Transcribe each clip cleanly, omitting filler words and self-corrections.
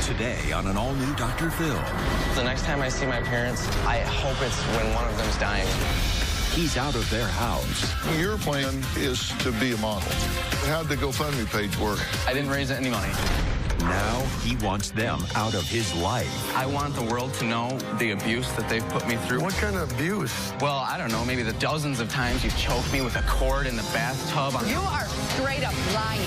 Today on an all-new Dr. Phil. The next time I see my parents, I hope it's when one of them's dying. He's out of their house. Your plan is to be a model. How'd the GoFundMe page work? I didn't raise any money. Now he wants them out of his life. I want the world to know the abuse that they've put me through. What kind of abuse? Well, I don't know, maybe the dozens of times you've choked me with a cord in the bathtub. You are straight up lying.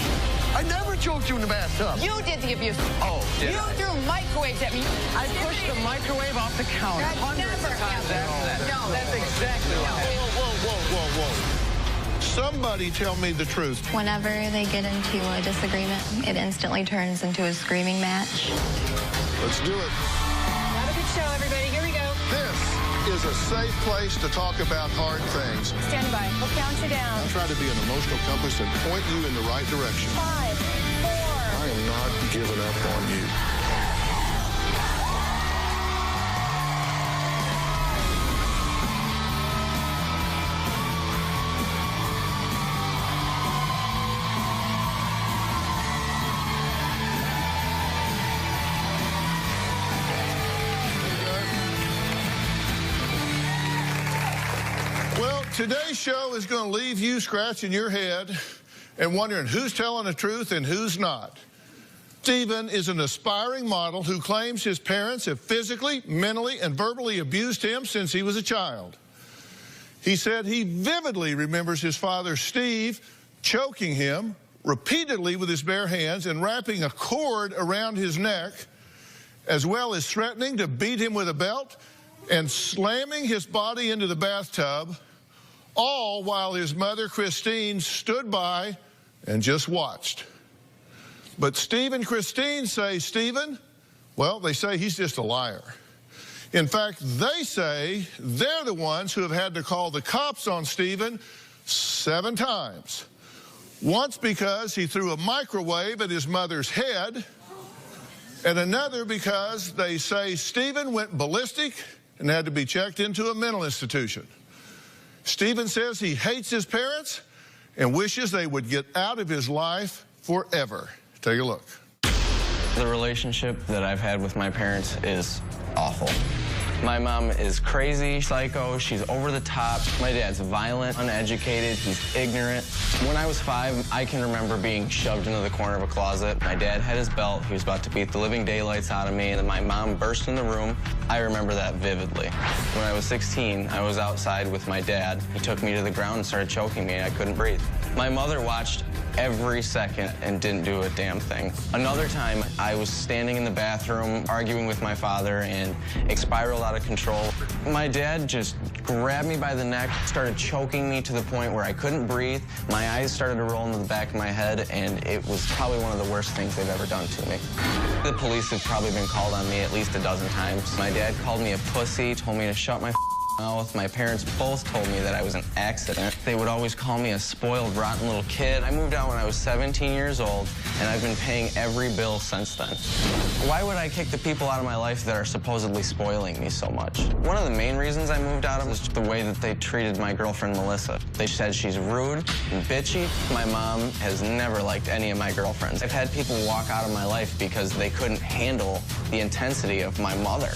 I never choked you in the bathtub. You did the abuse. Oh, did You I? threw microwaves at me. I pushed the microwave off the counter. That hundreds never of times happened. after that. No. That's exactly what happened. Whoa. Somebody tell me the truth. Whenever they get into a disagreement, it instantly turns into a screaming match. Let's do it. Have a good show, everybody. Here we go. This is a safe place to talk about hard things. Stand by. We'll count you down. I'll try to be an emotional compass and point you in the right direction. 5, 4. I am not giving up on you. Well, today's show is going to leave you scratching your head and wondering who's telling the truth and who's not. Stephen is an aspiring model who claims his parents have physically, mentally, and verbally abused him since he was a child. He said he vividly remembers his father, Steve, choking him repeatedly with his bare hands and wrapping a cord around his neck, as well as threatening to beat him with a belt and slamming his body into the bathtub, all while his mother, Christine, stood by and just watched. But Steve and Christine say Stephen, well, they say he's just a liar. In fact, they say they're the ones who have had to call the cops on Stephen 7 times. Once because he threw a microwave at his mother's head, and another because they say Stephen went ballistic and had to be checked into a mental institution. Stephen says he hates his parents and wishes they would get out of his life forever. Take a look. The relationship that I've had with my parents is awful. My mom is crazy, psycho, she's over the top. My dad's violent, uneducated, he's ignorant. When I was 5, I can remember being shoved into the corner of a closet. My dad had his belt, he was about to beat the living daylights out of me, and then my mom burst in the room. I remember that vividly. When I was 16, I was outside with my dad. He took me to the ground and started choking me, and I couldn't breathe. My mother watched every second and didn't do a damn thing. Another time, I was standing in the bathroom arguing with my father, and it spiraled out of control. My dad just grabbed me by the neck, started choking me to the point where I couldn't breathe. My eyes started to roll into the back of my head, and it was probably one of the worst things they've ever done to me. The police have probably been called on me at least a dozen times. My dad called me a pussy, told me to shut my mouth. My parents both told me that I was an accident. They would always call me a spoiled, rotten little kid. I moved out when I was 17 years old, and I've been paying every bill since then. Why would I kick the people out of my life that are supposedly spoiling me so much? One of the main reasons I moved out was the way that they treated my girlfriend, Melissa. They said she's rude and bitchy. My mom has never liked any of my girlfriends. I've had people walk out of my life because they couldn't handle the intensity of my mother.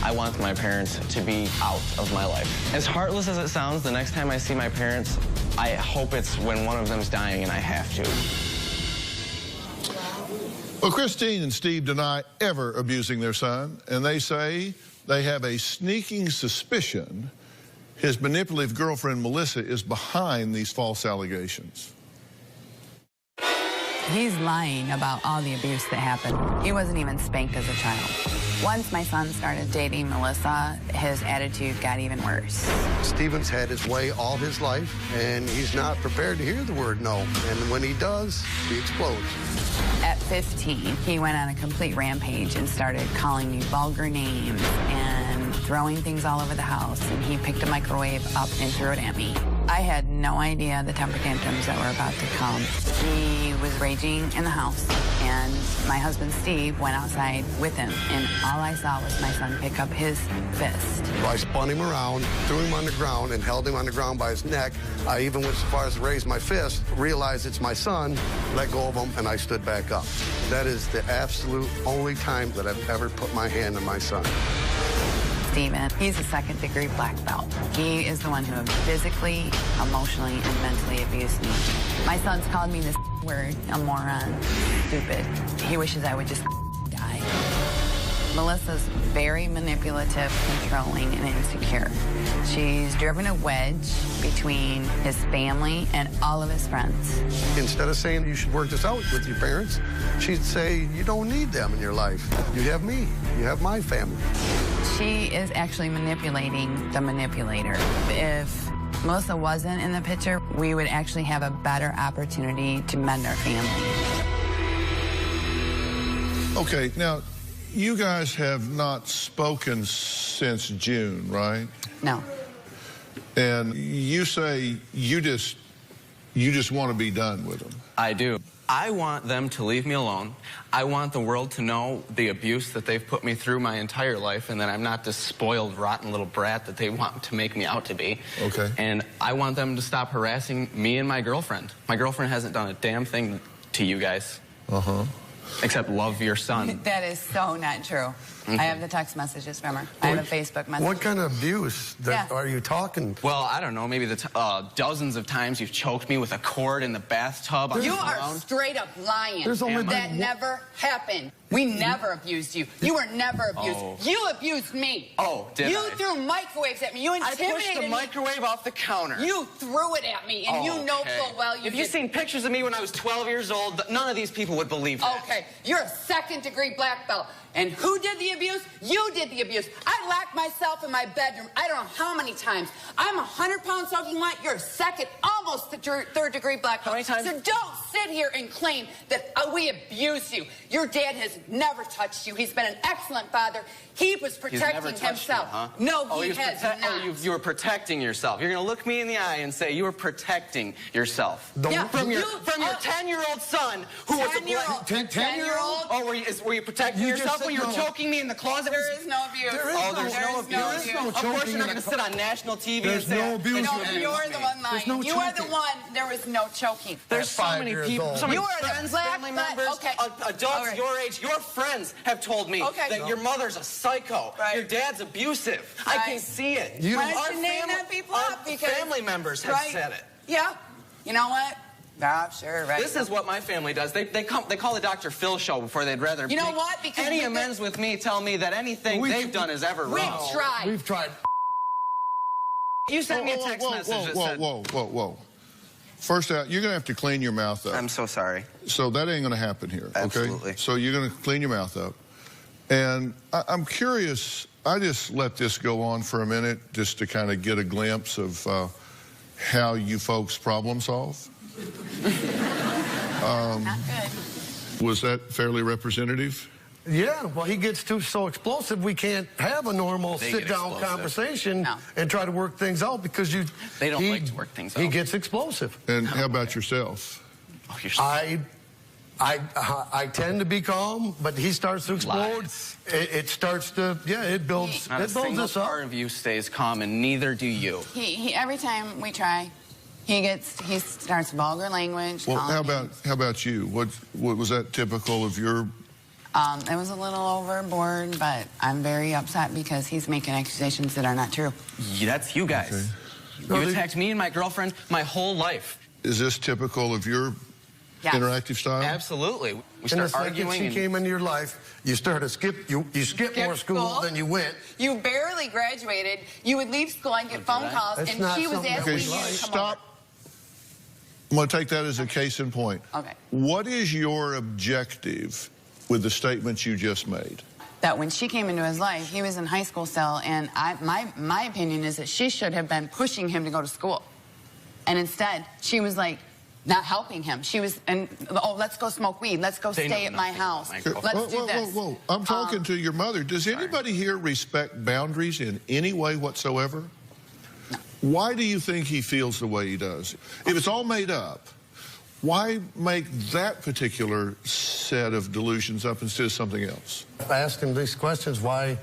I want my parents to be out of my life. As heartless as it sounds, the next time I see my parents, I hope it's when one of them's dying and I have to. Well, Christine and Steve deny ever abusing their son, and they say they have a sneaking suspicion his manipulative girlfriend, Melissa, is behind these false allegations. He's lying about all the abuse that happened. He wasn't even spanked as a child. Once my son started dating Melissa, his attitude got even worse. Stephen's had his way all his life, and he's not prepared to hear the word no. And when he does, he explodes. At 15, he went on a complete rampage and started calling me vulgar names and throwing things all over the house, and he picked a microwave up and threw it at me. I had no idea the temper tantrums that were about to come. He was raging in the house, and my husband Steve went outside with him, and all I saw was my son pick up his fist. So I spun him around, threw him on the ground, and held him on the ground by his neck. I even went so far as to raise my fist, realized it's my son, let go of him, and I stood back up. That is the absolute only time that I've ever put my hand on my son. Steven, he's a second-degree black belt. He is the one who physically, emotionally, and mentally abused me. My son's called me this word, a moron, stupid. He wishes I would just die. Melissa's very manipulative, controlling, and insecure. She's driven a wedge between his family and all of his friends. Instead of saying you should work this out with your parents, she'd say you don't need them in your life. You have me. You have my family. She is actually manipulating the manipulator. If Melissa wasn't in the picture, we would actually have a better opportunity to mend our family. Okay, now, you guys have not spoken since June, right? No. And you say you just want to be done with them. I do. I want them to leave me alone. I want the world to know the abuse that they've put me through my entire life, and that I'm not this spoiled, rotten little brat that they want to make me out to be. Okay. And I want them to stop harassing me and my girlfriend. My girlfriend hasn't done a damn thing to you guys. Uh-huh. Except love your son. That is so not true. I have the text messages from her. I have a Facebook message. What kind of abuse are you talking? Well, I don't know. Maybe dozens of times you've choked me with a cord in the bathtub. You are straight up lying. That never happened. We never abused you. You were never abused. Oh. You abused me. Oh, did you I? threw microwaves at me. You intimidated me. I pushed the microwave off the counter. You threw it at me, and you know full well you If you've seen pictures of me when I was 12 years old, none of these people would believe that. Okay, you're a second-degree black belt. And who did the abuse? You did the abuse. I locked myself in my bedroom I don't know how many times. I'm 100 pounds soaking wet. You're a second, almost the third-degree black belt. How many times? So don't sit here and claim that we abuse you. Your dad has never touched you. He's been an excellent father. He was protecting himself. You, huh? No, he has not. Oh, you were protecting yourself. You're going to look me in the eye and say you were protecting yourself. Yeah, from your 10-year-old son who was a black... 10-year-old? Oh, were you protecting yourself when you were choking me in the closet? There is no abuse. There's no abuse. There is no Of course choking you're not going to sit on national TV and say... no abuse. No, you're the one lying. no You are the choking. one. There was no choking. There's so many people, so many You are the friends, black family butt. members, Okay. Adults All right. your age, your friends have told me that your mother's a psycho. Right. Your dad's abusive. I can see it. Why don't you name that people up? Because family members have said it. Yeah. You know what? Yeah, sure, right. This is what my family does. They call the Dr. Phil show before they'd rather You know make what? Because any amends with me tell me that anything they've done is ever wrong. We've tried. We've tried. You sent me a text message that said... Whoa. First out, you're going to have to clean your mouth up. I'm so sorry. So that ain't going to happen here, okay? Absolutely. So you're going to clean your mouth up. And I'm curious, I just let this go on for a minute just to kind of get a glimpse of how you folks problem solve. Not good. Was that fairly representative? Yeah, well, he gets so explosive, we can't have a normal sit-down conversation and try to work things out because They don't like to work things out. He gets explosive. And how about yourself? Oh, you're so... I tend to be calm, but he starts to explode. It starts to, it builds Not a single us up. part of you stays calm, and neither do you. He every time we try, he starts vulgar language. Well, how about you? What was that typical of your... It was a little overboard, but I'm very upset because he's making accusations that are not true. Yeah, that's you guys. Okay. You attacked me and my girlfriend my whole life. Is this typical of your interactive style? Absolutely. We And start it's like if arguing. she came into your life, you started you skipped more school than you went. You barely graduated. You would leave school and get phone calls, That's and not she was something asking that you we to like. come Stop. I'm going to take that as a case in point. Okay. What is your objective with the statements you just made? That when she came into his life, he was in high school still, and my opinion is that she should have been pushing him to go to school. And instead, she was like, not helping him. She was, let's go smoke weed. Let's go stay at my house. Let's do this. Whoa. I'm talking to your mother. Does anybody here respect boundaries in any way whatsoever? No. Why do you think he feels the way he does? If it's all made up, why make that particular set of delusions up instead of something else? I asked him these questions. Why,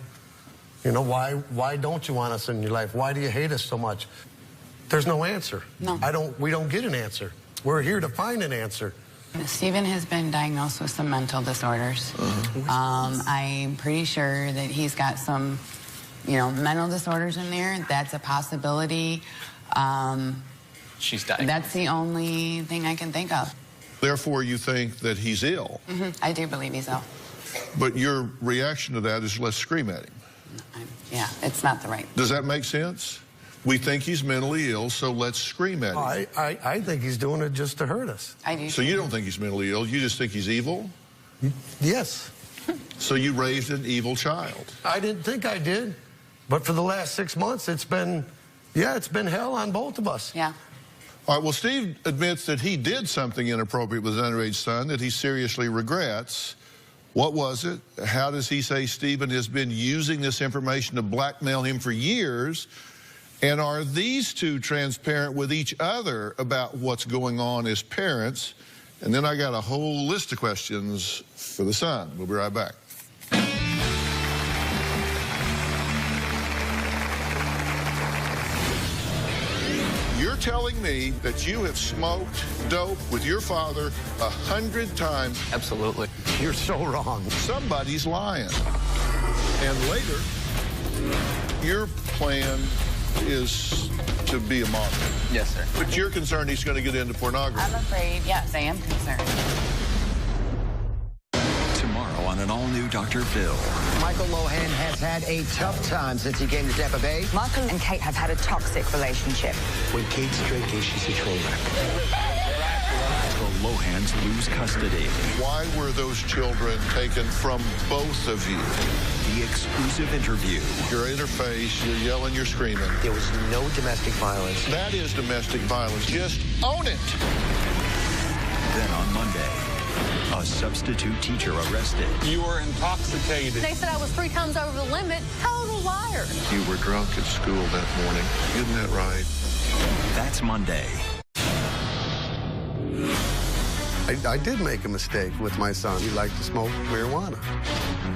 you know, why don't you want us in your life? Why do you hate us so much? There's no answer. No. We don't get an answer. We're here to find an answer. Stephen has been diagnosed with some mental disorders. I'm pretty sure that he's got some, you know, mental disorders in there. That's a possibility. She's diagnosed. That's the only thing I can think of. Therefore, you think that he's ill. I do believe he's ill. But your reaction to that is let's scream at him. Yeah, it's not the right. Does that make sense? We think he's mentally ill, so let's scream at him. I think he's doing it just to hurt us. I do. So you don't think he's mentally ill, you just think he's evil? Yes. So you raised an evil child. I didn't think I did. But for the last 6 months, it's been hell on both of us. Yeah. All right, well, Steve admits that he did something inappropriate with his underage son that he seriously regrets. What was it? How does he say Stephen has been using this information to blackmail him for years? And are these two transparent with each other about what's going on as parents? And then I got a whole list of questions for the son. We'll be right back. You're telling me that you have smoked dope with your father 100 times. Absolutely. You're so wrong. Somebody's lying. And later, your plan is to be a model. Yes, sir. But you're concerned he's going to get into pornography. I'm afraid, yes, I am concerned. Tomorrow on an all-new Dr. Phill. Michael Lohan has had a tough time since he came to Tampa Bay. Michael and Kate have had a toxic relationship. When Kate's drinking, she's a train wreck. The Lohans lose custody. Why were those children taken from both of you? The exclusive interview. You're in her face, you're yelling, you're screaming. There was no domestic violence. That is domestic violence. Just own it. Then on Monday, a substitute teacher arrested. You were intoxicated. They said I was 3 times over the limit. Total liar. You were drunk at school that morning. Isn't that right? That's Monday. I did make a mistake with my son. He liked to smoke marijuana.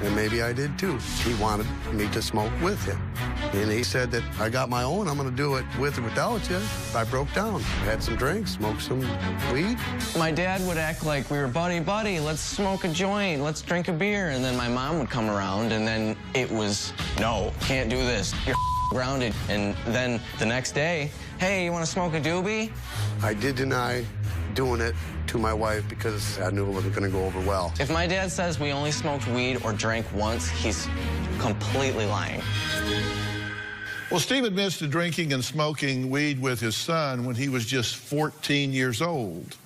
And maybe I did too. He wanted me to smoke with him. And he said that I got my own, I'm going to do it with or without you. I broke down, had some drinks, smoked some weed. My dad would act like we were buddy, let's smoke a joint, let's drink a beer. And then my mom would come around, and then it was, no, can't do this. You're grounded. And then the next day, hey, you want to smoke a doobie? I did deny doing it to my wife because I knew it wasn't going to go over well. If my dad says we only smoked weed or drank once, he's completely lying. Well, Steve admits to drinking and smoking weed with his son when he was just 14 years old.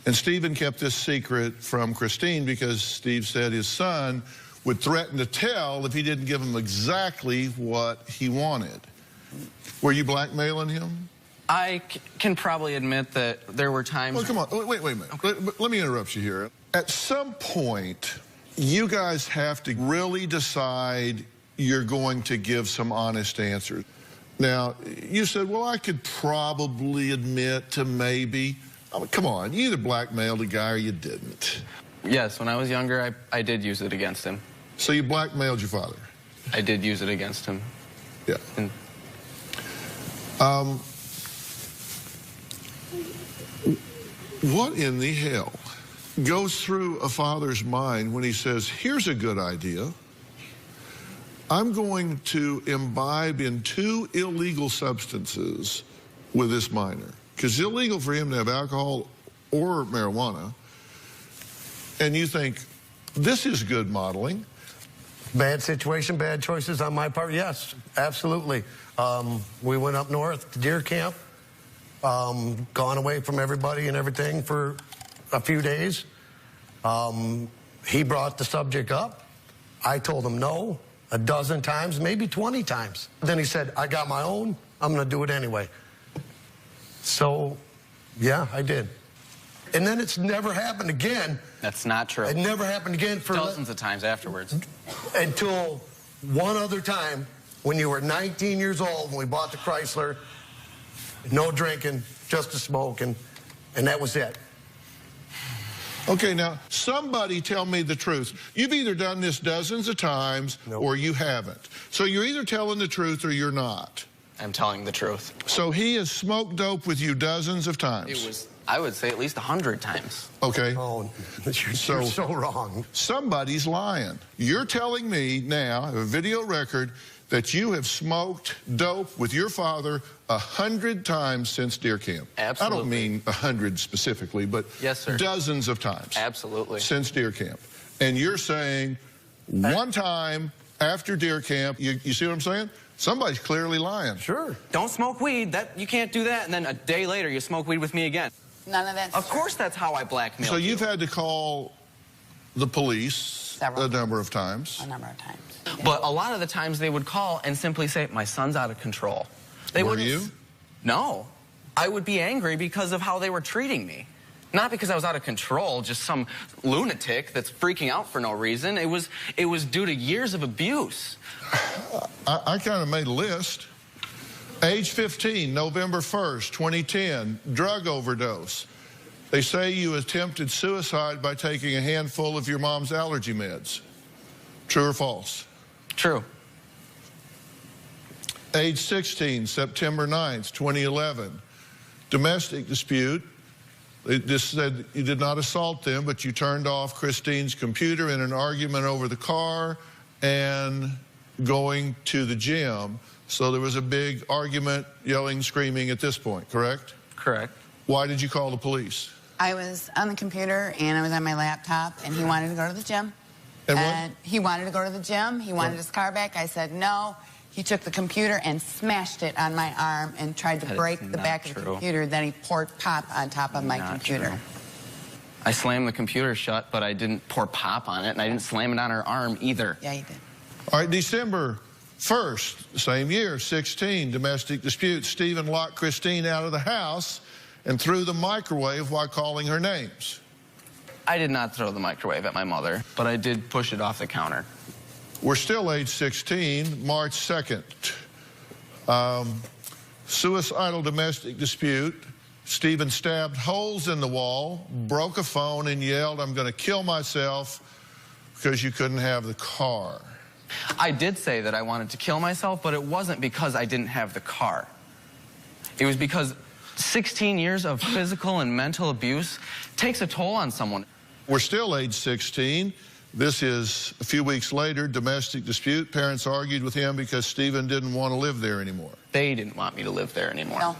And Stephen kept this secret from Christine because Steve said his son would threaten to tell if he didn't give him exactly what he wanted. Were you blackmailing him? I can probably admit that there were times... Well, come on. Wait a minute. Okay. Let me interrupt you here. At some point, you guys have to really decide you're going to give some honest answers. Now, you said, well, I could probably admit to maybe. I mean, come on. You either blackmailed a guy or you didn't. Yes, when I was younger, I did use it against him. So you blackmailed your father? I did use it against him. Yeah. And what in the hell goes through a father's mind when he says, here's a good idea. I'm going to imbibe in 2 illegal substances with this minor. Because it's illegal for him to have alcohol or marijuana. And you think, this is good modeling. Bad situation, bad choices on my part? Yes, absolutely. We went up north to deer camp. Gone away from everybody and everything for a few days. He brought the subject up. I told him no a dozen times, maybe 20 times. Then he said, I got my own, I'm going to do it anyway. So, yeah, I did. And then it's never happened again. that's not true. It never happened again for Dozens of times afterwards. until one other time when you were 19 years old when we bought the Chrysler No drinking, just a smoking, and that was it. Okay, now, somebody tell me the truth. You've either done this dozens of times or you haven't. So you're either telling the truth or you're not. I'm telling the truth. So he has smoked dope with you dozens of times. It was, I would say, at least 100 times. Okay. Oh, you're so wrong. Somebody's lying. You're telling me now, a video record, that you have smoked dope with your father 100 times since deer camp. Absolutely. I don't mean 100 specifically, but yes, sir. Dozens of times. Absolutely. Since deer camp. And you're saying one time after deer camp, you see what I'm saying? Somebody's clearly lying. Sure. Don't smoke weed. You can't do that. And then a day later, you smoke weed with me again. None of that. Of course, that's how I blackmail. So you've had to call the police a number of times. A number of times. But a lot of the times they would call and simply say, my son's out of control. Were you? No. I would be angry because of how they were treating me. Not because I was out of control, just some lunatic that's freaking out for no reason. It was due to years of abuse. I kind of made a list. Age 15, November 1st, 2010, drug overdose. They say you attempted suicide by taking a handful of your mom's allergy meds. True or false? True. Age 16, September 9th, 2011, domestic dispute. This said you did not assault them, but you turned off Christine's computer in an argument over the car and going to the gym. So there was a big argument, yelling, screaming at this point, correct? Correct. Why did you call the police? I was on the computer and I was on my laptop and he wanted to go to the gym. And he wanted to go to the gym. He wanted his car back. I said no. He took the computer and smashed it on my arm and tried to break the back of the computer. Then he poured pop on top of my computer. True. I slammed the computer shut, but I didn't pour pop on it, and I didn't slam it on her arm either. Yeah, you did. All right, December 1st, same year, 16, domestic dispute. Stephen locked Christine out of the house and threw the microwave while calling her names. I did not throw the microwave at my mother, but I did push it off the counter. We're still age 16, March 2nd. Suicidal domestic dispute. Stephen stabbed holes in the wall, broke a phone, and yelled, "I'm going to kill myself," because you couldn't have the car. I did say that I wanted to kill myself, but it wasn't because I didn't have the car. It was because 16 years of physical and mental abuse takes a toll on someone. We're still age 16. This is a few weeks later, domestic dispute. Parents argued with him because Stephen didn't want to live there anymore. They didn't want me to live there anymore. No.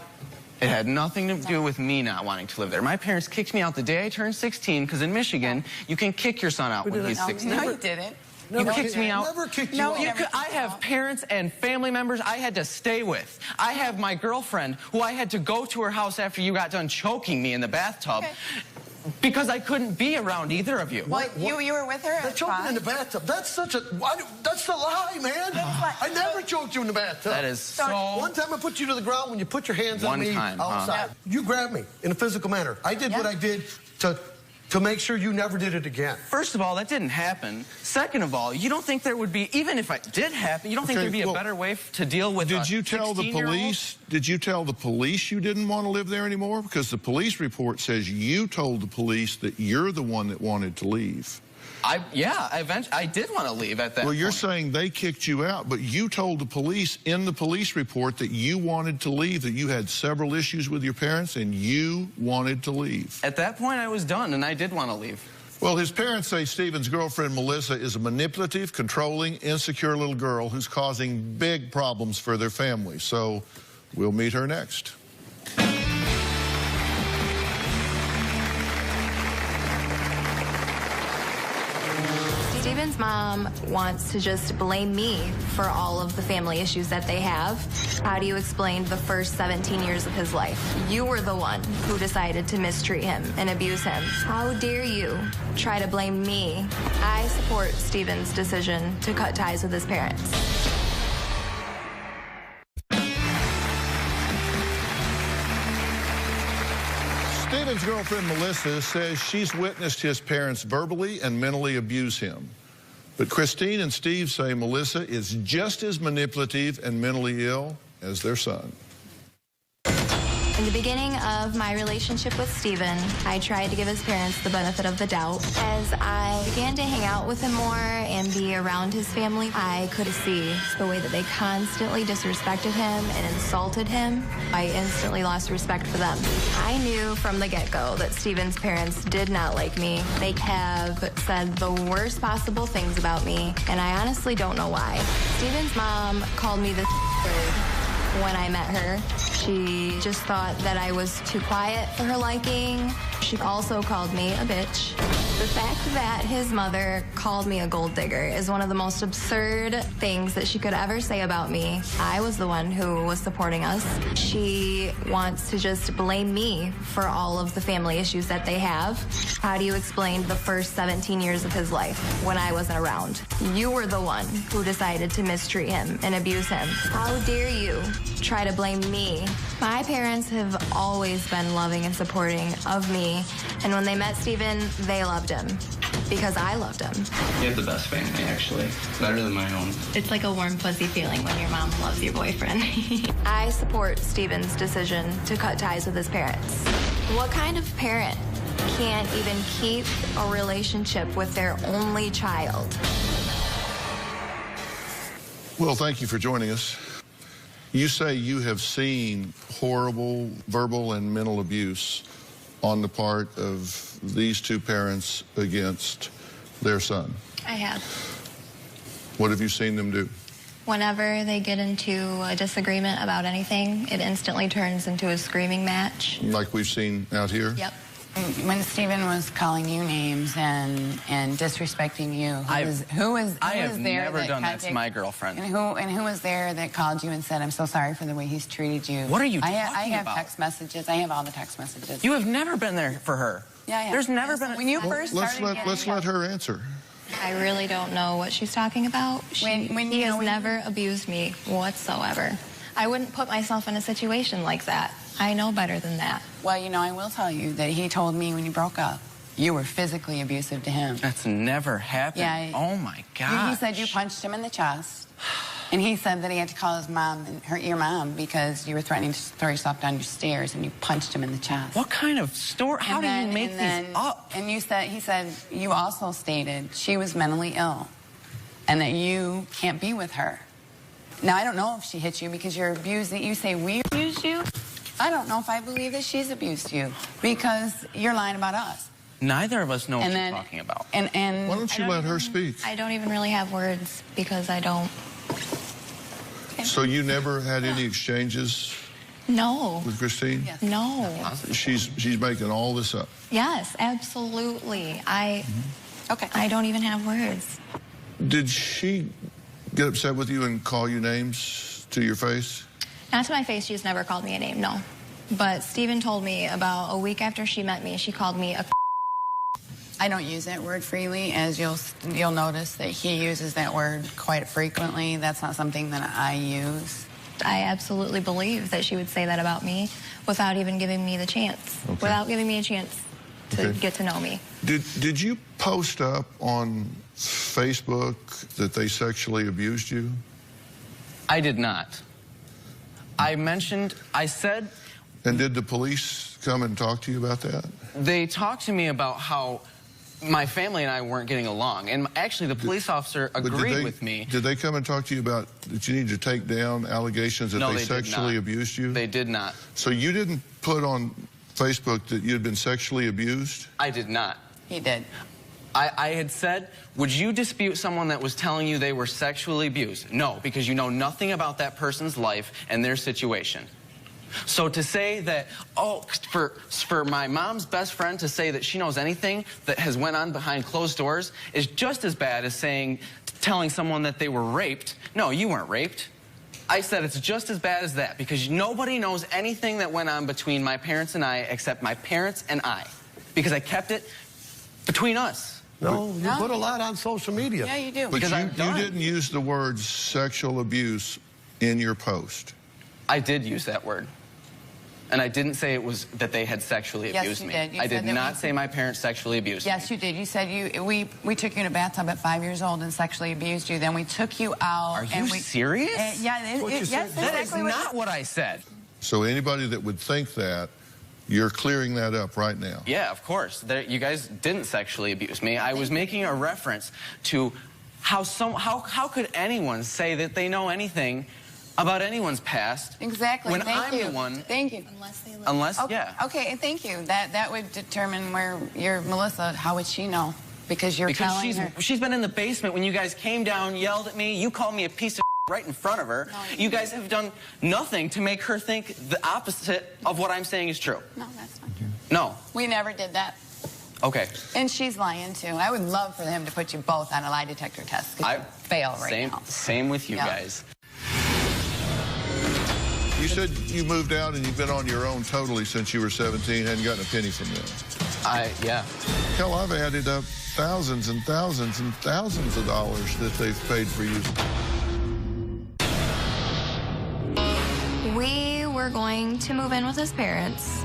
It had nothing to do with me not wanting to live there. My parents kicked me out the day I turned 16, because in Michigan, you can kick your son out when he's 16. No, you didn't. You kicked me out. Never kicked you out. I have parents and family members I had to stay with. I have my girlfriend who I had to go to her house after you got done choking me in the bathtub. Because I couldn't be around either of you. Well, you were with her? They're choking in the bathtub. That's such a... That's a lie, man. I never choked you in the bathtub. That is so... One time I put you to the ground when you put your hands on me outside. Huh? You grabbed me in a physical manner. I did what I did to make sure you never did it again. First of all, that didn't happen. Second of all, you don't think there would be, even if it did happen, you don't think there'd be a better way to deal with Did you tell the police? Did you tell the police you didn't want to live there anymore? Because the police report says you told the police that you're the one that wanted to leave. Eventually, I did want to leave at that point. Well, you're saying they kicked you out, but you told the police in the police report that you wanted to leave, that you had several issues with your parents, and you wanted to leave. At that point, I was done, and I did want to leave. Well, his parents say Stephen's girlfriend, Melissa, is a manipulative, controlling, insecure little girl who's causing big problems for their family. So we'll meet her next. Stephen's mom wants to just blame me for all of the family issues that they have. How do you explain the first 17 years of his life? You were the one who decided to mistreat him and abuse him. How dare you try to blame me? I support Stephen's decision to cut ties with his parents. Stephen's girlfriend, Melissa, says she's witnessed his parents verbally and mentally abuse him. But Christine and Steve say Melissa is just as manipulative and mentally ill as their son. In the beginning of my relationship with Steven, I tried to give his parents the benefit of the doubt. As I began to hang out with him more and be around his family, I could see the way that they constantly disrespected him and insulted him. I instantly lost respect for them. I knew from the get-go that Steven's parents did not like me. They have said the worst possible things about me, and I honestly don't know why. Steven's mom called me the word when I met her. She just thought that I was too quiet for her liking. She also called me a bitch. The fact that his mother called me a gold digger is one of the most absurd things that she could ever say about me. I was the one who was supporting us. She wants to just blame me for all of the family issues that they have. How do you explain the first 17 years of his life when I wasn't around? You were the one who decided to mistreat him and abuse him. How dare you try to blame me? My parents have always been loving and supporting of me, and when they met Steven, they loved him because I loved him. You have the best family, actually. Better than my own. It's like a warm, fuzzy feeling when your mom loves your boyfriend. I support Steven's decision to cut ties with his parents. What kind of parent can't even keep a relationship with their only child? Well, thank you for joining us. You say you have seen horrible verbal and mental abuse on the part of these two parents against their son. I have. What have you seen them do? Whenever they get into a disagreement about anything, it instantly turns into a screaming match. Like we've seen out here? Yep. When Steven was calling you names and disrespecting you, who was I have there never that done that to my girlfriend. And who was there that called you and said, "I'm so sorry for the way he's treated you"? What are you talking I have about? text messages. I have all the text messages. You have never been there for her. Yeah, I have. There's never been. When you first started. Let's let her answer. I really don't know what she's talking about. He has never abused me whatsoever. I wouldn't put myself in a situation like that. I know better than that. Well, you know, I will tell you that he told me when you broke up, you were physically abusive to him. That's never happened. Yeah. Oh, my God. He said you punched him in the chest. And he said that he had to call his mom and hurt your mom because you were threatening to throw yourself down your stairs and you punched him in the chest. What kind of story? How do you make these up? And he said you also stated she was mentally ill and that you can't be with her. Now, I don't know if she hit you because you're abusing. You say we abused you. I don't know if I believe that she's abused you because you're lying about us. Neither of us know what you're talking about. And why don't you let her speak? I don't even really have words because I don't. So you never had any exchanges No. with Christine? Yes. No. She's making all this up. Yes, absolutely. Okay. I don't even have words. Did she get upset with you and call you names to your face? Not to my face, she's never called me a name, no. But Steven told me about a week after she met me, she called me a I don't use that word freely, as you'll notice that he uses that word quite frequently. That's not something that I use. I absolutely believe that she would say that about me without even giving me the chance. Okay. Without giving me a chance to get to know me. Did you post up on Facebook that they sexually abused you? I did not. I said... And did the police come and talk to you about that? They talked to me about how my family and I weren't getting along. And actually, the police officer agreed with me. Did they come and talk to you about that you need to take down allegations that they sexually abused you? They did not. So you didn't put on Facebook that you had been sexually abused? I did not. He did. I had said, would you dispute someone that was telling you they were sexually abused? No, because you know nothing about that person's life and their situation. So to say that, oh, for my mom's best friend to say that she knows anything that has went on behind closed doors is just as bad as telling someone that they were raped. No, you weren't raped. I said it's just as bad as that because nobody knows anything that went on between my parents and I except my parents and I, because I kept it between us. No, you put a lot on social media. Yeah, you do. But you didn't use the word sexual abuse in your post. I did use that word. And I didn't say it was that they had sexually abused me. Yes, you did. I did not say my parents sexually abused me. Yes, you did. You said we took you in a bathtub at 5 years old and sexually abused you. Then we took you out. Are you serious? Yeah, That is not what I said. So anybody that would think that, you're clearing that up right now. Yeah, of course. You guys didn't sexually abuse me. I was making a reference to how could anyone say that they know anything about anyone's past? Exactly. When Thank I'm you. the one. Thank you. Unless, okay, yeah. Okay, thank you. That would determine where you're Melissa. How would she know? Because you're telling her. She's been in the basement when you guys came down, yelled at me. You called me a piece of right in front of her. No, you guys have done nothing to make her think the opposite of what I'm saying is true. No, that's not true. No. We never did that. Okay. And she's lying, too. I would love for him to put you both on a lie detector test. I fail right now. Same with you guys. You said you moved out and you've been on your own totally since you were 17, hadn't gotten a penny from them. Yeah. Hell, I've added up thousands and thousands and thousands of dollars that they've paid for you. We were going to move in with his parents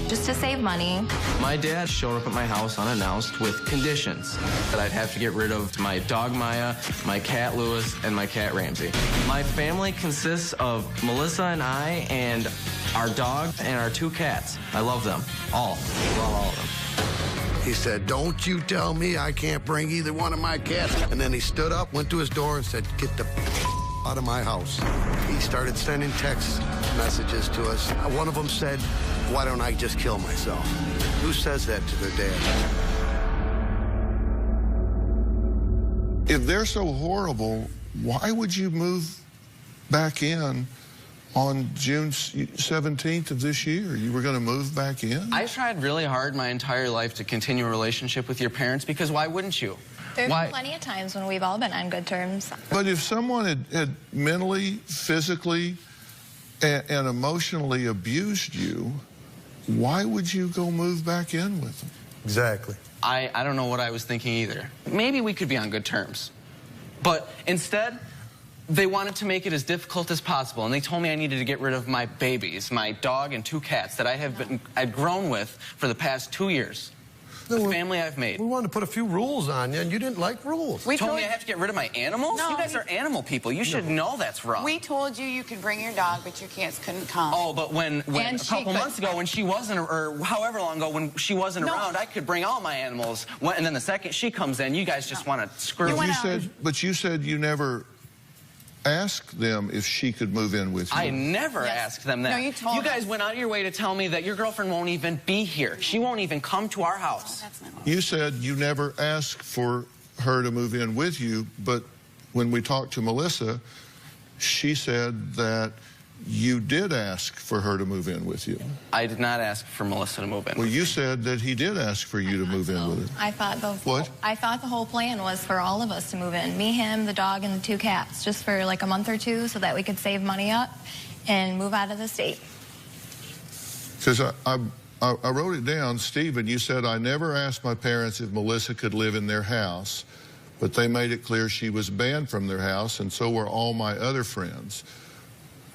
just to save money. My dad showed up at my house unannounced with conditions that I'd have to get rid of my dog Maya, my cat Lewis, and my cat Ramsey. My family consists of Melissa and I and our dog and our 2 cats. I love them. All. All of them. He said, don't you tell me I can't bring either one of my cats. And then he stood up, went to his door, and said, get the out of my house. He started sending text messages to us. One of them said, why don't I just kill myself? Who says that to their dad? If they're so horrible, why would you move back in on June 17th of this year? You were going to move back in? I tried really hard my entire life to continue a relationship with your parents because why wouldn't you? There's been plenty of times when we've all been on good terms. But if someone had mentally, physically, and emotionally abused you, why would you go move back in with them? Exactly. I don't know what I was thinking either. Maybe we could be on good terms. But instead, they wanted to make it as difficult as possible, and they told me I needed to get rid of my babies, my dog and 2 cats that I'd grown with for the past 2 years. The family I've made. We wanted to put a few rules on you, and you didn't like rules. We told me I have to get rid of my animals? No, you guys are animal people. You should know that's wrong. We told you you could bring your dog, but your cats couldn't come. Oh, but when a couple months ago when she wasn't, or however long ago when she wasn't around, I could bring all my animals. And then the second she comes in, you guys just want to screw me. But you said you never asked them if she could move in with you. I never asked them that. No, you told You guys went out of your way to tell me that your girlfriend won't even be here. She won't even come to our house. You said you never asked for her to move in with you, but when we talked to Melissa, she said that you did ask for her to move in with you. I did not ask for Melissa to move in. Well, you said that he did ask for you to move in with her. I thought I thought the whole plan was for all of us to move in. Me, him, the dog, and the 2 cats, just for like a month or 2 so that we could save money up and move out of the state. Because I wrote it down, Stephen, you said, I never asked my parents if Melissa could live in their house, but they made it clear she was banned from their house, and so were all my other friends.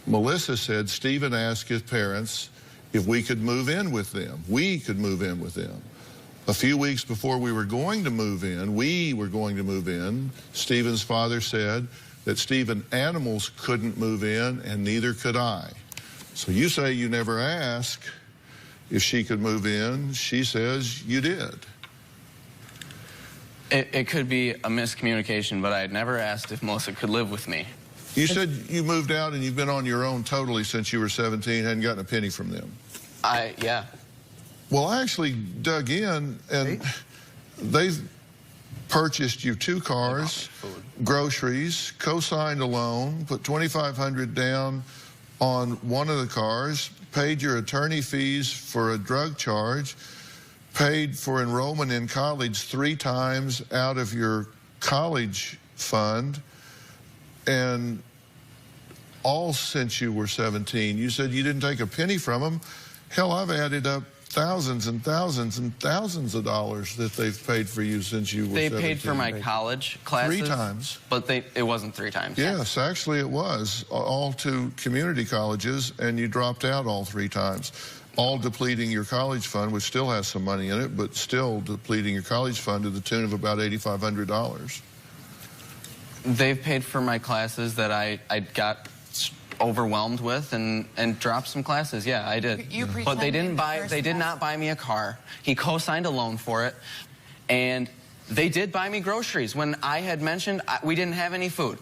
Melissa said Stephen asked his parents if we could move in with them. We could move in with them. A few weeks before we were going to move in, Stephen's father said that Stephen animals couldn't move in and neither could I. So you say you never asked if she could move in. She says you did. It could be a miscommunication, but I had never asked if Melissa could live with me. You said you moved out and you've been on your own totally since you were 17, hadn't gotten a penny from them. Yeah. Well, I actually dug in, and they've purchased you 2 cars, groceries, co-signed a loan, put $2,500 down on one of the cars, paid your attorney fees for a drug charge, paid for enrollment in college 3 times out of your college fund, and all since you were 17. You said you didn't take a penny from them. Hell, I've added up thousands and thousands and thousands of dollars that they've paid for you since you were 17. They paid for my college classes. 3 times. But it wasn't 3 times. Yes, actually it was. All to community colleges, and you dropped out all 3 times. All depleting your college fund, which still has some money in it, but still depleting your college fund to the tune of about $8,500. They've paid for my classes that I got overwhelmed with and dropped some classes. Yeah, I did. But they did not buy me a car. He co-signed a loan for it, and they did buy me groceries when I had mentioned we didn't have any food.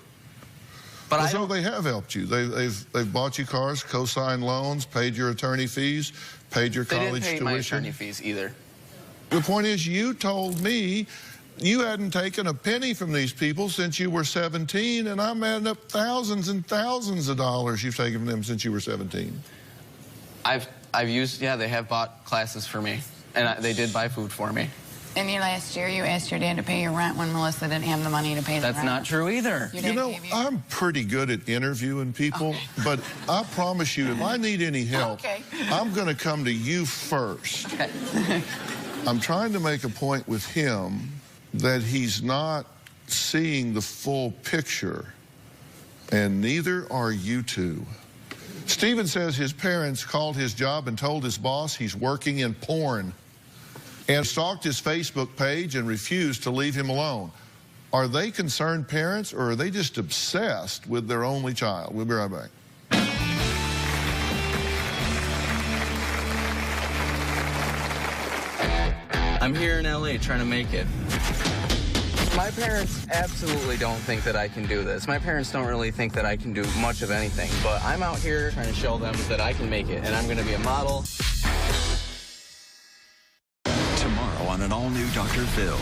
But so they have helped you. They've bought you cars, co-signed loans, paid your attorney fees, paid your college tuition. They didn't pay my attorney fees either. The point is, you told me you hadn't taken a penny from these people since you were 17, and I'm adding up thousands and thousands of dollars you've taken from them since you were 17. I've used, yeah, they have bought classes for me, and they did buy food for me. In your last year, you asked your dad to pay your rent when Melissa didn't have the money to pay the rent. That's not true either. You know, I'm pretty good at interviewing people, but I promise you, if I need any help, I'm going to come to you first. Okay. I'm trying to make a point with him that he's not seeing the full picture, and neither are you two. Stephen says his parents called his job and told his boss he's working in porn, and stalked his Facebook page and refused to leave him alone. Are they concerned parents, or are they just obsessed with their only child? We'll be right back. I'm here in LA trying to make it. My parents absolutely don't think that I can do this. My parents don't really think that I can do much of anything, but I'm out here trying to show them that I can make it, and I'm going to be a model. On an all-new Dr. Phill,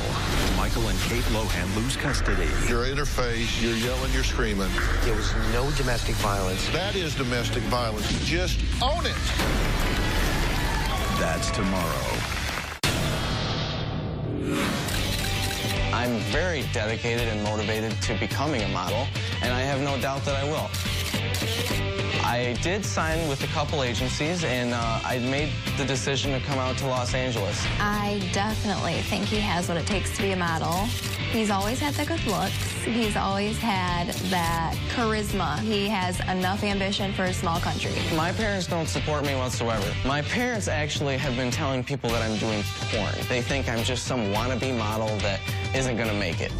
Michael and Kate Lohan lose custody. You're in her face, you're yelling, you're screaming. There was no domestic violence. That is domestic violence. Just own it. That's tomorrow. I'm very dedicated and motivated to becoming a model, and I have no doubt that I will. I did sign with a couple agencies, and I made the decision to come out to Los Angeles. I definitely think he has what it takes to be a model. He's always had the good looks. He's always had that charisma. He has enough ambition for a small country. My parents don't support me whatsoever. My parents actually have been telling people that I'm doing porn. They think I'm just some wannabe model that isn't going to make it.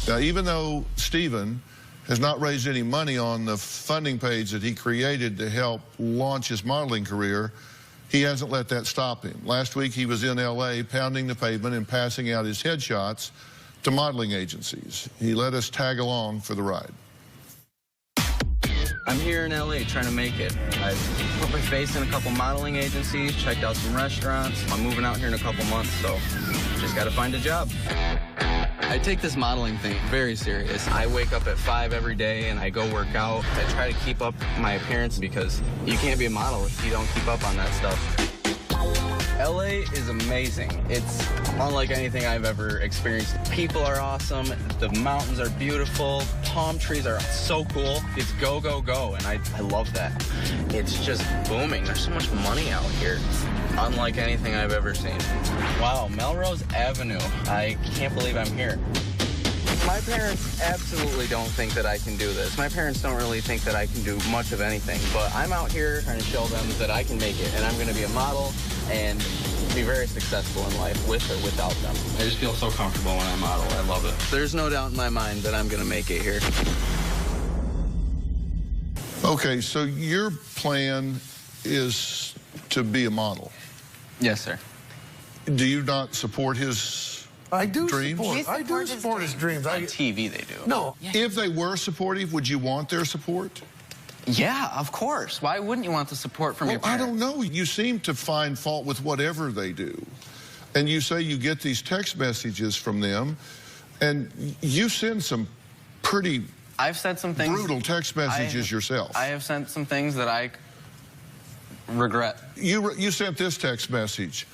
Now, even though Stephen has not raised any money on the funding page that he created to help launch his modeling career, he hasn't let that stop him. Last week, he was in L.A. pounding the pavement and passing out his headshots to modeling agencies. He let us tag along for the ride. I'm here in LA trying to make it. I've put my face in a couple modeling agencies, checked out some restaurants. I'm moving out here in a couple months, so just got to find a job. I take this modeling thing very serious. I wake up at 5 every day and I go work out. I try to keep up my appearance because you can't be a model if you don't keep up on that stuff. LA is amazing. It's unlike anything I've ever experienced. People are awesome. The mountains are beautiful. Palm trees are so cool. It's go, go, go, and I love that. It's just booming. There's so much money out here. Unlike anything I've ever seen. Wow, Melrose Avenue. I can't believe I'm here. My parents absolutely don't think that I can do this. My parents don't really think that I can do much of anything, but I'm out here trying to show them that I can make it, and I'm going to be a model and be very successful in life with or without them. I just feel so comfortable when I model. I love it. There's no doubt in my mind that I'm going to make it here. Okay, so your plan is to be a model. Yes, sir. Do you not support his dreams? I do support his dreams. On TV, they do. No. If they were supportive, would you want their support? Yeah, of course. Why wouldn't you want the support from your parents? I don't know. You seem to find fault with whatever they do. And you say you get these text messages from them, and you send some pretty I've said some things, brutal text messages yourself. I have sent some things that I regret. You sent this text message.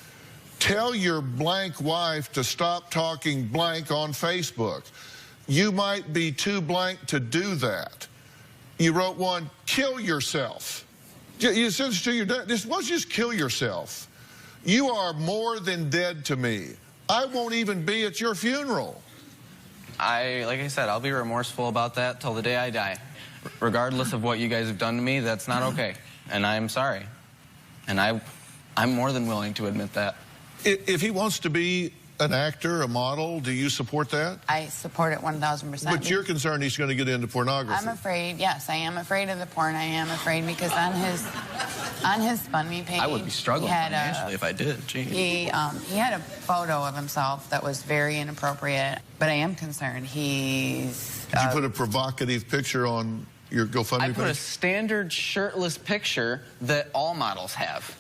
Tell your blank wife to stop talking blank on Facebook. You might be too blank to do that. You wrote one, kill yourself. You said to your dad, just kill yourself. You are more than dead to me. I won't even be at your funeral. Like I said, I'll be remorseful about that till the day I die. Regardless of what you guys have done to me, that's not okay. And I'm sorry. And I'm more than willing to admit that. If he wants to be an actor, a model, do you support that? I support it 1,000%. But you're concerned he's going to get into pornography. I'm afraid, yes, I am afraid of the porn. I am afraid because on his FundMe page, I would be struggling financially if I did. Gee. He had a photo of himself that was very inappropriate, but I am concerned. Did you put a provocative picture on your GoFundMe page? I put a standard shirtless picture that all models have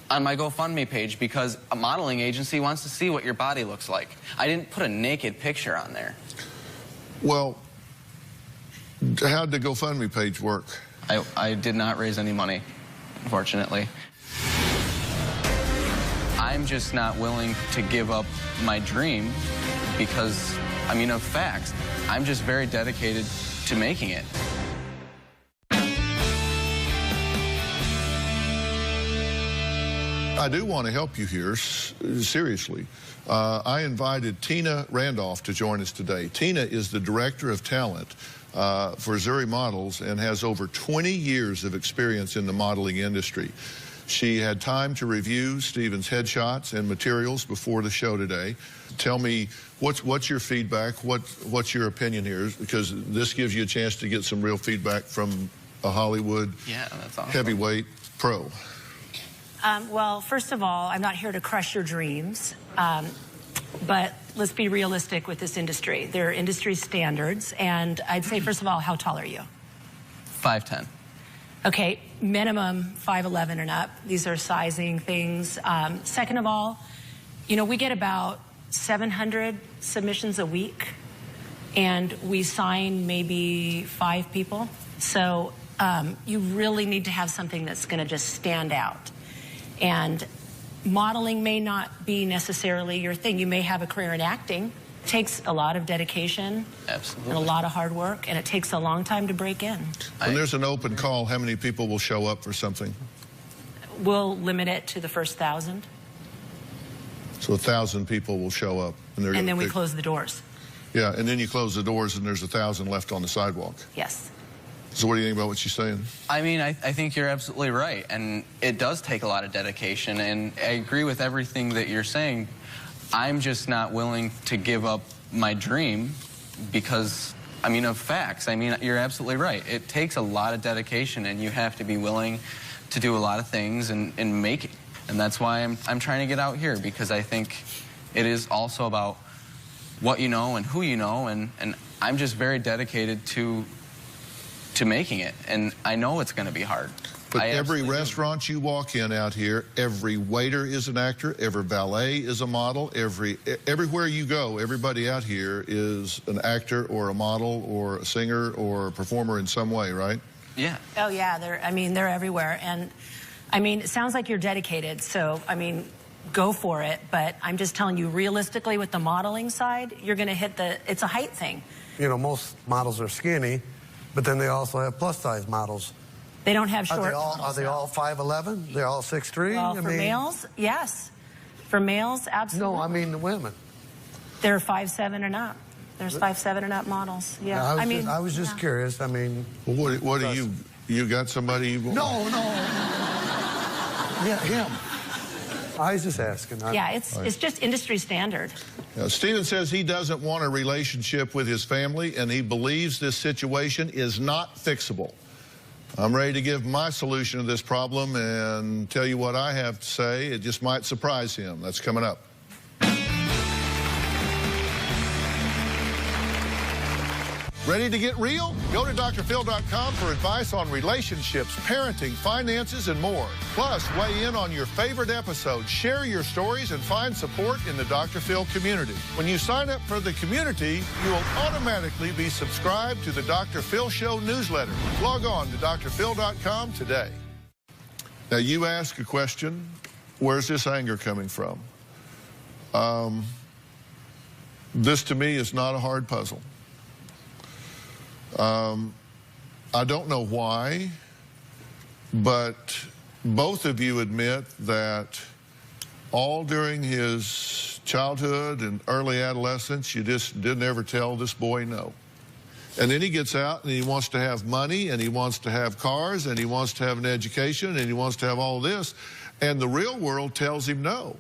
on my GoFundMe page because a modeling agency wants to see what your body looks like. I didn't put a naked picture on there. Well, how'd the GoFundMe page work? I did not raise any money, unfortunately. I'm just not willing to give up my dream because, I mean, of facts, I'm just very dedicated to making it. I do want to help you here, seriously. I invited Tina Randolph to join us today. Tina is the Director of Talent for Zuri Models and has over 20 years of experience in the modeling industry. She had time to review Steven's headshots and materials before the show today. Tell me, what's your feedback? What's your opinion here? Because this gives you a chance to get some real feedback from a Hollywood that's awesome. Heavyweight pro. Well, first of all, I'm not here to crush your dreams, but let's be realistic with this industry. There are industry standards, and I'd say, first of all, how tall are you? 5'10". Okay, minimum 5'11" and up. These are sizing things. Second of all, you know, we get about 700 submissions a week, and we sign maybe 5 people. So you really need to have something that's going to just stand out. And modeling may not be necessarily your thing. You may have a career in acting. It takes a lot of dedication. Absolutely. And a lot of hard work, and it takes a long time to break in. When there's an open call, how many people will show up for something? We'll limit it to the first 1,000. So 1,000 people will show up. And then we close the doors. Yeah, and then you close the doors and there's 1,000 left on the sidewalk. Yes. So what do you think about what she's saying? I mean, I think you're absolutely right, and it does take a lot of dedication, and I agree with everything that you're saying. I'm just not willing to give up my dream because, I mean, of facts. I mean, you're absolutely right. It takes a lot of dedication, and you have to be willing to do a lot of things and make it. And that's why I'm trying to get out here, because I think it is also about what you know and who you know, and I'm just very dedicated to making it, and I know it's going to be hard. But every restaurant you walk in out here, every waiter is an actor, every valet is a model, everywhere you go, everybody out here is an actor or a model or a singer or a performer in some way, right? Yeah. Oh, yeah. They're everywhere. And, I mean, it sounds like you're dedicated, so, I mean, go for it. But I'm just telling you, realistically, with the modeling side, you're going to hit it's a height thing. You know, most models are skinny, but then they also have plus-size models. They don't have short models. Are they all 5'11"? They're all 6'3"? Well, for males, yes. For males, absolutely. No, I mean the women. They're 5'7" and up. There's 5'7" and up models. Yeah. I was just curious. I mean, well, what do you got somebody? No. Yeah, him. I was just asking. Yeah, it's just industry standard. Steven says he doesn't want a relationship with his family, and he believes this situation is not fixable. I'm ready to give my solution to this problem and tell you what I have to say. It just might surprise him. That's coming up. Ready to get real? Go to drphill.com for advice on relationships, parenting, finances, and more. Plus, weigh in on your favorite episodes, share your stories, and find support in the Dr. Phil community. When you sign up for the community, you will automatically be subscribed to the Dr. Phil Show newsletter. Log on to drphill.com today. Now, you ask a question, where's this anger coming from? This, to me, is not a hard puzzle. I don't know why, but both of you admit that all during his childhood and early adolescence, you just didn't ever tell this boy no. And then he gets out and he wants to have money and he wants to have cars and he wants to have an education and he wants to have all this. And the real world tells him no.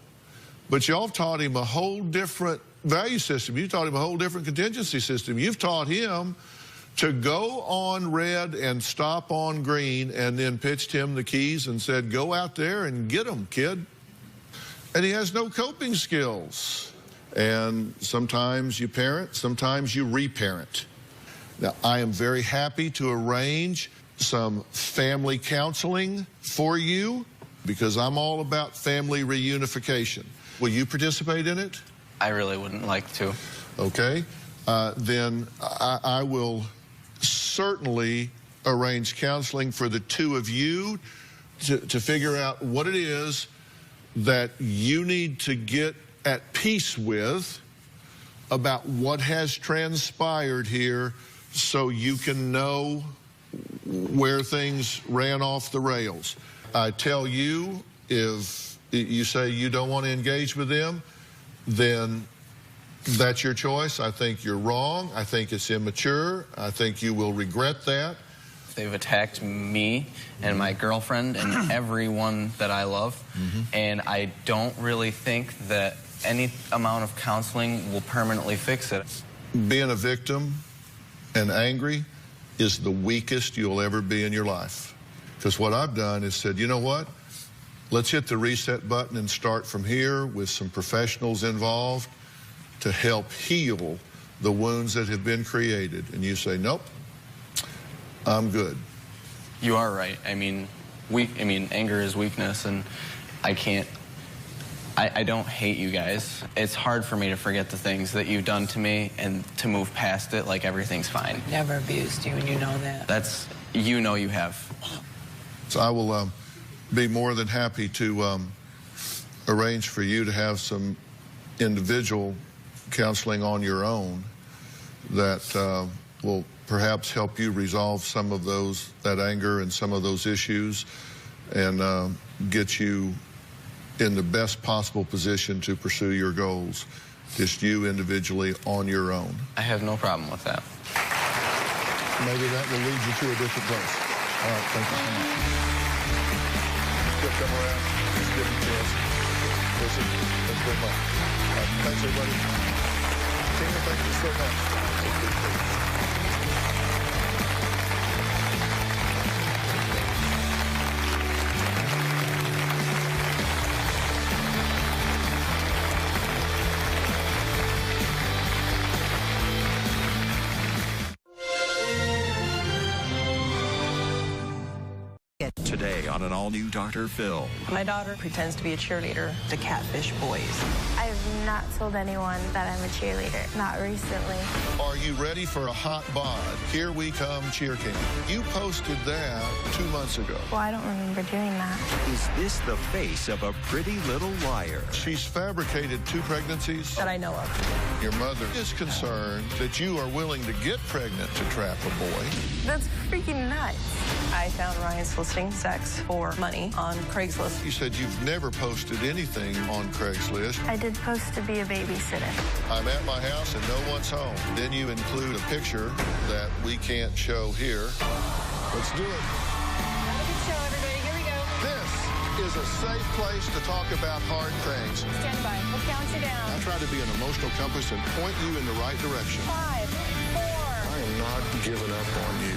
But y'all taught him a whole different value system. You taught him a whole different contingency system. You've taught him to go on red and stop on green, and then pitched him the keys and said, go out there and get them, kid. And he has no coping skills. And sometimes you parent, sometimes you reparent. Now, I am very happy to arrange some family counseling for you because I'm all about family reunification. Will you participate in it? I really wouldn't like to. Okay. Then I will certainly arrange counseling for the two of you to figure out what it is that you need to get at peace with about what has transpired here so you can know where things ran off the rails. I tell you, if you say you don't want to engage with them, then that's your choice. I think you're wrong. I think it's immature. I think you will regret that. They've attacked me and my girlfriend and everyone that I love. And I don't really think that any amount of counseling will permanently fix it. Being a victim and angry is the weakest you'll ever be in your life. Because what I've done is said, you know what? Let's hit the reset button and start from here with some professionals involved to help heal the wounds that have been created. And you say, nope, I'm good. You are right. I mean, anger is weakness, and I don't hate you guys. It's hard for me to forget the things that you've done to me and to move past it like everything's fine. Never abused you, and you know that. You know you have. So I will be more than happy to arrange for you to have some individual counseling on your own that will perhaps help you resolve some of that anger and some of those issues and get you in the best possible position to pursue your goals, just you individually on your own. I have no problem with that. Maybe that will lead you to a different place. All right, thank you so much. Still come around, just give them a chance. Listen, thanks very much. Thanks, everybody. Tina, thank you so much. Today on an all-new Dr. Phil. My daughter pretends to be a cheerleader to catfish boys. I've not told anyone that I'm a cheerleader, not recently. Are you ready for a hot bod? Here we come, Cheer Camp. You posted that 2 months ago. Well, I don't remember doing that. Is this the face of a pretty little liar? She's fabricated 2 pregnancies. That I know of. Your mother is concerned that you are willing to get pregnant to trap a boy. That's freaking nuts. I found Ryan soliciting sex for money on Craigslist. You said you've never posted anything on Craigslist. I did post to be a babysitter. I'm at my house and no one's home. Then you include a picture that we can't show here. Let's do it. Have a good show, everybody. Here we go. This is a safe place to talk about hard things. Stand by. We'll count you down. I try to be an emotional compass and point you in the right direction. 5, 4. I am not giving up on you.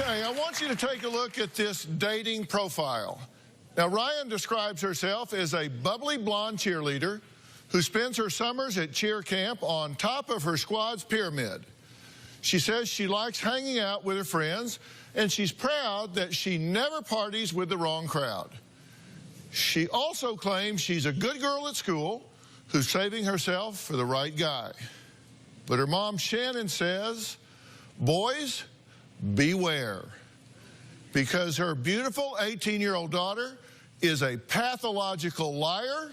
Okay, I want you to take a look at this dating profile. Now, Ryan describes herself as a bubbly blonde cheerleader who spends her summers at cheer camp on top of her squad's pyramid. She says she likes hanging out with her friends, and she's proud that she never parties with the wrong crowd. She also claims she's a good girl at school who's saving herself for the right guy. But her mom, Shannon, says, boys, beware, because her beautiful 18-year-old daughter is a pathological liar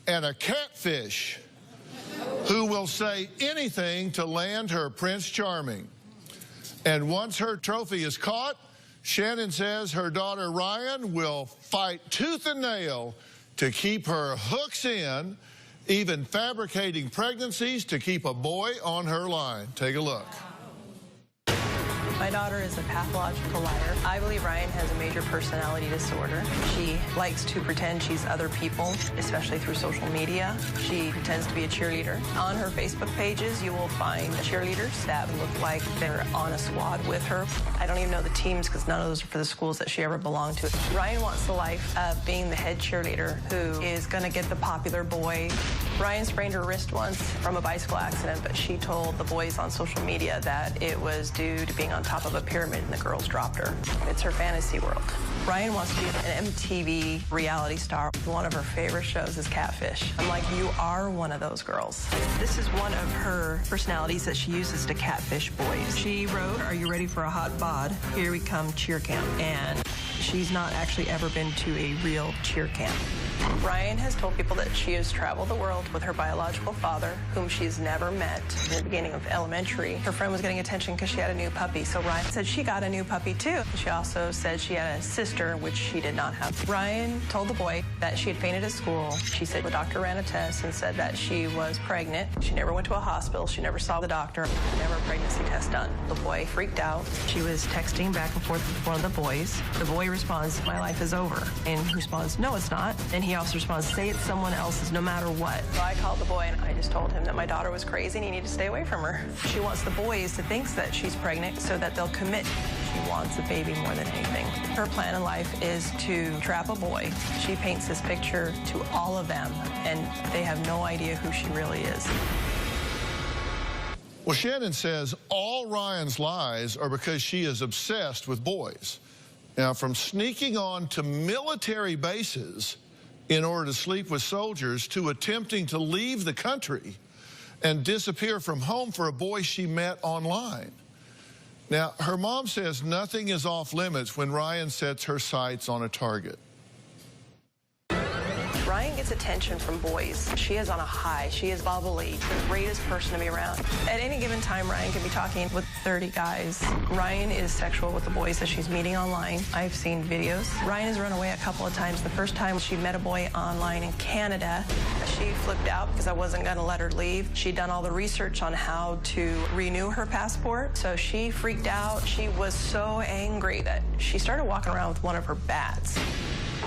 and a catfish who will say anything to land her Prince Charming. And once her trophy is caught, Shannon says her daughter Ryan will fight tooth and nail to keep her hooks in, even fabricating pregnancies to keep a boy on her line. Take a look. My daughter is a pathological liar. I believe Ryan has a major personality disorder. She likes to pretend she's other people, especially through social media. She pretends to be a cheerleader. On her Facebook pages, you will find cheerleaders that look like they're on a squad with her. I don't even know the teams because none of those are for the schools that she ever belonged to. Ryan wants the life of being the head cheerleader who is going to get the popular boy. Ryan sprained her wrist once from a bicycle accident, but she told the boys on social media that it was due to being on top of a pyramid and the girls dropped her. It's her fantasy world. Ryan wants to be an MTV reality star. One of her favorite shows is Catfish. I'm like, you are one of those girls. This is one of her personalities that she uses to catfish boys. She wrote, "Are you ready for a hot bod? Here we come, cheer camp." And she's not actually ever been to a real cheer camp. Ryan has told people that she has traveled the world with her biological father, whom she's never met. In the beginning of elementary, her friend was getting attention because she had a new puppy, so Ryan said she got a new puppy too. She also said she had a sister, which she did not have. Ryan told the boy that she had fainted at school. She said the doctor ran a test and said that she was pregnant. She never went to a hospital. She never saw the doctor. Never a pregnancy test done. The boy freaked out. She was texting back and forth with one of the boys. The boy responds, "My life is over." And he responds, "No, it's not." And he also responds, "Say it's someone else's no matter what." So I called the boy and I just told him that my daughter was crazy and he needed to stay away from her. She wants the boys to think that she's pregnant so that they'll commit. She wants a baby more than anything. Her plan in life is to trap a boy. She paints this picture to all of them and they have no idea who she really is. Well, Shannon says all Ryan's lies are because she is obsessed with boys. Now, from sneaking on to military bases in order to sleep with soldiers to attempting to leave the country and disappear from home for a boy she met online. Now, her mom says nothing is off limits when Ryan sets her sights on a target. Ryan gets attention from boys. She is on a high. She is bubbly, the greatest person to be around. At any given time, Ryan can be talking with 30 guys. Ryan is sexual with the boys that she's meeting online. I've seen videos. Ryan has run away a couple of times. The first time she met a boy online in Canada, she flipped out because I wasn't going to let her leave. She'd done all the research on how to renew her passport, so she freaked out. She was so angry that she started walking around with one of her bats.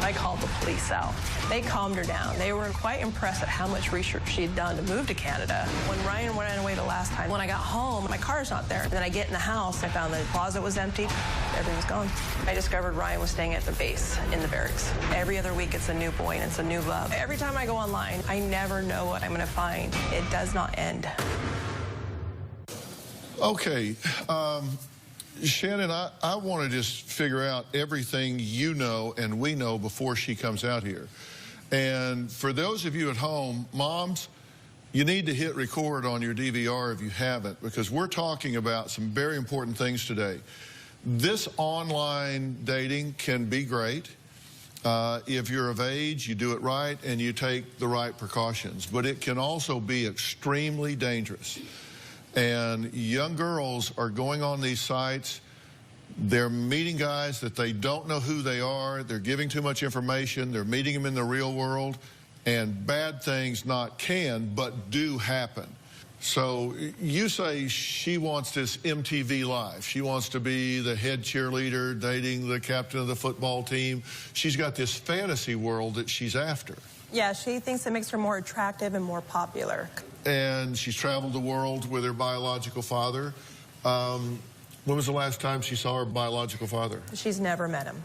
I called the police out. They calmed her down. They were quite impressed at how much research she'd done to move to Canada. When Ryan ran away the last time, when I got home, my car's not there. And then I get in the house, I found the closet was empty, everything was gone. I discovered Ryan was staying at the base in the barracks. Every other week it's a new boy and it's a new love. Every time I go online, I never know what I'm going to find. It does not end. Okay, Shannon, I want to just figure out everything you know and we know before she comes out here. And for those of you at home, moms, you need to hit record on your DVR if you haven't, because we're talking about some very important things today. This online dating can be great. If you're of age, you do it right and you take the right precautions. But it can also be extremely dangerous. And young girls are going on these sites. They're meeting guys that they don't know who they are. They're giving too much information. They're meeting them in the real world. And bad things not can, but do happen. So you say she wants this MTV life. She wants to be the head cheerleader, dating the captain of the football team. She's got this fantasy world that she's after. Yeah, she thinks it makes her more attractive and more popular. And she's traveled the world with her biological father. When was the last time she saw her biological father? She's never met him.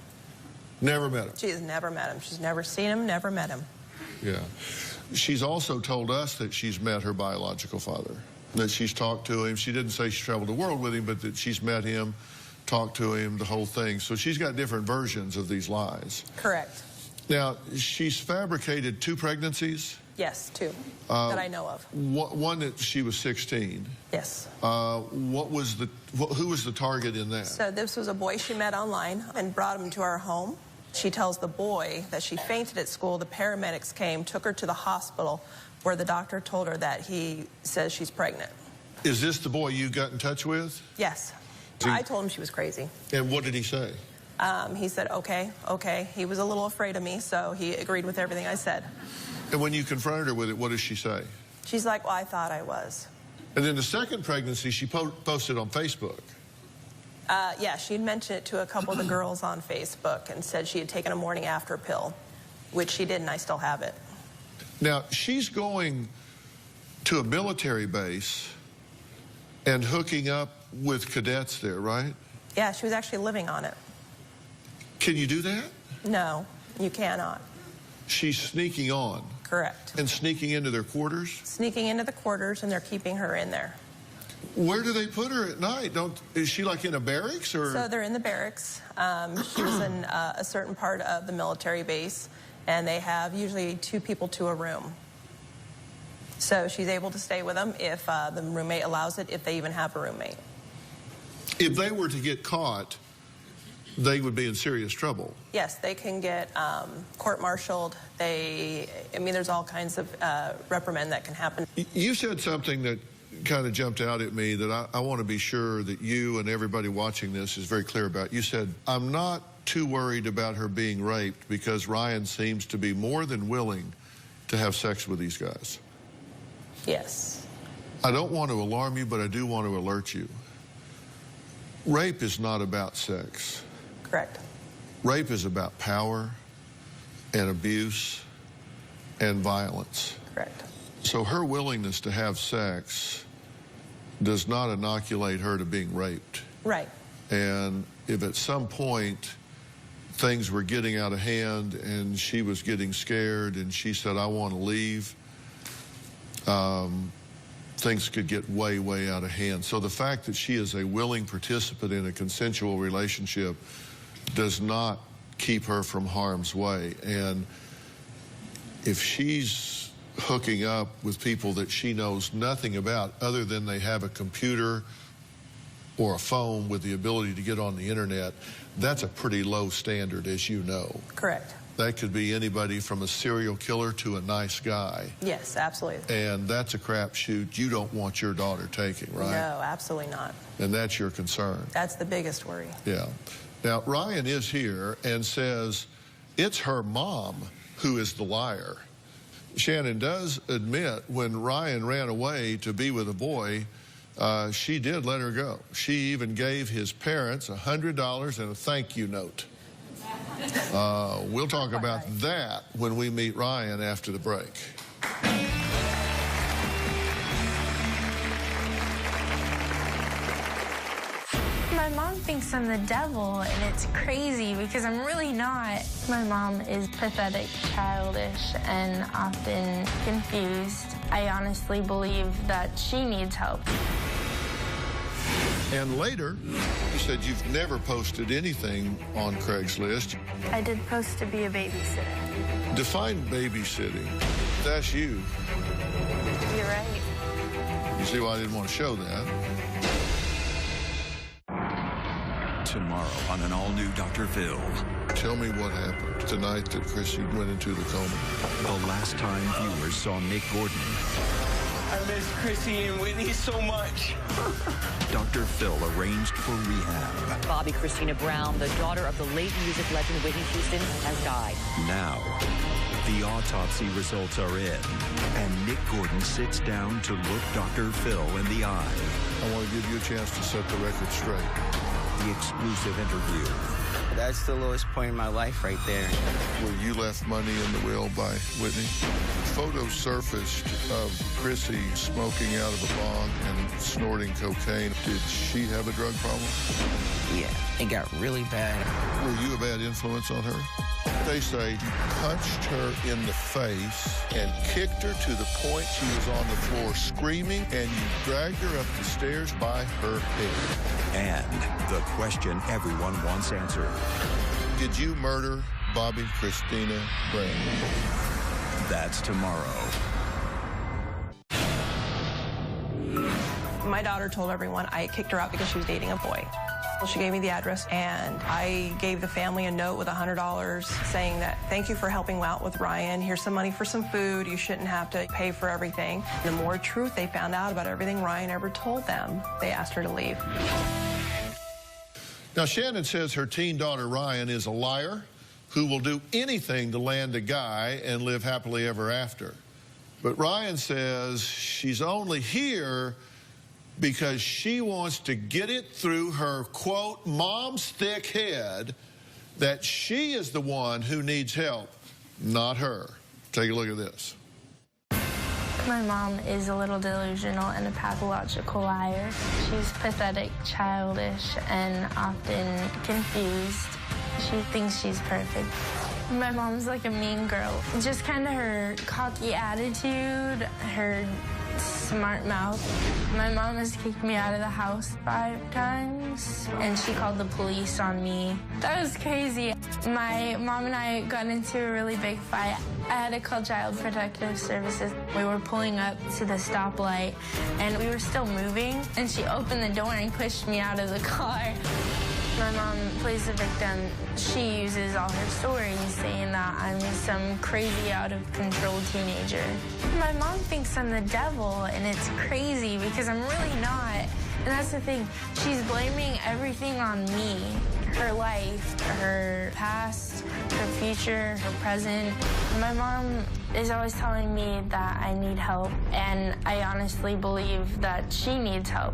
Never met him? She has never met him. She's never seen him, never met him. Yeah. She's also told us that she's met her biological father, that she's talked to him. She didn't say she traveled the world with him, but that she's met him, talked to him, the whole thing. So she's got different versions of these lies. Correct. Now, she's fabricated 2 pregnancies? Yes, 2 that I know of. One that she was 16. Yes. Who was the target in that? So this was a boy she met online and brought him to our home. She tells the boy that she fainted at school. The paramedics came, took her to the hospital, where the doctor told her that he says she's pregnant. Is this the boy you got in touch with? Yes. I told him she was crazy. And what did he say? He said, okay, okay. He was a little afraid of me, so he agreed with everything I said. And when you confronted her with it, what does she say? She's like, well, I thought I was. And then the second pregnancy, she posted on Facebook. Yeah, she'd mentioned it to a couple of the girls on Facebook and said she had taken a morning after pill, which she did, and I still have it. Now, she's going to a military base and hooking up with cadets there, right? Yeah, she was actually living on it. Can you do that? No, you cannot. She's sneaking on. Correct. And sneaking into their quarters? Sneaking into the quarters, and they're keeping her in there. Where do they put her at night? Is she like in a barracks or? So they're in the barracks. She was in a certain part of the military base, and they have usually 2 people to a room. So she's able to stay with them if the roommate allows it, if they even have a roommate. If they were to get caught, they would be in serious trouble. Yes, they can get court-martialed. I mean, there's all kinds of reprimand that can happen. You said something that kind of jumped out at me that I want to be sure that you and everybody watching this is very clear about. You said, I'm not too worried about her being raped because Ryan seems to be more than willing to have sex with these guys. Yes. I don't want to alarm you, but I do want to alert you. Rape is not about sex. Correct. Rape is about power and abuse and violence. Correct. So her willingness to have sex does not inoculate her to being raped. Right. And if at some point things were getting out of hand and she was getting scared and she said, I want to leave, things could get way, way out of hand. So the fact that she is a willing participant in a consensual relationship does not keep her from harm's way. And if she's hooking up with people that she knows nothing about other than they have a computer or a phone with the ability to get on the internet, that's a pretty low standard, as you know. Correct. That could be anybody from a serial killer to a nice guy. Yes, absolutely. And that's a crapshoot you don't want your daughter taking, right? No, absolutely not. And that's your concern. That's the biggest worry. Yeah. Now, Ryan is here and says it's her mom who is the liar. Shannon does admit when Ryan ran away to be with a boy, she did let her go. She even gave his parents $100 and a thank you note. We'll talk about that when we meet Ryan after the break. My mom thinks I'm the devil, and it's crazy because I'm really not. My mom is pathetic, childish, and often confused. I honestly believe that she needs help. And later, you said you've never posted anything on Craigslist. I did post to be a babysitter. Define babysitting. That's you. You're right. You see why I didn't want to show that. Tomorrow on an all-new Dr. Phill. Tell me what happened tonight that Chrissy went into the coma. The last time viewers saw Nick Gordon. I miss Chrissy and Whitney so much. Dr. Phill arranged for rehab. Bobby Christina Brown, the daughter of the late music legend Whitney Houston, has died. Now, the autopsy results are in, and Nick Gordon sits down to look Dr. Phill in the eye. I want to give you a chance to set the record straight. The exclusive interview. That's the lowest point in my life right there. Where you left money in the will by Whitney. Photos surfaced of Chrissy smoking out of a bong and snorting cocaine. Did she have a drug problem? Yeah, it got really bad. Were you a bad influence on her? They say you punched her in the face and kicked her to the point she was on the floor screaming, and you dragged her up the stairs by her hair. And the question everyone wants answered. Did you murder Bobby Christina Brown? That's tomorrow. My daughter told everyone I kicked her out because she was dating a boy. She gave me the address, and I gave the family a note with $100 saying that, thank you for helping out with Ryan. Here's some money for some food. You shouldn't have to pay for everything. The more truth they found out about everything Ryan ever told them, they asked her to leave. Now, Shannon says her teen daughter, Ryan, is a liar who will do anything to land a guy and live happily ever after. But Ryan says she's only here because she wants to get it through her, quote, mom's thick head that she is the one who needs help, not her. Take a look at this. My mom is a little delusional and a pathological liar. She's pathetic, childish, and often confused. She thinks she's perfect. My mom's like a mean girl. Just kind of her cocky attitude, her smart mouth. My mom has kicked me out of the house 5 times, and she called the police on me. That was crazy. My mom and I got into a really big fight. I had to call Child Protective Services. We were pulling up to the stoplight, and we were still moving, and she opened the door and pushed me out of the car. My mom plays the victim. She uses all her stories saying that I'm some crazy, out-of-control teenager. My mom thinks I'm the devil, and it's crazy because I'm really not. And that's the thing. She's blaming everything on me. Her life, her past, her future, her present. My mom is always telling me that I need help, and I honestly believe that she needs help.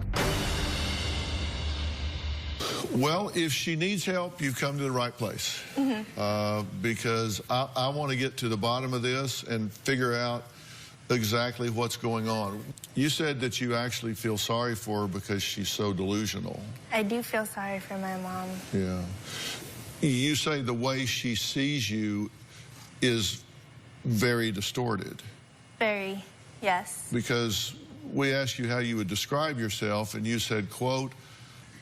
Well, if she needs help, you've come to the right place. Because I want to get to the bottom of this and figure out exactly what's going on. You said that you actually feel sorry for her because she's so delusional. I do feel sorry for my mom. Yeah. You say the way she sees you is very distorted. Very, yes. Because we asked you how you would describe yourself, and you said, quote,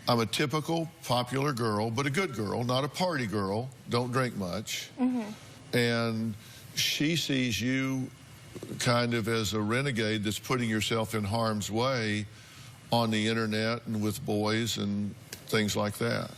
I'm a typical popular girl, but a good girl, not a party girl, don't drink much. And she sees you kind of as a renegade that's putting yourself in harm's way on the internet and with boys and things like that.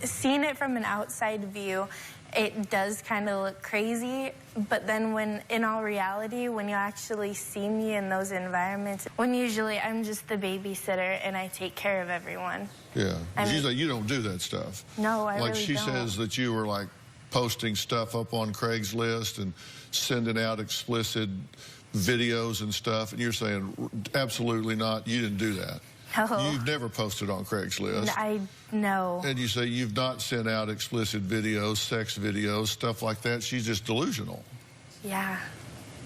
Seeing it from an outside view, it does kind of look crazy, but then when, in all reality, when you actually see me in those environments, when usually I'm just the babysitter and I take care of everyone. Yeah, she's like, you don't do that stuff. No, I like really she don't. says that you were like posting stuff up on Craigslist and sending out explicit videos and stuff, and you're saying, absolutely not, you didn't do that. No. You've never posted on Craigslist. I know. And you say you've not sent out explicit videos, sex videos, stuff like that. She's just delusional. Yeah.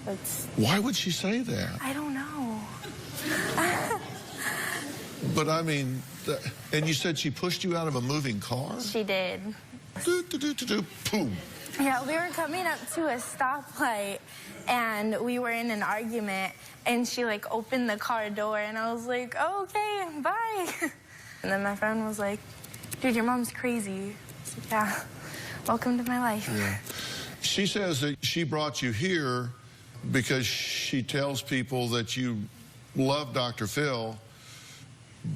It's... Why would she say that? I don't know. But I mean, and you said she pushed you out of a moving car? She did. Boom. Yeah, we were coming up to a stoplight, and we were in an argument, and she, like, opened the car door, and I was like, oh, okay, bye. And then my friend was like, dude, your mom's crazy. I was like, yeah, welcome to my life. Yeah. She says that she brought you here because she tells people that you love Dr. Phill,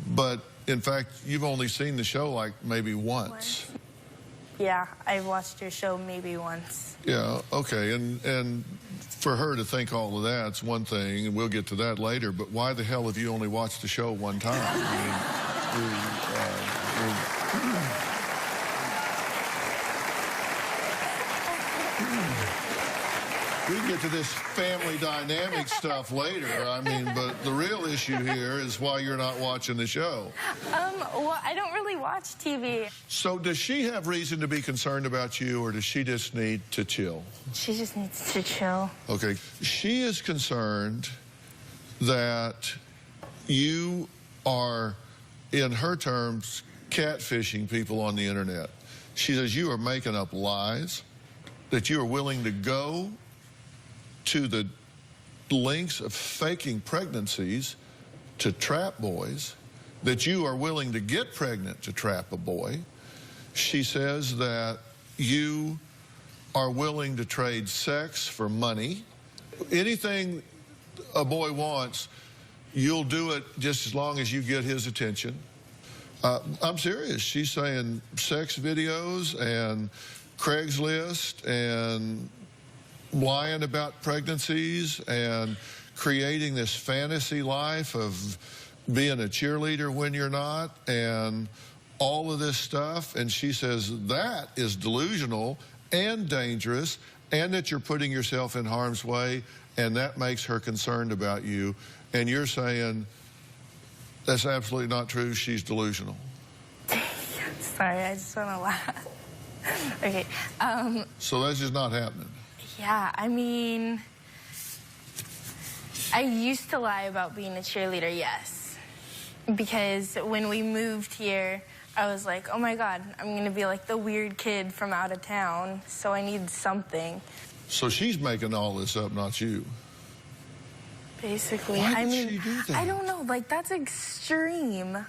but, in fact, you've only seen the show, like, maybe once. Yeah, I've watched your show maybe once. Yeah, okay, and for her to think all of that's one thing, and we'll get to that later, but why the hell have you only watched the show one time? I mean, we can get to this family dynamic stuff later, I mean, but the real issue here is why you're not watching the show. Well, I don't really watch TV. So does she have reason to be concerned about you, or does she just need to chill? She just needs to chill. Okay. She is concerned that you are, in her terms, catfishing people on the internet. She says you are making up lies, that you are willing to go to the lengths of faking pregnancies to trap boys, that you are willing to get pregnant to trap a boy. She says that you are willing to trade sex for money. Anything a boy wants, you'll do it just as long as you get his attention. I'm serious. She's saying sex videos and Craigslist and lying about pregnancies and creating this fantasy life of being a cheerleader when you're not, and all of this stuff, and she says that is delusional and dangerous, and that you're putting yourself in harm's way, and that makes her concerned about you. And you're saying that's absolutely not true. She's delusional. Sorry, I just want to laugh. Okay. So that's just not happening. Yeah, I mean, I used to lie about being a cheerleader, yes. Because when we moved here, I was like, oh my God, I'm going to be like the weird kid from out of town, so I need something. So she's making all this up, not you. Basically. Why I did mean, she do that? I don't know, like, that's extreme.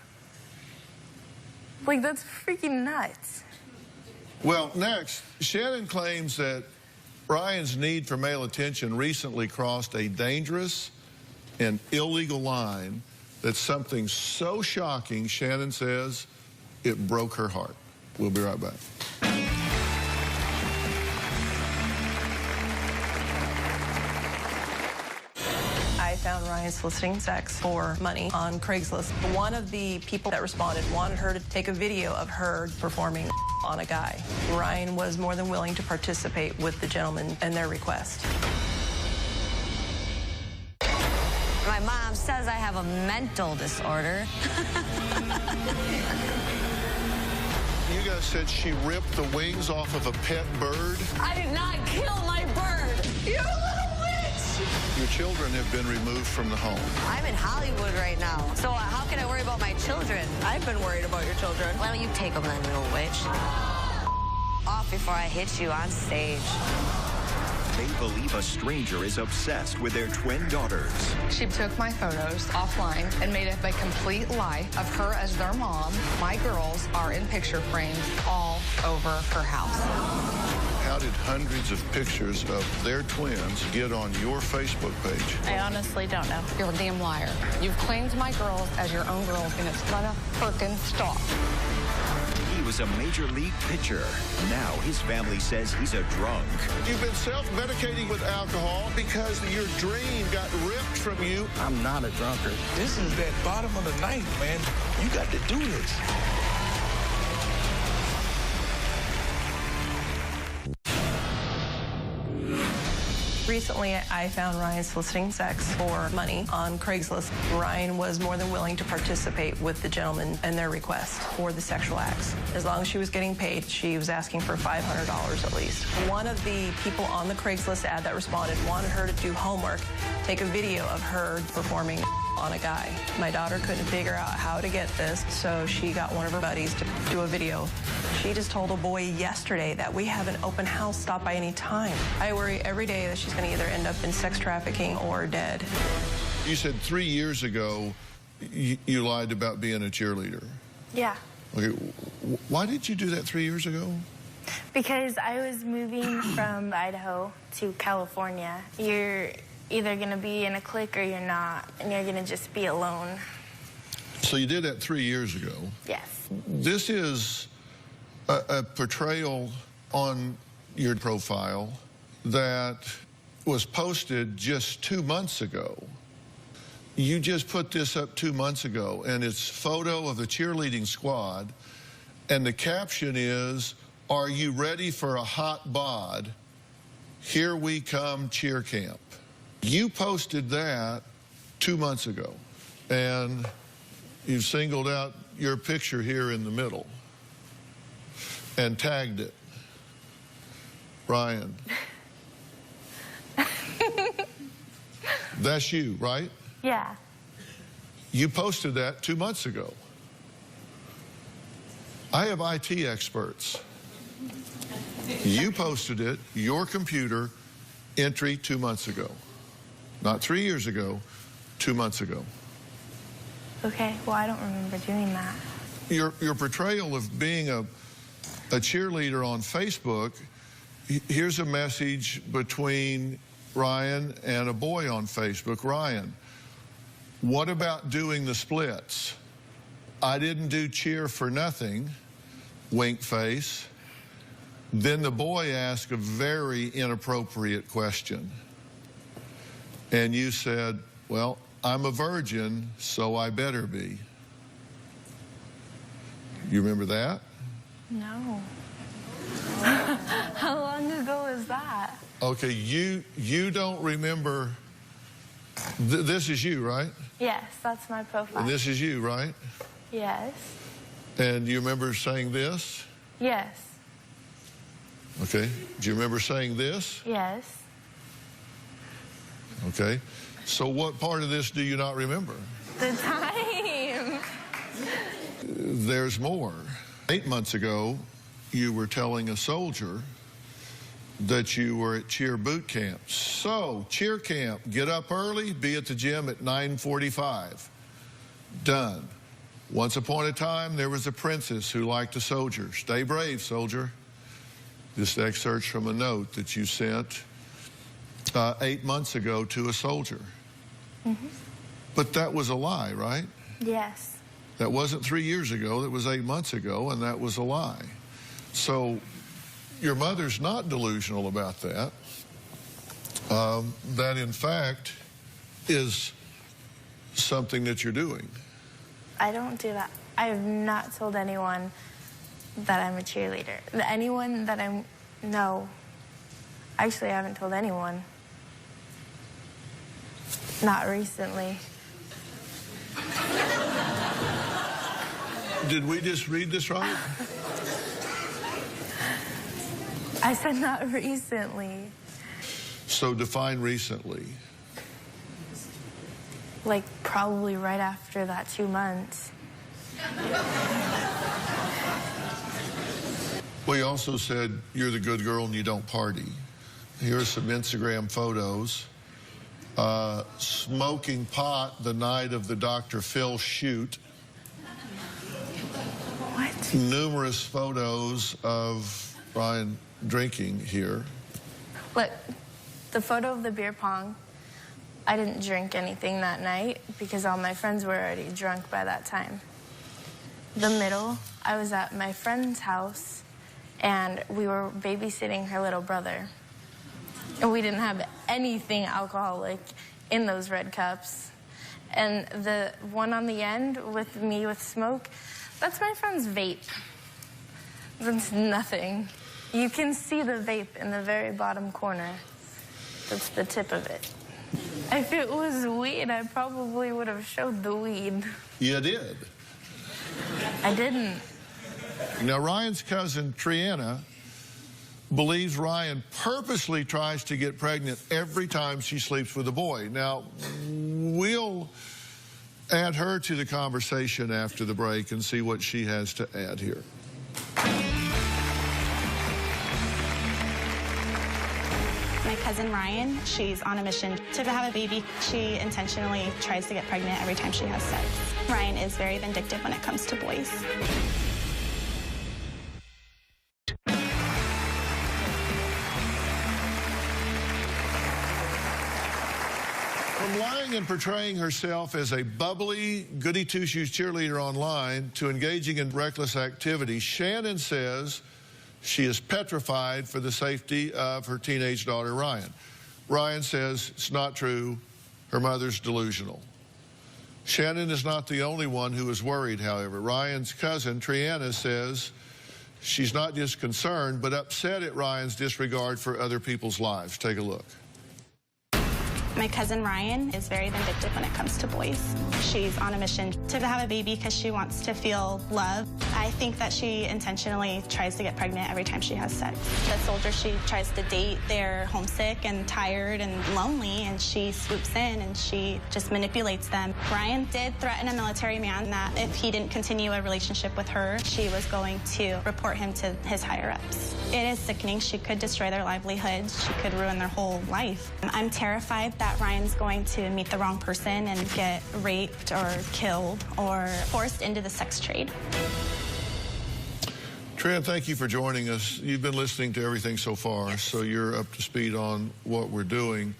Like, that's freaking nuts. Well, next, Shannon claims that Ryan's need for male attention recently crossed a dangerous and illegal line that's something so shocking, Shannon says, it broke her heart. We'll be right back. I found Ryan soliciting sex for money on Craigslist. One of the people that responded wanted her to take a video of her performing on a guy. Ryan was more than willing to participate with the gentleman and their request. My mom says I have a mental disorder. You guys said she ripped the wings off of a pet bird. I did not kill my bird. You're a little witch. Your children have been removed from the home. I'm in Hollywood right now, so how can I worry about my children? I've been worried about your children. Why don't you take them then, little witch? Off before I hit you on stage. They believe a stranger is obsessed with their twin daughters. She took my photos offline and made up a complete lie of her as their mom. My girls are in picture frames all over her house. How did hundreds of pictures of their twins get on your Facebook page? I honestly don't know. You're a damn liar. You've claimed my girls as your own girls, and it's gonna frickin' stop. He was a major league pitcher. Now his family says he's a drunk. You've been self-medicating with alcohol because your dream got ripped from you. I'm not a drunkard. This is that bottom of the ninth, man. You got to do this. Recently, I found Ryan soliciting sex for money on Craigslist. Ryan was more than willing to participate with the gentleman and their request for the sexual acts. As long as she was getting paid, she was asking for $500 at least. One of the people on the Craigslist ad that responded wanted her to do homework, take a video of her performing on a guy. My daughter couldn't figure out how to get this, so she got one of her buddies to do a video. She just told a boy yesterday that we have an open house, stop by any time. I worry every day that she's going to either end up in sex trafficking or dead. You said 3 years ago you lied about being a cheerleader. Yeah. Okay, why did you do that 3 years ago? Because I was moving from Idaho to California. You're either going to be in a clique or you're not, and you're going to just be alone. So you did that 3 years ago. Yes. This is a portrayal on your profile that was posted just 2 months ago. You just put this up 2 months ago, and it's a photo of the cheerleading squad, and the caption is, "Are you ready for a hot bod? Here we come, cheer camp." You posted that 2 months ago, and you singled out your picture here in the middle and tagged it. Ryan. That's you, right? Yeah. You posted that 2 months ago. I have IT experts. You posted it, your computer, entry 2 months ago. Not 3 years ago, 2 months ago. Okay, well, I don't remember doing that. Your portrayal of being a cheerleader on Facebook, here's a message between Ryan and a boy on Facebook. Ryan, what about doing the splits? I didn't do cheer for nothing, wink face. Then the boy asked a very inappropriate question. And you said, well, I'm a virgin, so I better be. You remember that? No. How long ago was that? Okay, you don't remember. This is you, right? Yes, that's my profile. And this is you, right? Yes. And you remember saying this? Yes. Okay. Do you remember saying this? Yes. Okay. So what part of this do you not remember? The time. There's more. 8 months ago, you were telling a soldier that you were at cheer boot camp. So, cheer camp, get up early, be at the gym at 9:45. Done. Once upon a time, there was a princess who liked a soldier. Stay brave, soldier. This excerpt from a note that you sent 8 months ago to a soldier. Mm-hmm. But that was a lie, right? Yes. That wasn't 3 years ago, that was 8 months ago, and that was a lie. So your mother's not delusional about that. That, in fact, is something that you're doing. I don't do that. I have not told anyone that I'm a cheerleader. Anyone that I'm... No. Actually, I haven't told anyone. Not recently. Did we just read this right? I said not recently. So define recently. Like, probably right after that 2 months. Well, you also said you're the good girl and you don't party. Here's some Instagram photos. Smoking pot the night of the Dr. Phill shoot. What? Numerous photos of Ryan drinking here. Look, the photo of the beer pong, I didn't drink anything that night because all my friends were already drunk by that time. The middle, I was at my friend's house and we were babysitting her little brother. And we didn't have anything alcoholic in those red cups. And the one on the end with me with smoke, that's my friend's vape. That's nothing. You can see the vape in the very bottom corner. That's the tip of it. If it was weed, I probably would have showed the weed. You did. I didn't. Now, Ryan's cousin, Triana, believes Ryan purposely tries to get pregnant every time she sleeps with a boy. Now, we'll add her to the conversation after the break and see what she has to add here. My cousin Ryan, she's on a mission to have a baby. She intentionally tries to get pregnant every time she has sex. Ryan is very vindictive when it comes to boys. From lying and portraying herself as a bubbly, goody-two-shoes cheerleader online to engaging in reckless activity, Shannon says she is petrified for the safety of her teenage daughter, Ryan. Ryan says it's not true. Her mother's delusional. Shannon is not the only one who is worried, however. Ryan's cousin, Triana, says she's not just concerned, but upset at Ryan's disregard for other people's lives. Take a look. My cousin Ryan is very vindictive when it comes to boys. She's on a mission to have a baby because she wants to feel love. I think that she intentionally tries to get pregnant every time she has sex. The soldier she tries to date, they're homesick and tired and lonely, and she swoops in and she just manipulates them. Ryan did threaten a military man that if he didn't continue a relationship with her, she was going to report him to his higher-ups. It is sickening. She could destroy their livelihoods. She could ruin their whole life. I'm terrified that Ryan's going to meet the wrong person and get raped or killed or forced into the sex trade. Tran, thank you for joining us. You've been listening to everything so far, so you're up to speed on what we're doing.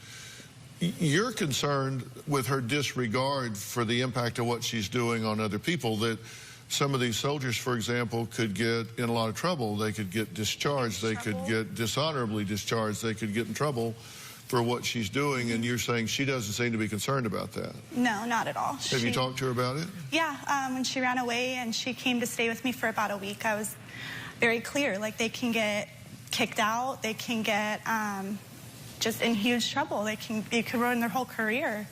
You're concerned with her disregard for the impact of what she's doing on other people, that some of these soldiers, for example, could get in a lot of trouble. They could get discharged. They could get dishonorably discharged. They could get in trouble for what she's doing, and you're saying she doesn't seem to be concerned about that. No, not at all. Have you talked to her about it? Yeah, when she ran away and she came to stay with me for about a week, I was very clear. Like, they can get kicked out, they can get just in huge trouble. It could ruin their whole career.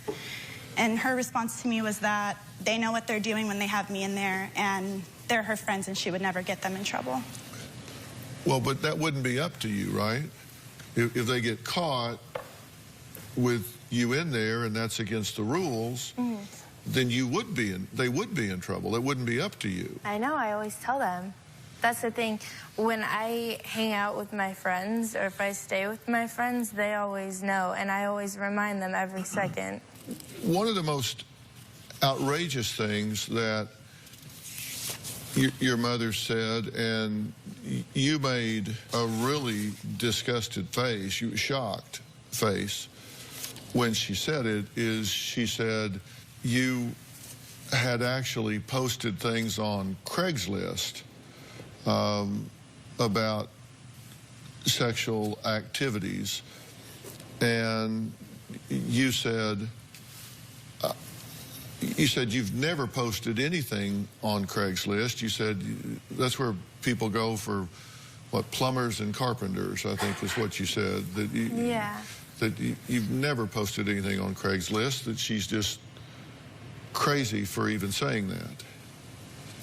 And her response to me was that they know what they're doing when they have me in there, and they're her friends, and she would never get them in trouble. Well, but that wouldn't be up to you, right? If they get caught with you in there and that's against the rules, then they would be in trouble. It wouldn't be up to you. I know, I always tell them. That's the thing. When I hang out with my friends, or if I stay with my friends, they always know, and I always remind them every second. One of the most outrageous things that your mother said, and you made a really disgusted face, you shocked face when she said it, is she said you had actually posted things on Craigslist about sexual activities, and you said you've never posted anything on Craigslist. You said that's where people go for, what, plumbers and carpenters, I think is what you said. That you've never posted anything on Craigslist, that she's just crazy for even saying that.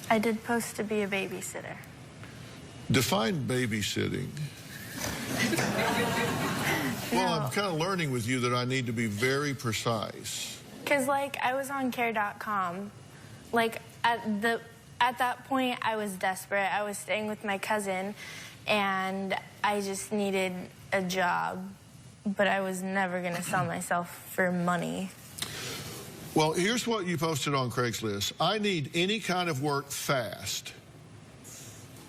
I did post to be a babysitter. Define babysitting. Well, I'm kind of learning with you that I need to be very precise. Because, like, I was on care.com. Like, at that point, I was desperate. I was staying with my cousin, and I just needed a job. But I was never going to sell myself for money. Well, here's what you posted on Craigslist. I need any kind of work fast.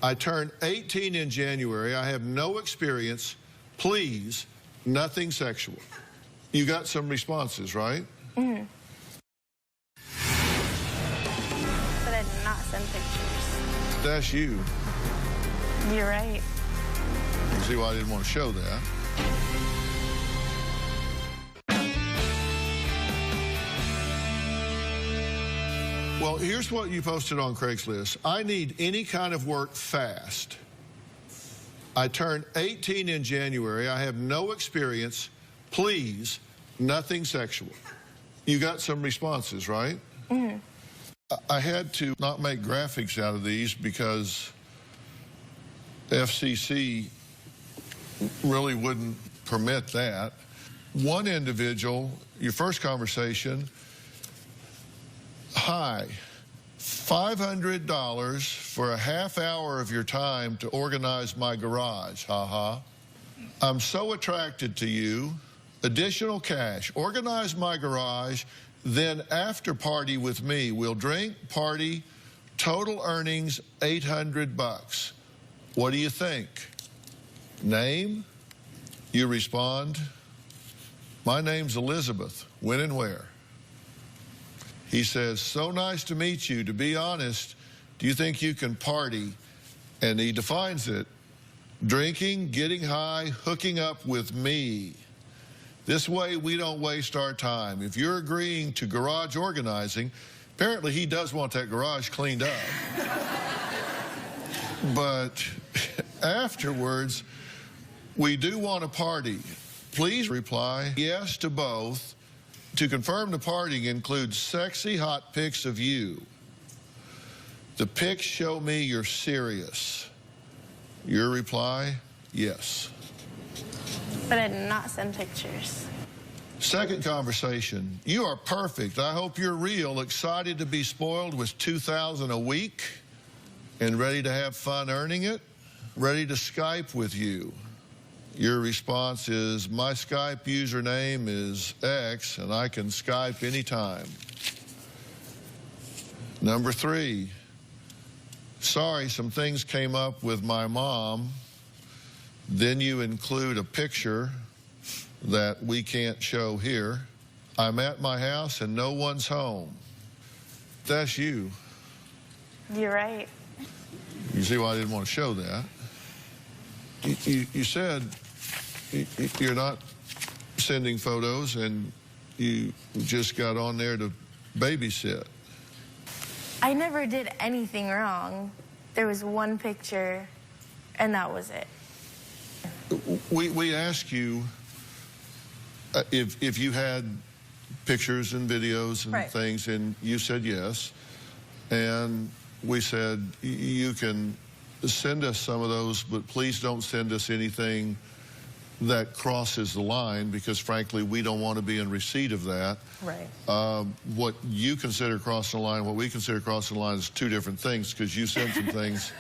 I turned 18 in January. I have no experience. Please, nothing sexual. You got some responses, right? Mm-hmm. But I did not send pictures. That's you. You're right. You see why I didn't want to show that. Well, here's what you posted on Craigslist. I need any kind of work fast. I turned 18 in January. I have no experience. Please, nothing sexual. You got some responses, right? Mm-hmm. I had to not make graphics out of these because FCC really wouldn't permit that. One individual, your first conversation, hi, $500 for a half hour of your time to organize my garage, haha. I'm so attracted to you. Additional cash, organize my garage, then after party with me. We'll drink, party, total earnings $800. What do you think? Name? You respond, my name's Elizabeth. When and where? He says, so nice to meet you. To be honest, do you think you can party? And he defines it, drinking, getting high, hooking up with me. This way we don't waste our time. If you're agreeing to garage organizing, apparently he does want that garage cleaned up. But afterwards, we do want a party. Please reply yes to both. To confirm the party includes sexy hot pics of you. The pics show me you're serious. Your reply, yes. But I did not send pictures. Second conversation, you are perfect. I hope you're real, excited to be spoiled with $2,000 a week and ready to have fun earning it, ready to Skype with you. Your response is, my Skype username is X, and I can Skype anytime. Number 3, sorry, some things came up with my mom. Then you include a picture that we can't show here. I'm at my house and no one's home. That's you. You're right. You see why I didn't want to show that. You said you're not sending photos, and you just got on there to babysit. I never did anything wrong. There was one picture, and that was it. We asked you if you had pictures and videos and things, and you said yes. And we said, you can send us some of those, but please don't send us anything that crosses the line, because frankly, we don't want to be in receipt of that. Right. What you consider crossing the line, what we consider crossing the line is two different things, because you sent some things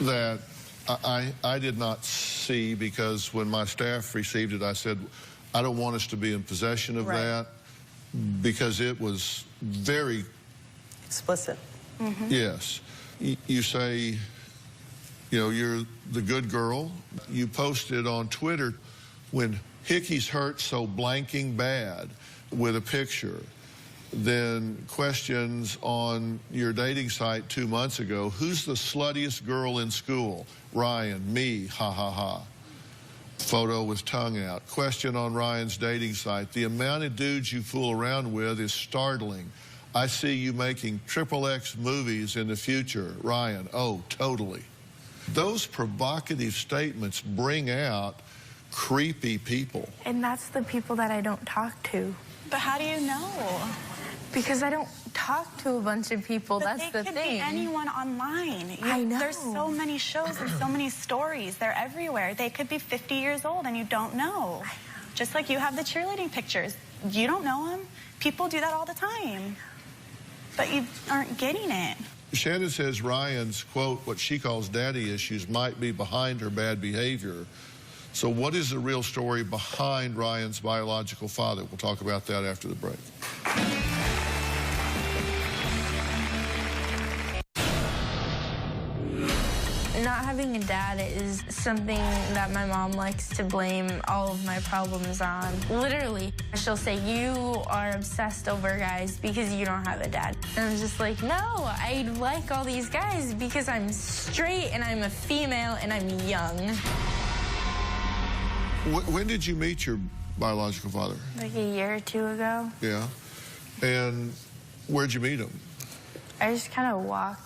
that I did not see, because when my staff received it, I said, I don't want us to be in possession of that, because it was very explicit. Mm-hmm. Yes. You say, you know, you're the good girl. You posted on Twitter, when Hickey's hurt so blanking bad, with a picture. Then questions on your dating site 2 months ago, who's the sluttiest girl in school? Ryan, me, ha ha ha. Photo with tongue out. Question on Ryan's dating site, the amount of dudes you fool around with is startling. I see you making XXX movies in the future. Ryan, oh, totally. Those provocative statements bring out creepy people. And that's the people that I don't talk to. But how do you know? Because I don't talk to a bunch of people. But that's the thing. They could be anyone online. I know. There's so many shows and so many stories. They're everywhere. They could be 50 years old and you don't know. Just like you have the cheerleading pictures. You don't know them. People do that all the time. But you aren't getting it. Shannon says Ryan's, quote, what she calls daddy issues might be behind her bad behavior. So what is the real story behind Ryan's biological father? We'll talk about that after the break. Not having a dad is something that my mom likes to blame all of my problems on. Literally, she'll say, you are obsessed over guys because you don't have a dad. And I'm just like, no, I like all these guys because I'm straight and I'm a female and I'm young. When did you meet your biological father? Like a year or two ago. Yeah. And where'd you meet him? I just kind of walked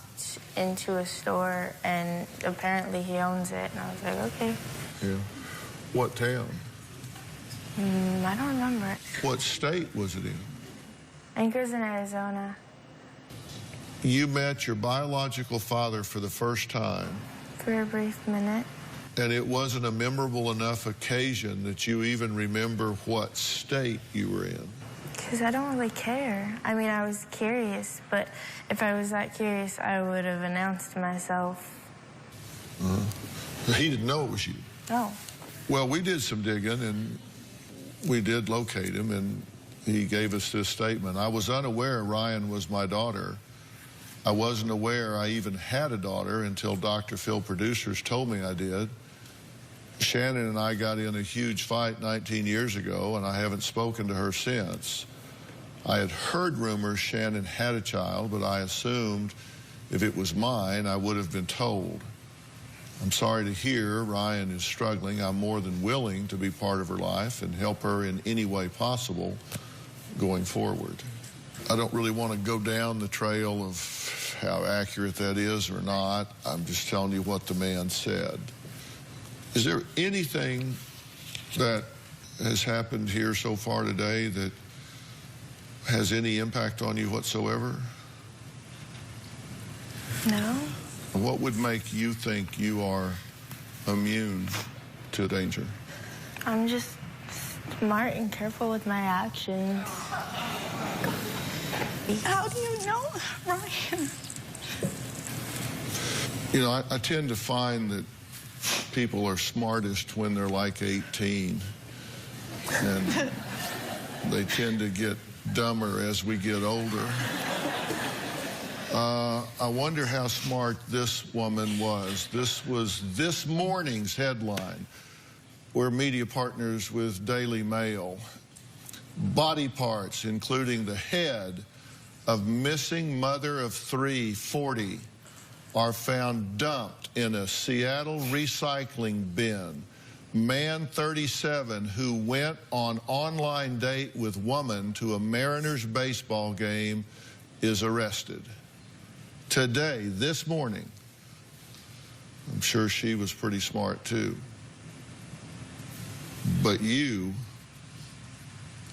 into a store, and apparently he owns it, and I was like, okay. Yeah. What town? I don't remember. What state was it in? I think it was in Arizona. You met your biological father for the first time. For a brief minute. And it wasn't a memorable enough occasion that you even remember what state you were in. Because I don't really care. I mean, I was curious, but if I was that curious, I would have announced myself. He didn't know it was you. No. Well, we did some digging, and we did locate him, and he gave us this statement. I was unaware Ryan was my daughter. I wasn't aware I even had a daughter until Dr. Phill producers told me I did. Shannon and I got in a huge fight 19 years ago, and I haven't spoken to her since. I had heard rumors Shannon had a child, but I assumed if it was mine, I would have been told. I'm sorry to hear Ryan is struggling. I'm more than willing to be part of her life and help her in any way possible going forward. I don't really want to go down the trail of how accurate that is or not. I'm just telling you what the man said. Is there anything that has happened here so far today that has any impact on you whatsoever? No. What would make you think you are immune to danger? I'm just smart and careful with my actions. How do you know, Ryan? You know, I tend to find that people are smartest when they're like 18. And they tend to get dumber as we get older. I wonder how smart this woman was. This was this morning's headline. We're media partners with Daily Mail. Body parts, including the head of missing mother of three, 40, are found dumped in a Seattle recycling bin. Man 37 who went on online date with woman to a Mariners baseball game is arrested. Today, this morning, I'm sure she was pretty smart too. But you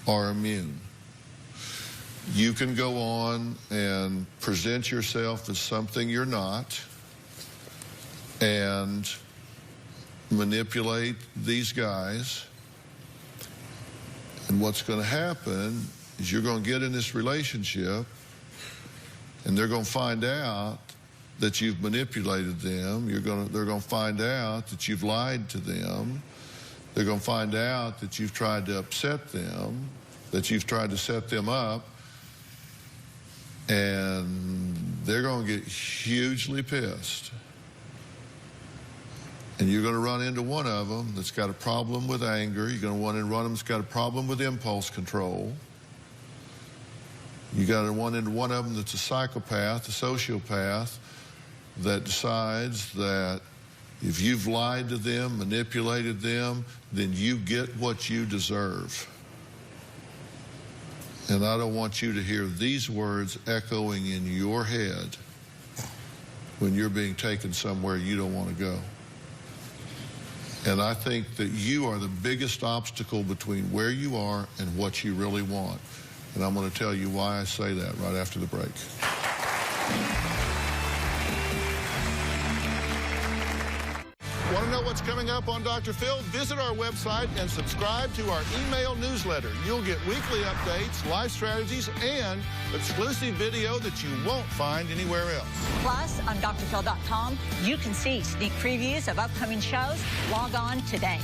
are immune. You can go on and present yourself as something you're not and manipulate these guys. And what's going to happen is you're going to get in this relationship and they're going to find out that you've manipulated them. They're going to find out that you've lied to them. They're going to find out that you've tried to upset them, that you've tried to set them up, and they're going to get hugely pissed. And you're going to run into one of them that's got a problem with anger. You're going to run into one of them that's got a problem with impulse control. You got to run into one of them that's a psychopath, a sociopath, that decides that if you've lied to them, manipulated them, then you get what you deserve. And I don't want you to hear these words echoing in your head when you're being taken somewhere you don't want to go. And I think that you are the biggest obstacle between where you are and what you really want. And I'm going to tell you why I say that right after the break. Want to know what's coming up on Dr. Phil? Visit our website and subscribe to our email newsletter. You'll get weekly updates, life strategies, and exclusive video that you won't find anywhere else. Plus, on drphil.com, you can see sneak previews of upcoming shows. Log on today.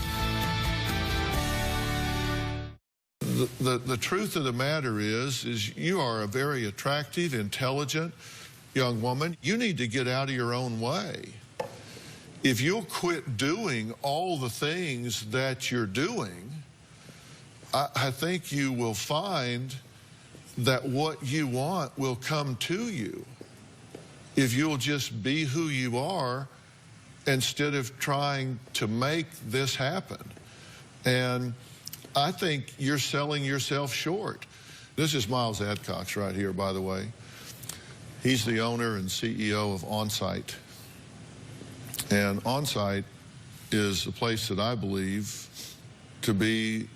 The truth of the matter is you are a very attractive, intelligent young woman. You need to get out of your own way. If you'll quit doing all the things that you're doing, I think you will find that what you want will come to you. If you'll just be who you are instead of trying to make this happen. And I think you're selling yourself short. This is Miles Adcox right here, by the way. He's the owner and CEO of OnSite. And OnSite is a place that I believe to be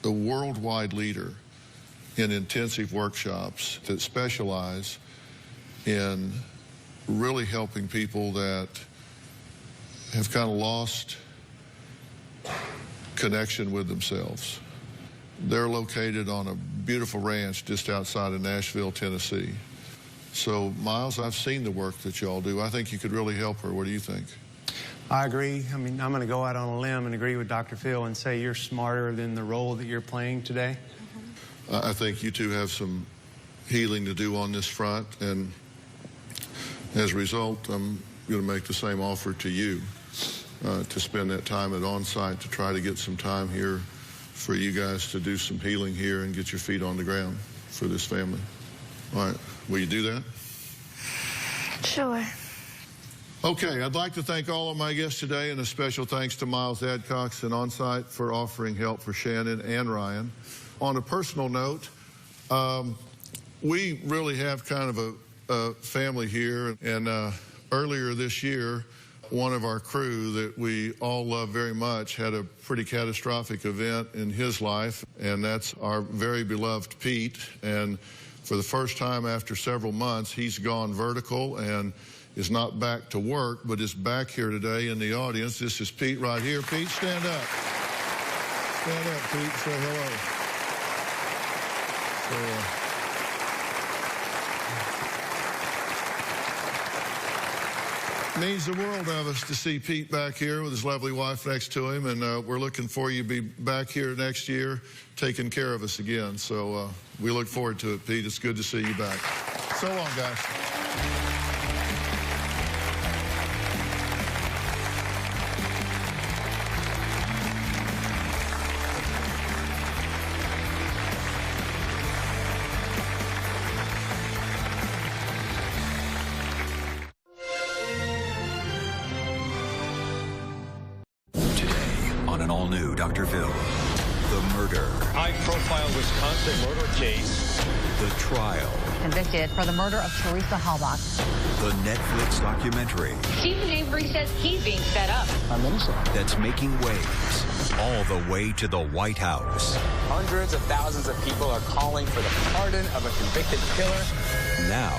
a worldwide leader in intensive workshops that specialize in really helping people that have kind of lost connection with themselves. They're located on a beautiful ranch just outside of Nashville, Tennessee. So, Miles, I've seen the work that y'all do. I think you could really help her. What do you think? I agree. I mean, I'm going to go out on a limb and agree with Dr. Phil and say you're smarter than the role that you're playing today. I think you two have some healing to do on this front, and as a result, I'm going to make the same offer to you to spend that time at OnSite to try to get some time here for you guys to do some healing here and get your feet on the ground for this family. All right, will you do that? Sure. Okay, I'd like to thank all of my guests today, and a special thanks to Miles Adcox and OnSite for offering help for Shannon and Ryan. On a personal note, we really have kind of a family here, and earlier this year, one of our crew that we all love very much had a pretty catastrophic event in his life, and that's our very beloved Pete. And for the first time after several months, he's gone vertical and is not back to work, but is back here today in the audience. This is Pete right here. Pete, stand up. Stand up, Pete. Say hello. Means the world of us to see Pete back here with his lovely wife next to him, and we're looking for you to be back here next year taking care of us again. So we look forward to it, Pete. It's good to see you back. So long, guys. Dr. Phill. The murder. High-profile Wisconsin murder case. The trial. Convicted for the murder of Teresa Halbach. The Netflix documentary. Stephen Avery says he's being set up. I'm innocent. That's making waves all the way to the White House. Hundreds of thousands of people are calling for the pardon of a convicted killer. Now,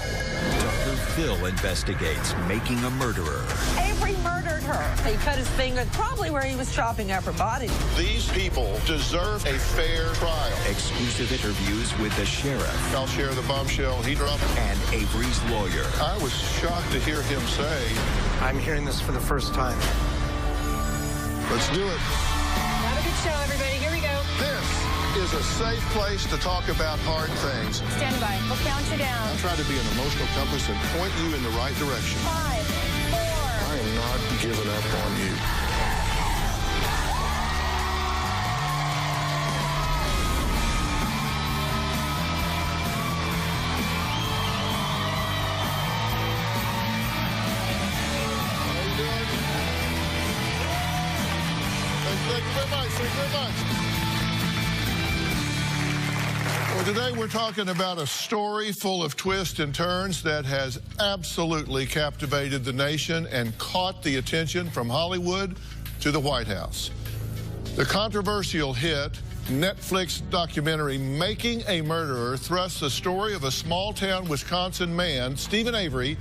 Dr. Phill investigates making a murderer. Avery murdered her. He cut his finger probably where he was chopping up her body. These people deserve a fair trial. Exclusive interviews with the sheriff. I'll share the bombshell he dropped. And Avery's lawyer. I was shocked to hear him say, I'm hearing this for the first time. let's do it. Have a good show, everybody. Here we go. This is a safe place to talk about hard things. Stand by. We'll count you down. I'll try to be an emotional compass and point you in the right direction. 5, 4. I am not giving up on you. Thank you very much. Thank you very much. Well, today we're talking about a story full of twists and turns that has absolutely captivated the nation and caught the attention from Hollywood to the White House. The controversial hit Netflix documentary Making a Murderer thrusts the story of a small-town Wisconsin man, Stephen Avery,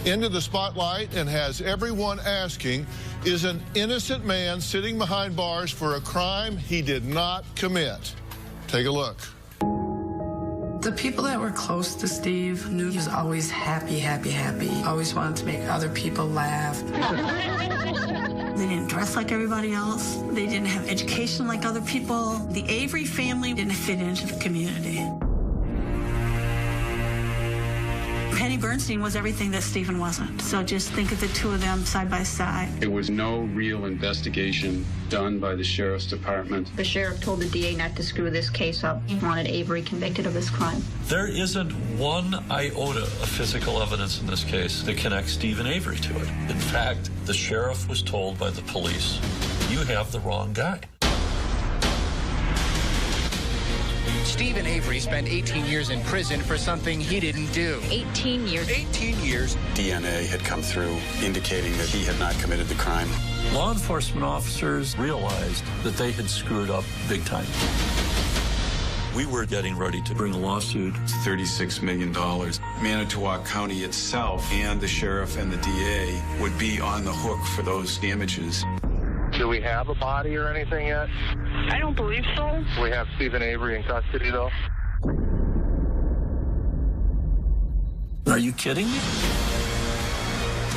into the spotlight and has everyone asking, is an innocent man sitting behind bars for a crime he did not commit? Take a look. The people that were close to Steve knew he was always happy, happy, happy. Always wanted to make other people laugh. They didn't dress like everybody else. They didn't have education like other people. The Avery family didn't fit into the community. Penny Bernstein was everything that Stephen wasn't. So just think of the two of them side by side. There was no real investigation done by the sheriff's department. The sheriff told the DA not to screw this case up. He wanted Avery convicted of this crime. There isn't one iota of physical evidence in this case that connects Stephen Avery to it. In fact, the sheriff was told by the police, you have the wrong guy. Stephen Avery spent 18 years in prison for something he didn't do. 18 years. 18 years. DNA had come through indicating that he had not committed the crime. Law enforcement officers realized that they had screwed up big time. We were getting ready to bring a lawsuit. It's $36 million. Manitowoc County itself and the sheriff and the DA would be on the hook for those damages. Do we have a body or anything yet? I don't believe so. We have Stephen Avery in custody, though. Are you kidding me?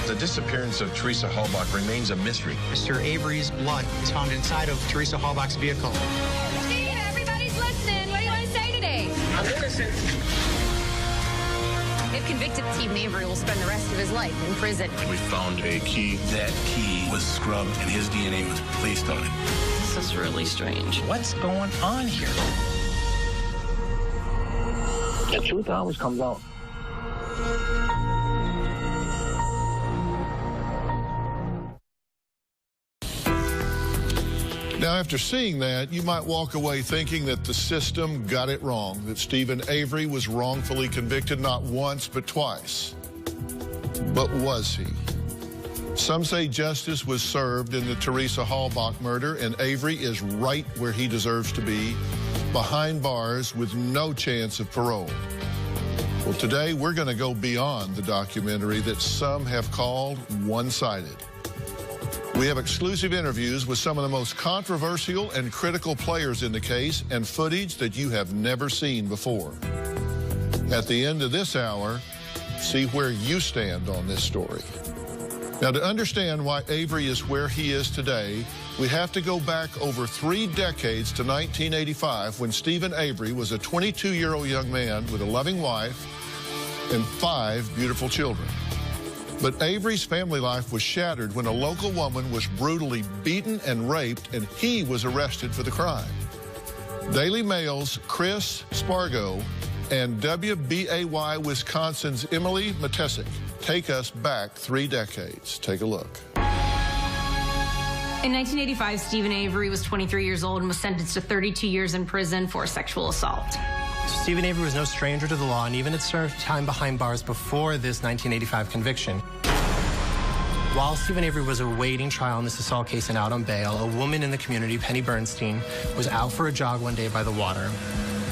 The disappearance of Teresa Halbach remains a mystery. Mr. Avery's blood is found inside of Teresa Halbach's vehicle. Steve, everybody's listening. What do you want to say today? I'm innocent. If convicted, Stephen Avery will spend the rest of his life in prison. We found a key. That key was scrubbed and his DNA was placed on it. This is really strange. What's going on here? The truth always comes out. Now, after seeing that, you might walk away thinking that the system got it wrong, that Stephen Avery was wrongfully convicted not once but twice. But was he? Some say justice was served in the Teresa Halbach murder, and Avery is right where he deserves to be, behind bars with no chance of parole. Well, today we're going to go beyond the documentary that some have called one-sided. We have exclusive interviews with some of the most controversial and critical players in the case and footage that you have never seen before. At the end of this hour, see where you stand on this story. Now, to understand why Avery is where he is today, we have to go back over 3 decades to 1985 when Stephen Avery was a 22-year-old young man with a loving wife and 5 beautiful children. But Avery's family life was shattered when a local woman was brutally beaten and raped, and he was arrested for the crime. Daily Mail's Chris Spargo and WBAY Wisconsin's Emily Matesic take us back 3 decades. Take a look. In 1985, Stephen Avery was 23 years old and was sentenced to 32 years in prison for sexual assault. Stephen Avery was no stranger to the law and even had served time behind bars before this 1985 conviction. While Stephen Avery was awaiting trial in this assault case and out on bail, a woman in the community, Penny Bernstein, was out for a jog one day by the water.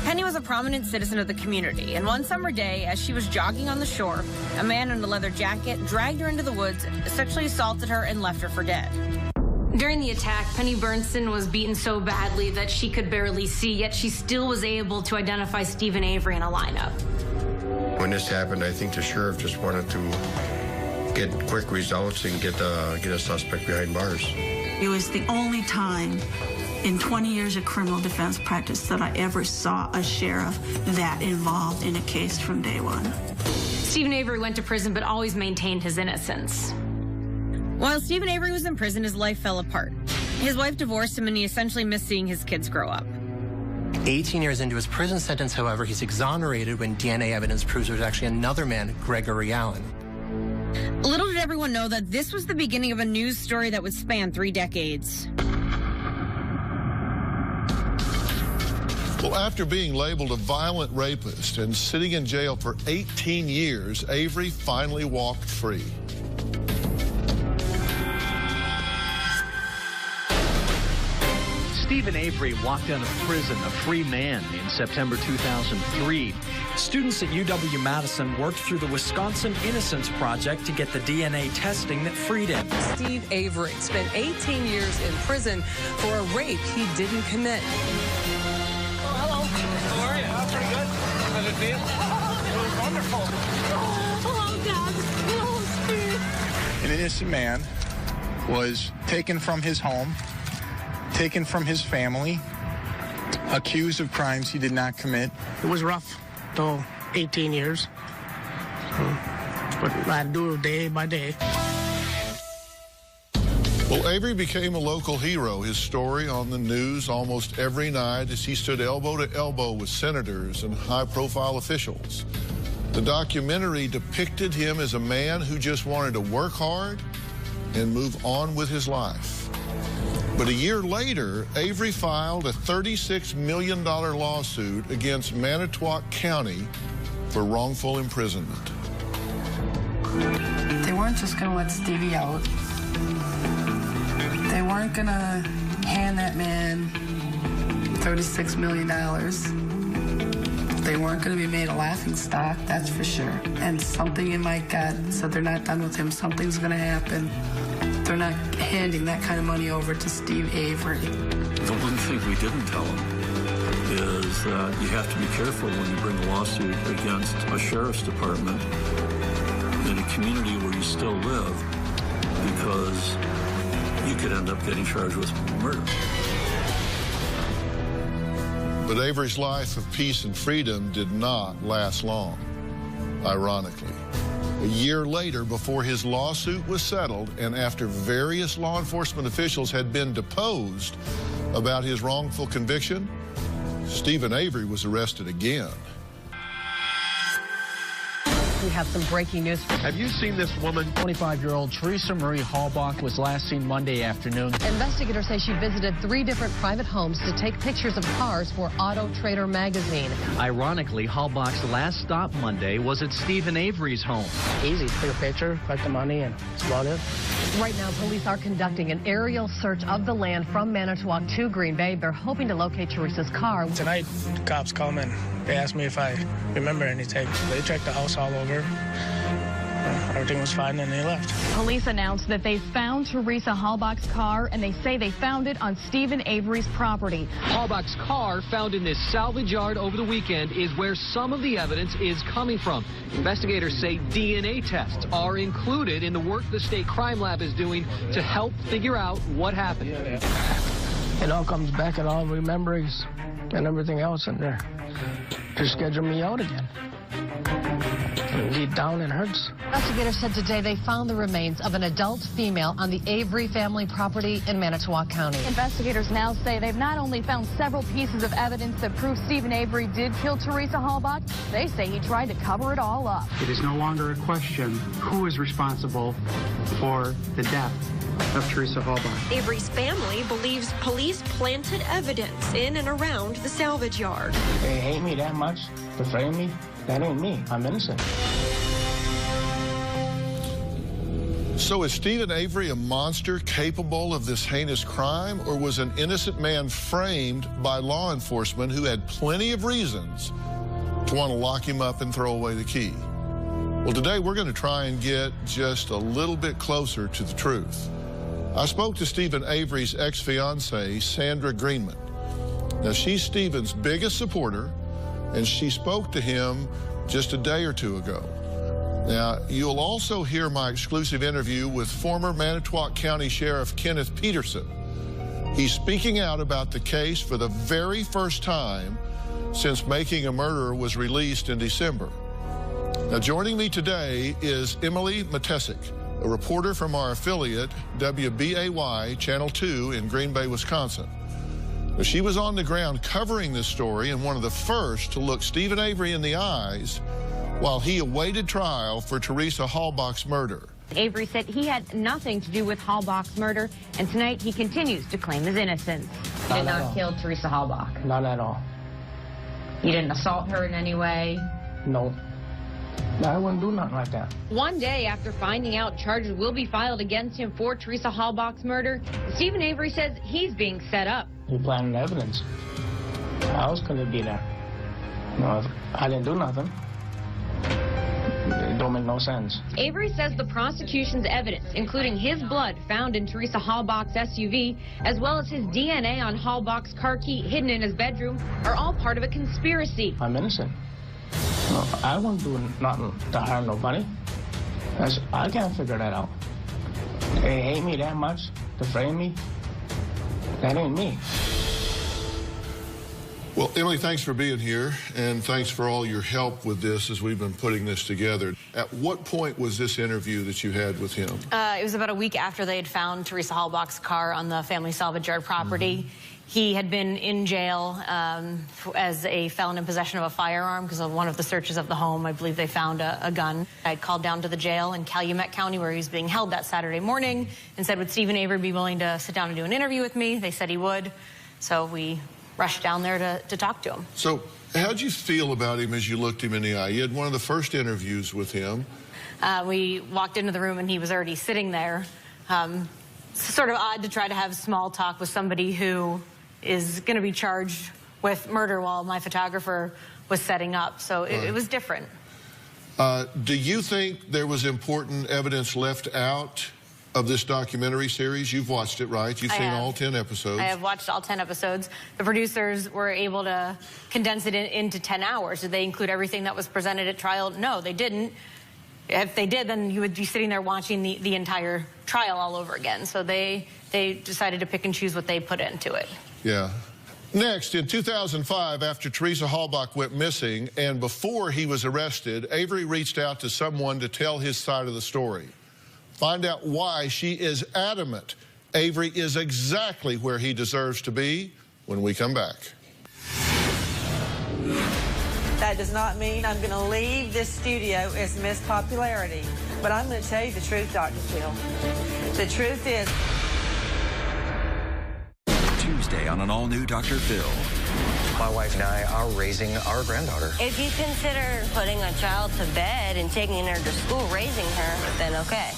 Penny was a prominent citizen of the community, and one summer day, as she was jogging on the shore, a man in a leather jacket dragged her into the woods, sexually assaulted her, and left her for dead. During the attack, Penny Bernstein was beaten so badly that she could barely see, yet she still was able to identify Stephen Avery in a lineup. When this happened, I think the sheriff just wanted to get quick results and get a suspect behind bars. It was the only time in 20 years of criminal defense practice that I ever saw a sheriff that involved in a case from day one. Stephen Avery went to prison but always maintained his innocence. While Stephen Avery was in prison, his life fell apart. His wife divorced him, and he essentially missed seeing his kids grow up. 18 years into his prison sentence, however, he's exonerated when DNA evidence proves there was actually another man, Gregory Allen. Little did everyone know that this was the beginning of a news story that would span 3 decades. Well, after being labeled a violent rapist and sitting in jail for 18 years, Avery finally walked free. Stephen Avery walked out of prison a free man in September 2003. Students at UW-Madison worked through the Wisconsin Innocence Project to get the DNA testing that freed him. Steve Avery spent 18 years in prison for a rape he didn't commit. Oh, hello. How are you? Pretty good. How's it feel? It was wonderful. Oh, God. Oh, Steve. An innocent man was taken from his home, taken from his family, accused of crimes he did not commit. It was rough, though, 18 years. But I do it day by day. Well, Avery became a local hero. His story on the news almost every night as he stood elbow to elbow with senators and high-profile officials. The documentary depicted him as a man who just wanted to work hard and move on with his life. But a year later, Avery filed a $36 million lawsuit against Manitowoc County for wrongful imprisonment. They weren't just going to let Stevie out. They weren't going to hand that man $36 million. They weren't going to be made a laughingstock, that's for sure. And something in my gut said they're not done with him. Something's going to happen. They're not handing that kind of money over to Steve Avery. The one thing we didn't tell him is that you have to be careful when you bring a lawsuit against a sheriff's department in a community where you still live, because you could end up getting charged with murder. But Avery's life of peace and freedom did not last long, ironically. A year later, before his lawsuit was settled and after various law enforcement officials had been deposed about his wrongful conviction, Stephen Avery was arrested again. We have some breaking news. Have you seen this woman? 25-year-old Teresa Marie Hallbach was last seen Monday afternoon. Investigators say she visited 3 different private homes to take pictures of cars for Auto Trader magazine. Ironically, Hallbach's last stop Monday was at Stephen Avery's home. Easy, take a picture, collect the money, and that's about it. Right now, police are conducting an aerial search of the land from Manitowoc to Green Bay. They're hoping to locate Teresa's car. Tonight, the cops come in. They asked me if I remember anything. They checked the house all over. Everything was fine, and they left. Police announced that they found Teresa Hallbach's car, and they say they found it on Stephen Avery's property. Hallbach's car, found in this salvage yard over the weekend, is where some of the evidence is coming from. Investigators say DNA tests are included in the work the state crime lab is doing to help figure out what happened. It all comes back and all memories and everything else in there to schedule me out again. Deep down, it hurts. Investigators said today they found the remains of an adult female on the Avery family property in Manitowoc County. Investigators now say they've not only found several pieces of evidence that prove Stephen Avery did kill Teresa Halbach, they say he tried to cover it all up. It is no longer a question who is responsible for the death of Teresa Halbach. Avery's family believes police planted evidence in and around the salvage yard. They hate me that much to frame me. That ain't me. I'm innocent. So is Stephen Avery a monster capable of this heinous crime, or was an innocent man framed by law enforcement who had plenty of reasons to want to lock him up and throw away the key? Well, today we're going to try and get just a little bit closer to the truth. I spoke to Stephen Avery's ex-fiancée, Sandra Greenman. Now, she's Stephen's biggest supporter, and she spoke to him just a day or two ago. Now, you'll also hear my exclusive interview with former Manitowoc County Sheriff Kenneth Peterson. He's speaking out about the case for the very first time since Making a Murderer was released in December. Now, joining me today is Emily Matesic, a reporter from our affiliate, WBAY Channel 2 in Green Bay, Wisconsin. Now, she was on the ground covering this story and one of the first to look Stephen Avery in the eyes while he awaited trial for Teresa Halbach's murder. Avery said he had nothing to do with Halbach's murder, and tonight he continues to claim his innocence. Not Did at not all. kill Teresa Halbach. Not at all. You didn't assault her in any way. No. I wouldn't do nothing like that. One day after finding out charges will be filed against him for Teresa Halbach's murder, Stephen Avery says he's being set up. You planted evidence. How else could it be there? No, if I didn't do nothing. It don't make no sense. Avery says the prosecution's evidence, including his blood found in Teresa Halbach's SUV, as well as his DNA on Halbach's car key hidden in his bedroom, are all part of a conspiracy. I'm innocent. No, I wouldn't do nothing to harm nobody. I can't figure that out. They hate me that much to frame me. That ain't me. Well, Emily, thanks for being here, and thanks for all your help with this as we've been putting this together. At what point was this interview that you had with him? It was about a week after they had found Teresa Halbach's car on the family salvage yard property. He had been in jail as a felon in possession of a firearm because of one of the searches of the home. I believe they found a gun. I called down to the jail in Calumet County where he was being held that Saturday morning and said, would Stephen Avery be willing to sit down and do an interview with me? They said he would. So we rushed down there to talk to him. So how'd you feel about him as you looked him in the eye? You had one of the first interviews with him. We walked into the room and he was already sitting there. Sort of odd to try to have small talk with somebody who is going to be charged with murder while my photographer was setting up. So it was different. Do you think there was important evidence left out of this documentary series? You've watched it, right? You've seen all 10 episodes. I have watched all 10 episodes. The producers were able to condense it into 10 hours. Did they include everything that was presented at trial? No, they didn't. If they did, then you would be sitting there watching the entire trial all over again. So they decided to pick and choose what they put into it. Yeah. Next, in 2005, after Teresa Halbach went missing and before he was arrested, Avery reached out to someone to tell his side of the story. Find out why she is adamant Avery is exactly where he deserves to be when we come back. That does not mean I'm going to leave this studio as Miss Popularity. But I'm going to tell you the truth, Dr. Phill. The truth is... Tuesday on an all-new Dr. Phill. My wife and I are raising our granddaughter. If you consider putting a child to bed and taking her to school, raising her, then okay.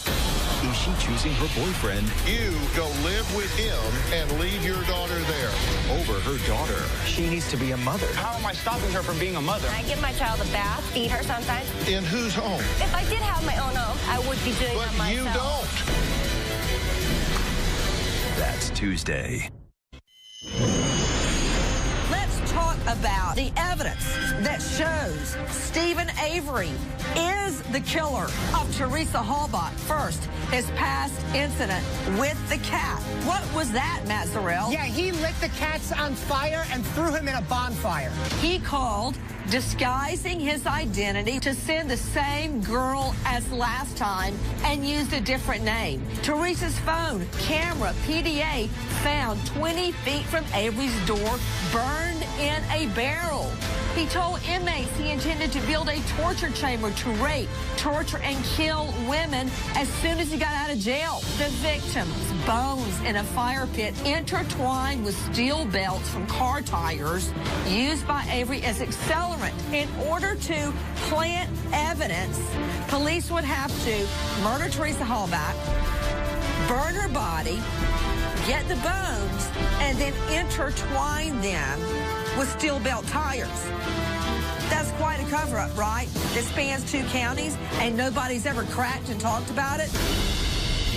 Is she choosing her boyfriend? You go live with him and leave your daughter there. Over her daughter. She needs to be a mother. How am I stopping her from being a mother? I give my child a bath, feed her sometimes. In whose home? If I did have my own home, I would be doing that myself. But you don't. That's Tuesday. Let's talk about the evidence that shows Stephen Avery is the killer of Teresa Halbach. First, his past incident with the cat. What was that, Matt Zarrell? Yeah, he lit the cats on fire and threw him in a bonfire. He called disguising his identity to send the same girl as last time and used a different name. Teresa's phone, camera, PDA found 20 feet from Avery's door, burned in a barrel. He told inmates he intended to build a torture chamber to rape, torture, and kill women as soon as he got out of jail. The victim's bones in a fire pit intertwined with steel belts from car tires used by Avery as accelerant. In order to plant evidence, police would have to murder Teresa Halbach, burn her body, get the bones, and then intertwine them with steel belt tires. That's quite a cover-up, right? That spans 2 counties, and nobody's ever cracked and talked about it.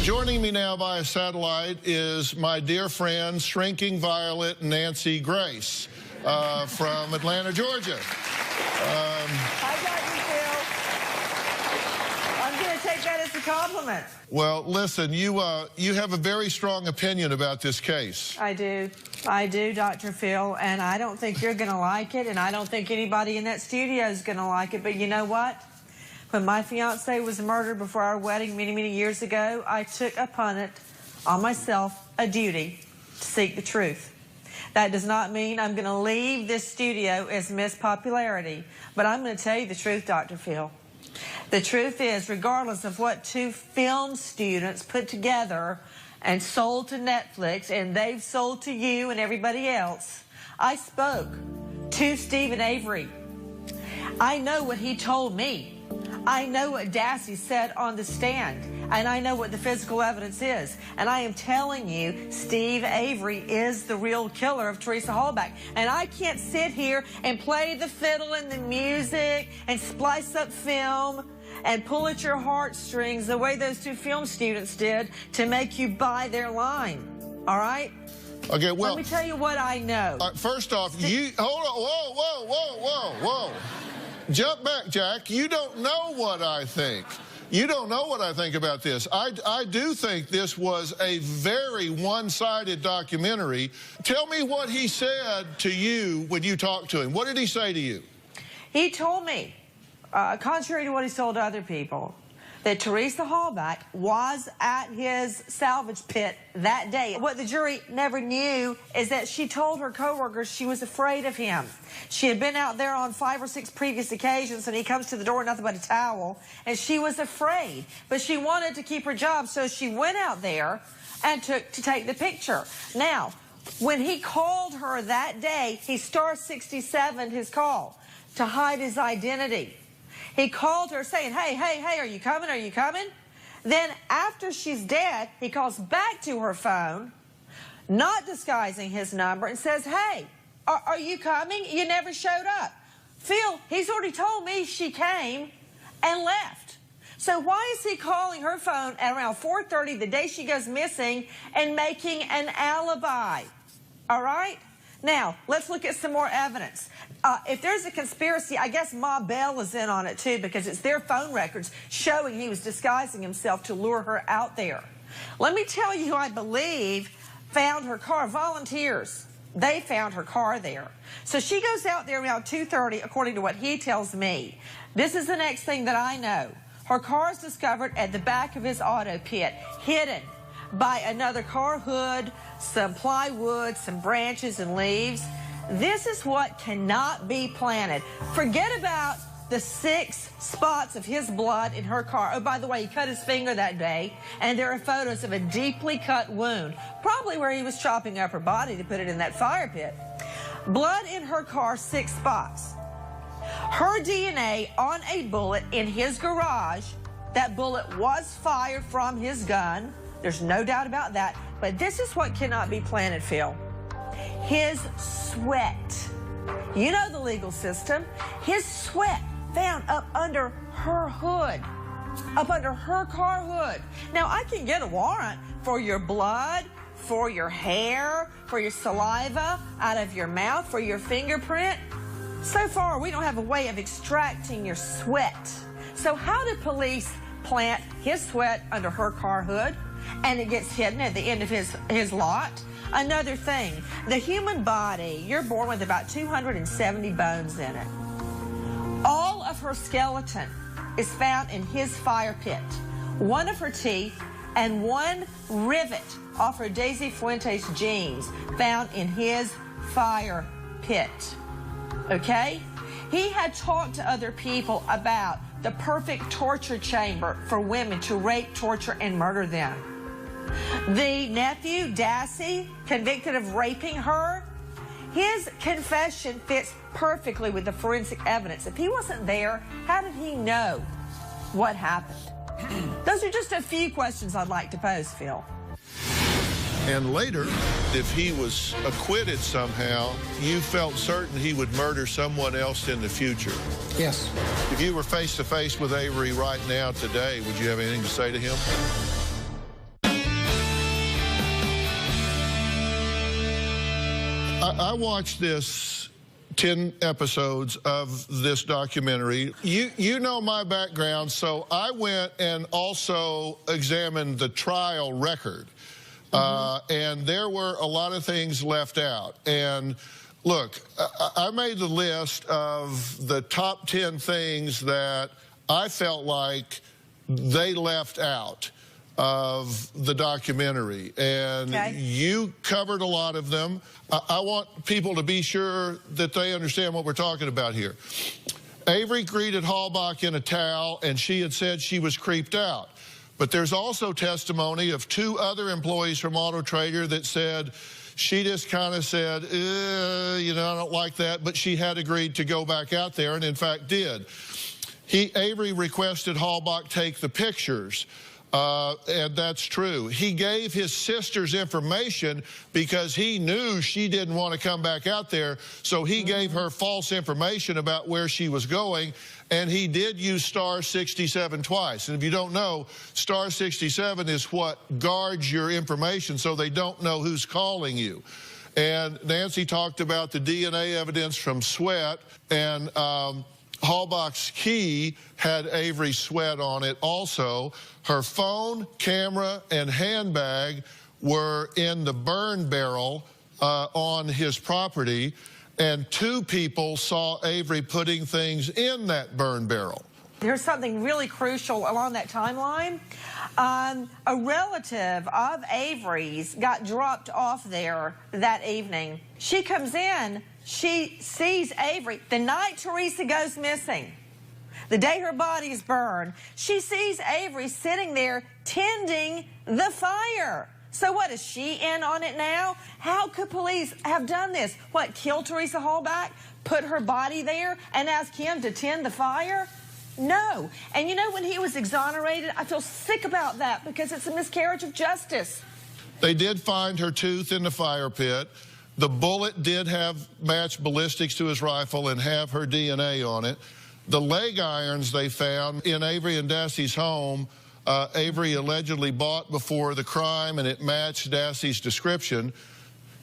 Joining me now via satellite is my dear friend, Shrinking Violet Nancy Grace from Atlanta, Georgia. Hi, Dr. Phill. I'm going to take that as a compliment. Well, listen, you have a very strong opinion about this case. I do, Dr. Phill, and I don't think you're going to like it, and I don't think anybody in that studio is going to like it. But you know what? When my fiance was murdered before our wedding many, many years ago, I took upon it, on myself, a duty to seek the truth. That does not mean I'm going to leave this studio as Miss Popularity, but I'm going to tell you the truth, Dr. Phill. The truth is, regardless of what 2 film students put together and sold to Netflix, and they've sold to you and everybody else, I spoke to Stephen Avery. I know what he told me. I know what Dassey said on the stand, and I know what the physical evidence is. And I am telling you, Steve Avery is the real killer of Teresa Halbach. And I can't sit here and play the fiddle and the music and splice up film and pull at your heartstrings the way those 2 film students did to make you buy their line. All right? Okay, well, let me tell you what I know. First off, hold on, whoa. Jump back, Jack. You don't know what I think. You don't know what I think about this. I do think this was a very one-sided documentary. Tell me what he said to you when you talked to him. What did he say to you? He told me, contrary to what he's told other people, that Teresa Halbach was at his salvage pit that day. What the jury never knew is that she told her coworkers she was afraid of him. She had been out there on 5 or 6 previous occasions, and he comes to the door, nothing but a towel, and she was afraid. But she wanted to keep her job, so she went out there and took to take the picture. Now, when he called her that day, he *67'd his call to hide his identity. He called her saying, hey, are you coming? Are you coming? Then after she's dead, he calls back to her phone, not disguising his number, and says, hey, are you coming? You never showed up. Phill, he's already told me she came and left. So why is he calling her phone at around 4:30 the day she goes missing and making an alibi? All right? Now, let's look at some more evidence. If there's a conspiracy, I guess Ma Bell is in on it too, because it's their phone records showing he was disguising himself to lure her out there. Let me tell you who I believe found her car. Volunteers. They found her car there. So she goes out there around 2:30, according to what he tells me. This is the next thing that I know. Her car is discovered at the back of his auto pit, hidden by another car hood, some plywood, some branches and leaves. This is what cannot be planted. Forget about the 6 spots of his blood in her car. Oh, by the way, he cut his finger that day, and there are photos of a deeply cut wound, probably where he was chopping up her body to put it in that fire pit. Blood in her car, 6 spots. Her DNA on a bullet in his garage. That bullet was fired from his gun. There's no doubt about that. But this is what cannot be planted, Phill. His sweat. You know the legal system. His sweat found up under her hood, up under her car hood. Now, I can get a warrant for your blood, for your hair, for your saliva out of your mouth, for your fingerprint. So far, we don't have a way of extracting your sweat. So how do police plant his sweat under her car hood and it gets hidden at the end of his lot? Another thing, the human body, you're born with about 270 bones in it. All of her skeleton is found in his fire pit. One of her teeth and one rivet off her Daisy Fuentes jeans found in his fire pit. Okay? He had talked to other people about the perfect torture chamber for women to rape, torture, and murder them. The nephew, Dassey, convicted of raping her, his confession fits perfectly with the forensic evidence. If he wasn't there, how did he know what happened? Those are just a few questions I'd like to pose, Phil. And later, if he was acquitted somehow, you felt certain he would murder someone else in the future. Yes. If you were face to face with Avery right now today, would you have anything to say to him? I watched this 10 episodes of this documentary. You know my background, so I went and also examined the trial record. And there were a lot of things left out. And look, I made the list of the top 10 things that I felt like they left out of the documentary. And you covered a lot of them. I want people to be sure that they understand what we're talking about here. Avery greeted Halbach in a towel, and she had said she was creeped out. But there's also testimony of 2 other employees from Auto Trader that said she just kind of said, you know, I don't like that, but she had agreed to go back out there and, in fact, did. Avery requested Halbach take the pictures, and that's true. He gave his sister's information because he knew she didn't want to come back out there, so he gave her false information about where she was going. And he did use star 67 twice. And if you don't know, star 67 is what guards your information so they don't know who's calling you. And Nancy talked about the DNA evidence from sweat, and Halbach's key had Avery's sweat on it also. Her phone, camera, and handbag were in the burn barrel on his property. And 2 people saw Avery putting things in that burn barrel. There's something really crucial along that timeline. A relative of Avery's got dropped off there that evening. She comes in, she sees Avery the night Teresa goes missing. The day her body is burned, she sees Avery sitting there tending the fire. So what, is she in on it now? How could police have done this? What, kill Teresa Halbach, put her body there, and ask him to tend the fire? No. And you know, when he was exonerated, I feel sick about that because it's a miscarriage of justice. They did find her tooth in the fire pit. The bullet did have matched ballistics to his rifle and have her DNA on it. The leg irons they found in Avery and Dassey's home, Avery allegedly bought before the crime, and it matched Dassey's description.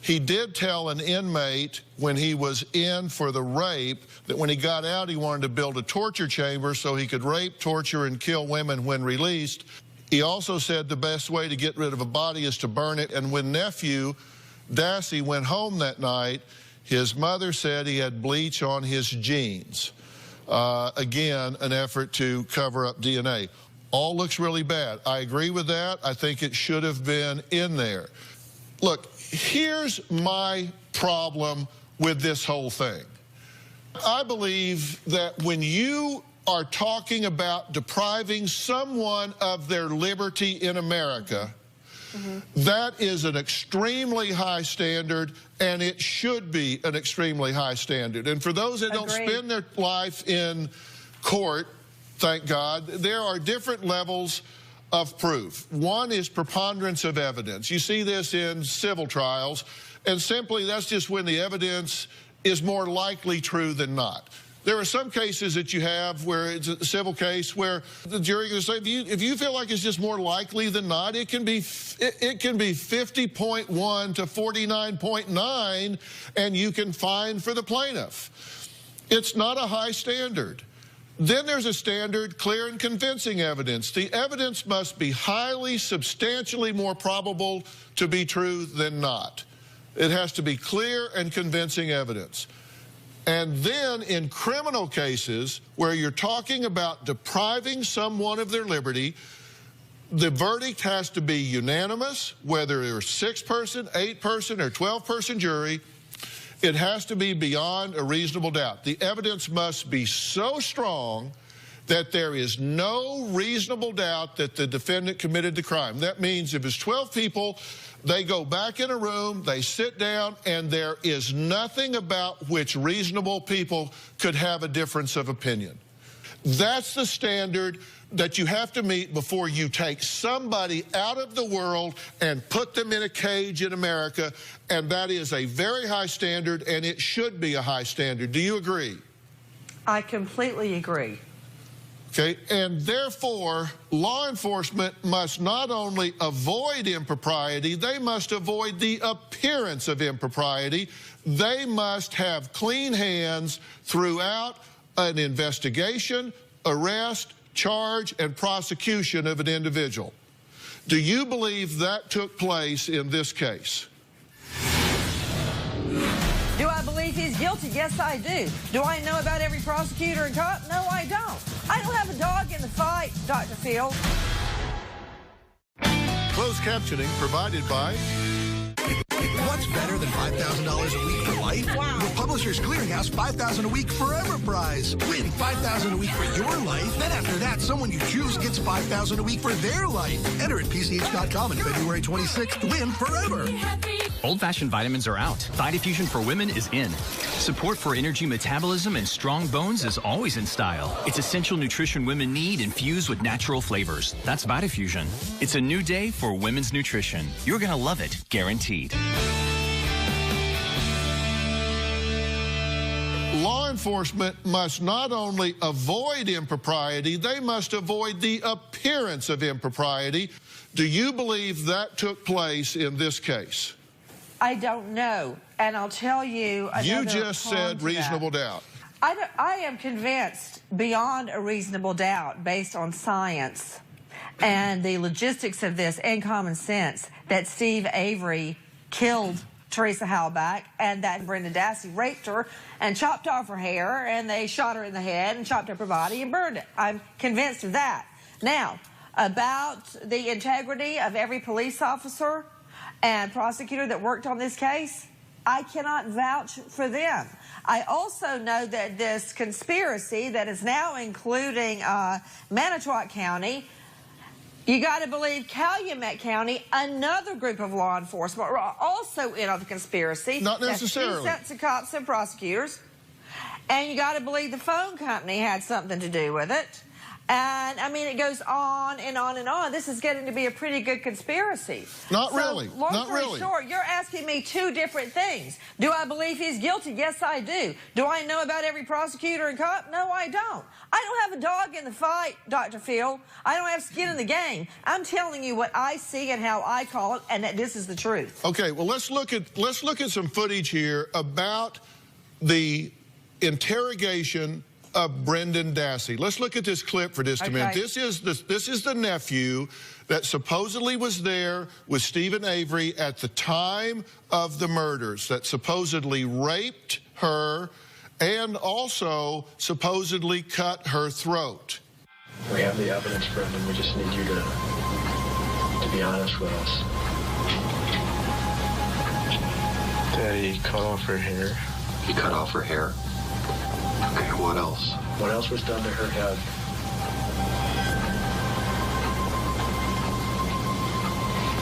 He did tell an inmate when he was in for the rape that when he got out, he wanted to build a torture chamber so he could rape, torture, and kill women when released. He also said the best way to get rid of a body is to burn it. And when nephew Dassey went home that night, his mother said he had bleach on his jeans. Again, an effort to cover up DNA. All looks really bad. I agree with that. I think it should have been in there. Look, here's my problem with this whole thing. I believe that when you are talking about depriving someone of their liberty in America, that is an extremely high standard, and it should be an extremely high standard. And for those that don't spend their life in court, thank God, there are different levels of proof. One is preponderance of evidence. You see this in civil trials, and simply that's just when the evidence is more likely true than not. There are some cases that you have where it's a civil case where the jury is going to say, if you feel like it's just more likely than not, it can be 50.1 to 49.9, and you can fine for the plaintiff. It's not a high standard. Then there's a standard, clear and convincing evidence. The evidence must be highly, substantially more probable to be true than not. It has to be clear and convincing evidence. And then in criminal cases where you're talking about depriving someone of their liberty, the verdict has to be unanimous, whether they're a 6-person, 8-person, or 12-person jury. It has to be beyond a reasonable doubt. The evidence must be so strong that there is no reasonable doubt that the defendant committed the crime. That means if it's 12 people, they go back in a room, they sit down, and there is nothing about which reasonable people could have a difference of opinion. That's the standard that you have to meet before you take somebody out of the world and put them in a cage in America, and that is a very high standard, and it should be a high standard. Do you agree? I completely agree. Okay, and therefore, law enforcement must not only avoid impropriety, they must avoid the appearance of impropriety. They must have clean hands throughout an investigation, arrest, charge, and prosecution of an individual. Do you believe that took place in this case? Do I believe he's guilty? Yes, I do. Do I know about every prosecutor and cop? No, I don't. I don't have a dog in the fight, Dr. Phill. Closed captioning provided by... What's better than $5,000 a week for life? Wow. The Publishers Clearinghouse $5,000 a week forever prize. Win $5,000 a week for your life. Then after that, someone you choose gets $5,000 a week for their life. Enter at PCH.com on February 26th. Win forever. Old-fashioned vitamins are out. Vitafusion for women is in. Support for energy metabolism and strong bones is always in style. It's essential nutrition women need infused with natural flavors. That's Vitafusion. It's a new day for women's nutrition. You're going to love it, guaranteed. Law enforcement must not only avoid impropriety, they must avoid the appearance of impropriety. Do you believe that took place in this case? I don't know, and I'll tell you another. You just said reasonable doubt. I am convinced beyond a reasonable doubt, based on science and the logistics of this and common sense, that Steve Avery killed Teresa Halbach and that Brenda Dassey raped her and chopped off her hair, and they shot her in the head and chopped up her body and burned it. I'm convinced of that. Now, about the integrity of every police officer and prosecutor that worked on this case, I cannot vouch for them. I also know that this conspiracy that is now including Manitowoc County, you got to believe Calumet County, another group of law enforcement, are also in on the conspiracy. Not necessarily. That's 2 sets of cops and prosecutors. And you got to believe the phone company had something to do with it. And, I mean, it goes on and on and on. This is getting to be a pretty good conspiracy. Not really. Long Not story really. short, you're asking me 2 different things. Do I believe he's guilty? Yes, I do. Do I know about every prosecutor and cop? No, I don't. I don't have a dog in the fight, Dr. Phill. I don't have skin in the game. I'm telling you what I see and how I call it, and that this is the truth. Okay, well, let's look at some footage here about the interrogation of Brendan Dassey. Let's look at this clip for just a minute. This is the nephew that supposedly was there with Stephen Avery at the time of the murders, that supposedly raped her and also supposedly cut her throat. We have the evidence, Brendan. We just need you to be honest with us. Daddy cut off her hair. He cut off her hair. Okay, what else? What else was done to her head?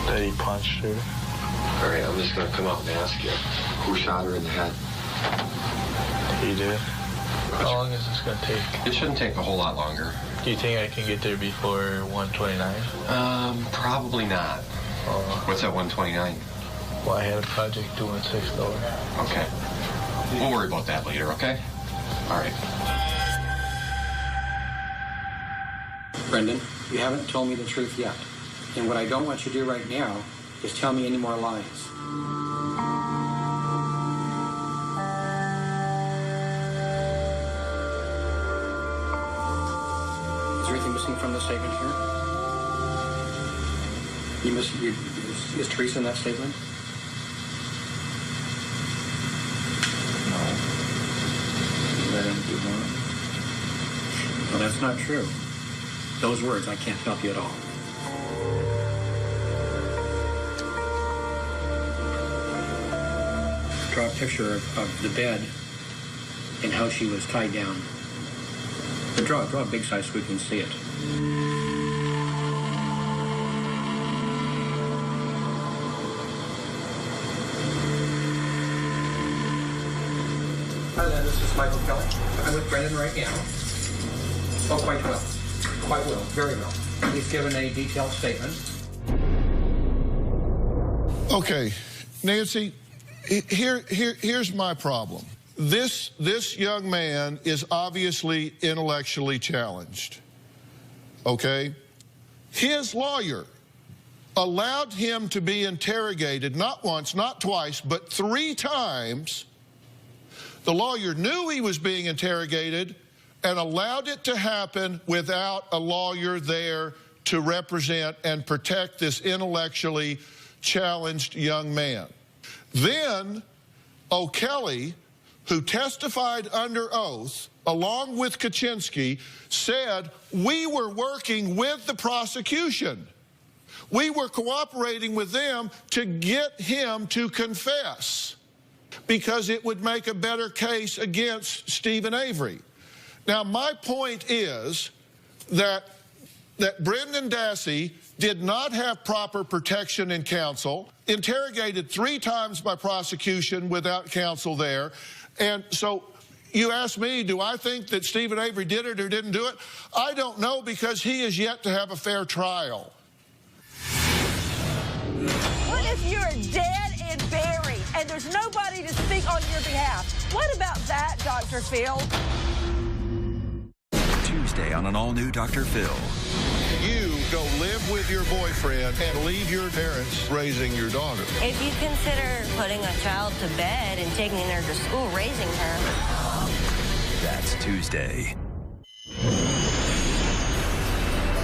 Daddy punched her. All right, I'm just going to come out and ask you. Who shot her in the head? He did. How long is this going to take? It shouldn't take a whole lot longer. Do you think I can get there before 129? Probably not. What's at 129? Well, I had a project due in 6 hours. Okay. We'll worry about that later, okay? All right. Brendan, you haven't told me the truth yet. And what I don't want you to do right now is tell me any more lies. Is there anything missing from the statement here? Is Teresa in that statement? No. you want. Well, that's not true. Those words, I can't help you at all. Draw a picture of the bed and how she was tied down. But draw a big size so we can see it. Hi there, this is Michael Kelly. I'm with Brendan right now. Oh, quite well. Quite well. Very well. He's given a detailed statement. Okay, Nancy, here's my problem. This young man is obviously intellectually challenged, okay? His lawyer allowed him to be interrogated not once, not twice, but 3 times. The lawyer knew he was being interrogated and allowed it to happen without a lawyer there to represent and protect this intellectually challenged young man. Then O'Kelly, who testified under oath, along with Kaczynski, said, we were working with the prosecution. We were cooperating with them to get him to confess because it would make a better case against Stephen Avery. Now, my point is that Brendan Dassey did not have proper protection in counsel, interrogated 3 times by prosecution without counsel there. And so you ask me, do I think that Stephen Avery did it or didn't do it? I don't know, because he is yet to have a fair trial. What if you're dead and buried and there's nobody to speak on your behalf? What about that, Dr. Phill? Tuesday on an all-new Dr. Phill. You go live with your boyfriend and leave your parents raising your daughter. If you consider putting a child to bed and taking her to school, raising her. That's Tuesday.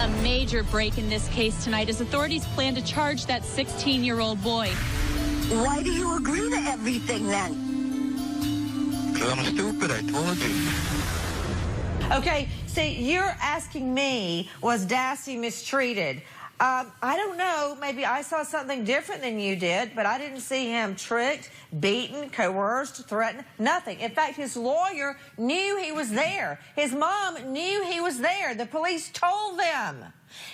A major break in this case tonight as authorities plan to charge that 16-year-old boy. Why do you agree to everything then? Because I'm stupid, I told you. Okay, see, you're asking me, was Dassey mistreated? I don't know. Maybe I saw something different than you did, but I didn't see him tricked, beaten, coerced, threatened, nothing. In fact, his lawyer knew he was there. His mom knew he was there. The police told them.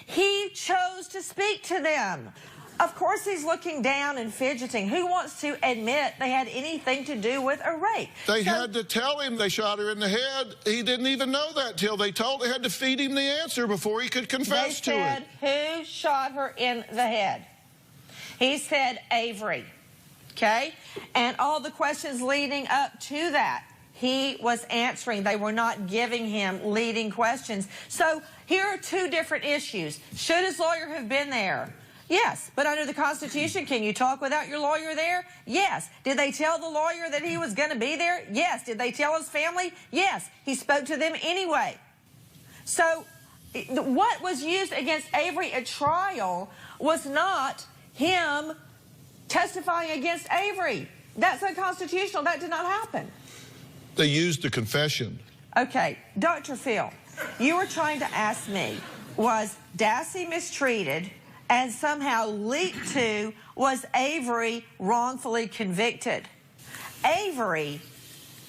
He chose to speak to them. Of course, he's looking down and fidgeting. Who wants to admit they had anything to do with a rape? They had to tell him they shot her in the head. He didn't even know that till they had to feed him the answer before he could confess to it. They said, who shot her in the head? He said, Avery. Okay? And all the questions leading up to that, he was answering. They were not giving him leading questions. So here are 2 different issues. Should his lawyer have been there? Yes, but under the Constitution, can you talk without your lawyer there? Yes. Did they tell the lawyer that he was going to be there? Yes. Did they tell his family? Yes. He spoke to them anyway. So what was used against Avery at trial was not him testifying against Avery. That's unconstitutional. That did not happen. They used the confession. Okay, Dr. Phill, you were trying to ask me, was Dassey mistreated and somehow leaked to, was Avery wrongfully convicted? Avery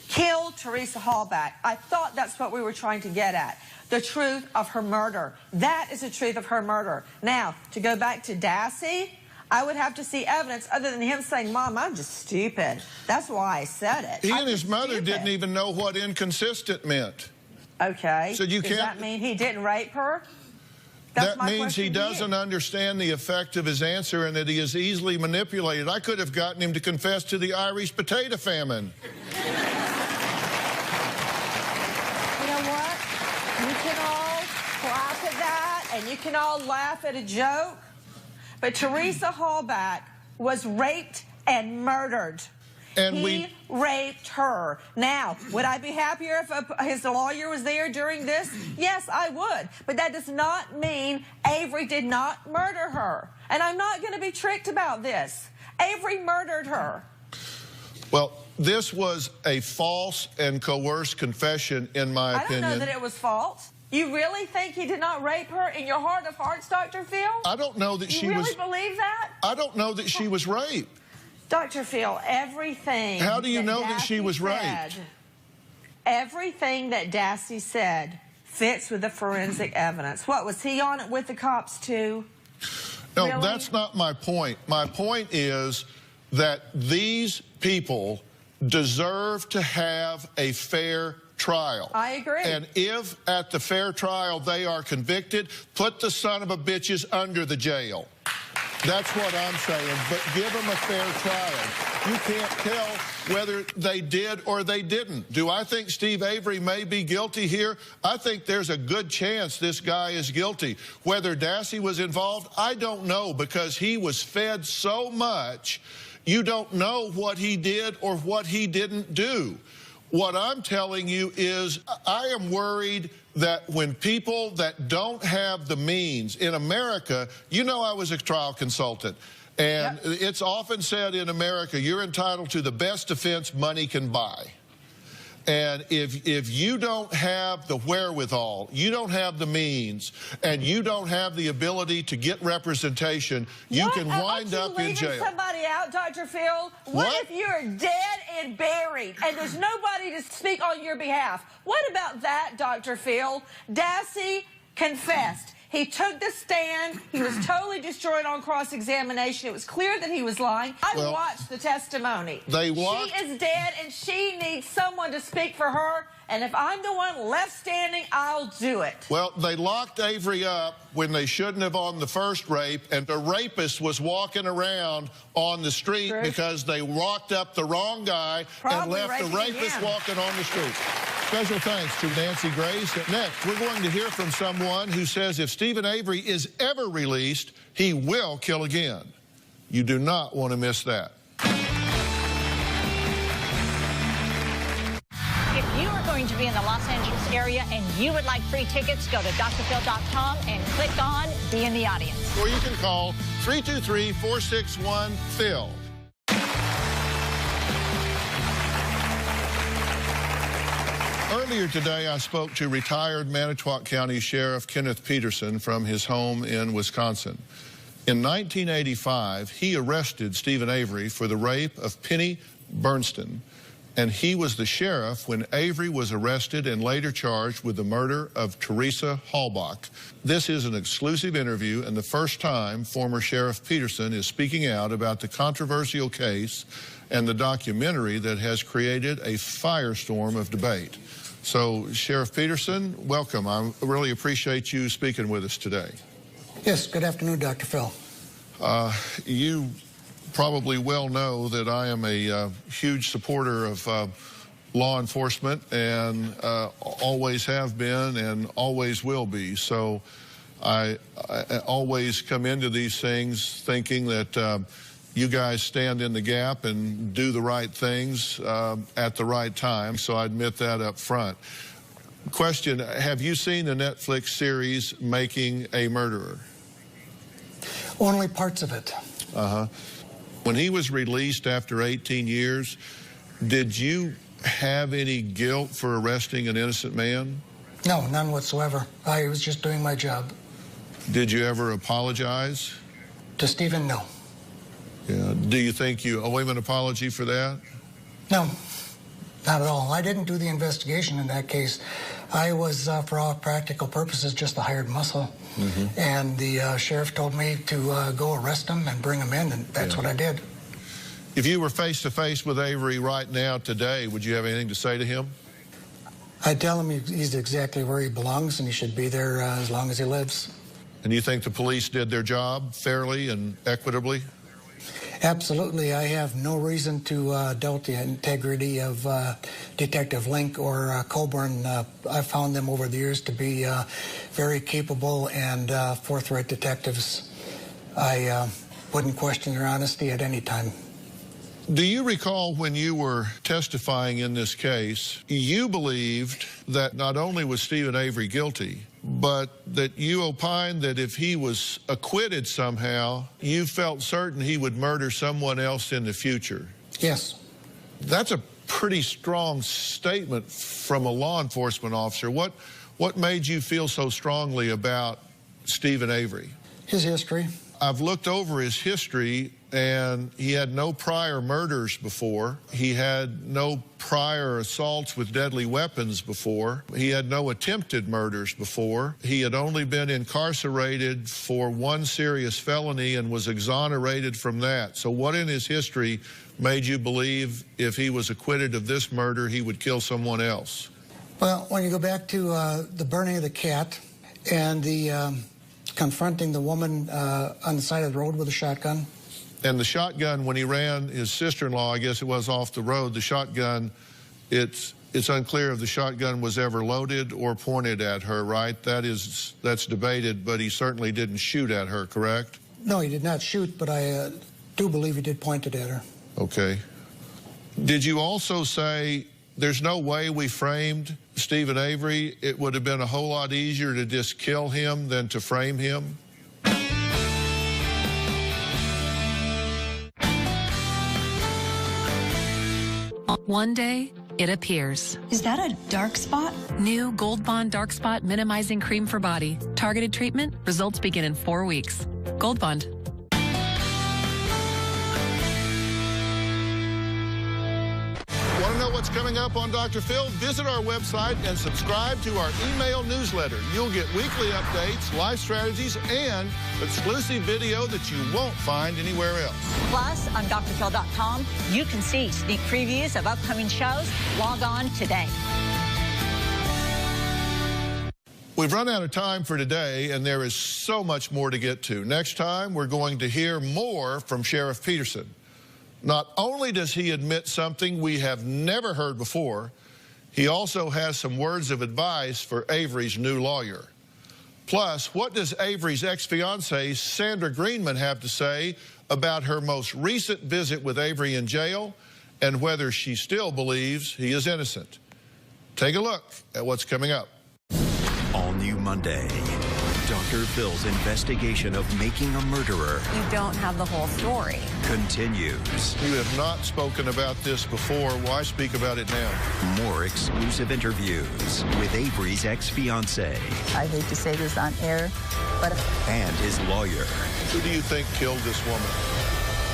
killed Teresa Hallback. I thought that's what we were trying to get at. The truth of her murder. That is the truth of her murder. Now, to go back to Dassey, I would have to see evidence other than him saying, Mom, I'm just stupid. That's why I said it. He and his mother didn't even know what inconsistent meant. Okay. So you Does that mean he didn't rape her? That means he doesn't understand the effect of his answer and that he is easily manipulated. I could have gotten him to confess to the Irish potato famine. You know what? You can all clap at that and you can all laugh at a joke, but Teresa Hallback was raped and murdered. And he raped her. Now, would I be happier if his lawyer was there during this? Yes, I would. But that does not mean Avery did not murder her. And I'm not going to be tricked about this. Avery murdered her. Well, This was a false and coerced confession, in my opinion. I don't know that it was false. You really think he did not rape her in your heart of hearts, Dr. Phill? I don't know that she was... You really believe that? I don't know that she was raped. Dr. Phill, everything... How do you know that she was raped? Everything that Dassey said fits with the forensic evidence. What, was he on it with the cops too? No, really? That's not my point. My point is that these people deserve to have a fair trial. I agree. And if at the fair trial they are convicted, put the son of a bitches under the jail. That's what I'm saying, but give them a fair trial. You can't tell whether they did or they didn't. Do I think Steve Avery may be guilty here? I think there's a good chance this guy is guilty. Whether Dassey was involved, I don't know, because he was fed so much, you don't know what he did or what he didn't do. What I'm telling you is I am worried that when people that don't have the means in America, you know, I was a trial consultant, and it's often said in America, you're entitled to the best defense money can buy. And if you don't have the wherewithal, you don't have the means, and you don't have the ability to get representation, you can wind up in jail. Somebody out, Dr. Phill? What if you're dead and buried and there's nobody to speak on your behalf? What about that, Dr. Phill? Dassey confessed. He took the stand. He was totally destroyed on cross-examination. It was clear that he was lying. I watched the testimony. She is dead, and she needs someone to speak for her. And if I'm the one left standing, I'll do it. Well, they locked Avery up when they shouldn't have on the first rape, and the rapist was walking around on the street because they locked up the wrong guy and left the rapist walking on the street. Special thanks to Nancy Grace. Next, we're going to hear from someone who says if Stephen Avery is ever released, he will kill again. You do not want to miss that. If you are going to be in the Los Angeles area and you would like free tickets, go to drphil.com and click on Be in the Audience. Or you can call 323-461-PHIL. Earlier today, I spoke to retired Manitowoc County Sheriff Kenneth Peterson from his home in Wisconsin. In 1985, he arrested Stephen Avery for the rape of Penny Bernston, and he was the sheriff when Avery was arrested and later charged with the murder of Teresa Halbach. This is an exclusive interview and the first time former Sheriff Peterson is speaking out about the controversial case and the documentary that has created a firestorm of debate. So, Sheriff Peterson, welcome. I really appreciate you speaking with us today. Yes, good afternoon, Dr. Phill. You probably well know that I am a huge supporter of law enforcement and always have been and always will be. So I always come into these things thinking that you guys stand in the gap and do the right things at the right time. So I admit that up front. Question, have you seen the Netflix series Making a Murderer? Only parts of it. Uh-huh. When he was released after 18 years, did you have any guilt for arresting an innocent man? No, none whatsoever. I was just doing my job. Did you ever apologize? To Stephen, no. Yeah. Do you think you owe him an apology for that? No, not at all. I didn't do the investigation in that case. I was, for all practical purposes, just the hired muscle. Mm-hmm. And the sheriff told me to go arrest him and bring him in, and that's what I did. If you were face-to-face with Avery right now, today, would you have anything to say to him? I'd tell him he's exactly where he belongs, and he should be there as long as he lives. And you think the police did their job fairly and equitably? Absolutely. I have no reason to doubt the integrity of Detective Link or Coburn. I've found them over the years to be very capable and forthright detectives. I wouldn't question their honesty at any time. Do you recall when you were testifying in this case, you believed that not only was Stephen Avery guilty, but that you opined that if he was acquitted somehow, you felt certain he would murder someone else in the future? Yes. That's a pretty strong statement from a law enforcement officer. What made you feel so strongly about Stephen Avery? His history. I've looked over his history, and he had no prior murders before. He had no prior assaults with deadly weapons before. He had no attempted murders before. He had only been incarcerated for one serious felony and was exonerated from that. So what in his history made you believe if he was acquitted of this murder, he would kill someone else? Well, when you go back to the burning of the cat and the confronting the woman on the side of the road with a shotgun. And the shotgun, when he ran his sister-in-law, I guess it was off the road, the shotgun, it's unclear if the shotgun was ever loaded or pointed at her, right? That's debated, but he certainly didn't shoot at her, correct? No, he did not shoot, but I do believe he did point it at her. Okay. Did you also say there's no way we framed Stephen Avery? It would have been a whole lot easier to just kill him than to frame him? One day, it appears. Is that a dark spot? New Gold Bond Dark Spot Minimizing Cream for Body. Targeted treatment. Results begin in 4 weeks. Gold Bond. Want to know what's coming up on Dr. Phil? Visit our website and subscribe to our email newsletter. You'll get weekly updates, life strategies, and exclusive video that you won't find anywhere else. Plus, on drphil.com, you can see sneak previews of upcoming shows. Log on today. We've run out of time for today, and there is so much more to get to. Next time, we're going to hear more from Sheriff Peterson. Not only does he admit something we have never heard before, he also has some words of advice for Avery's new lawyer. Plus, what does Avery's ex-fiancée, Sandra Greenman, have to say about her most recent visit with Avery in jail and whether she still believes he is innocent? Take a look at what's coming up. All new Monday. Dr. Phil's investigation of making a murderer You don't have the whole story. continues. You have not spoken about this before. Why speak about it now? More exclusive interviews with Avery's ex-fiancé I hate to say this on air, but and his lawyer. Who do you think killed this woman?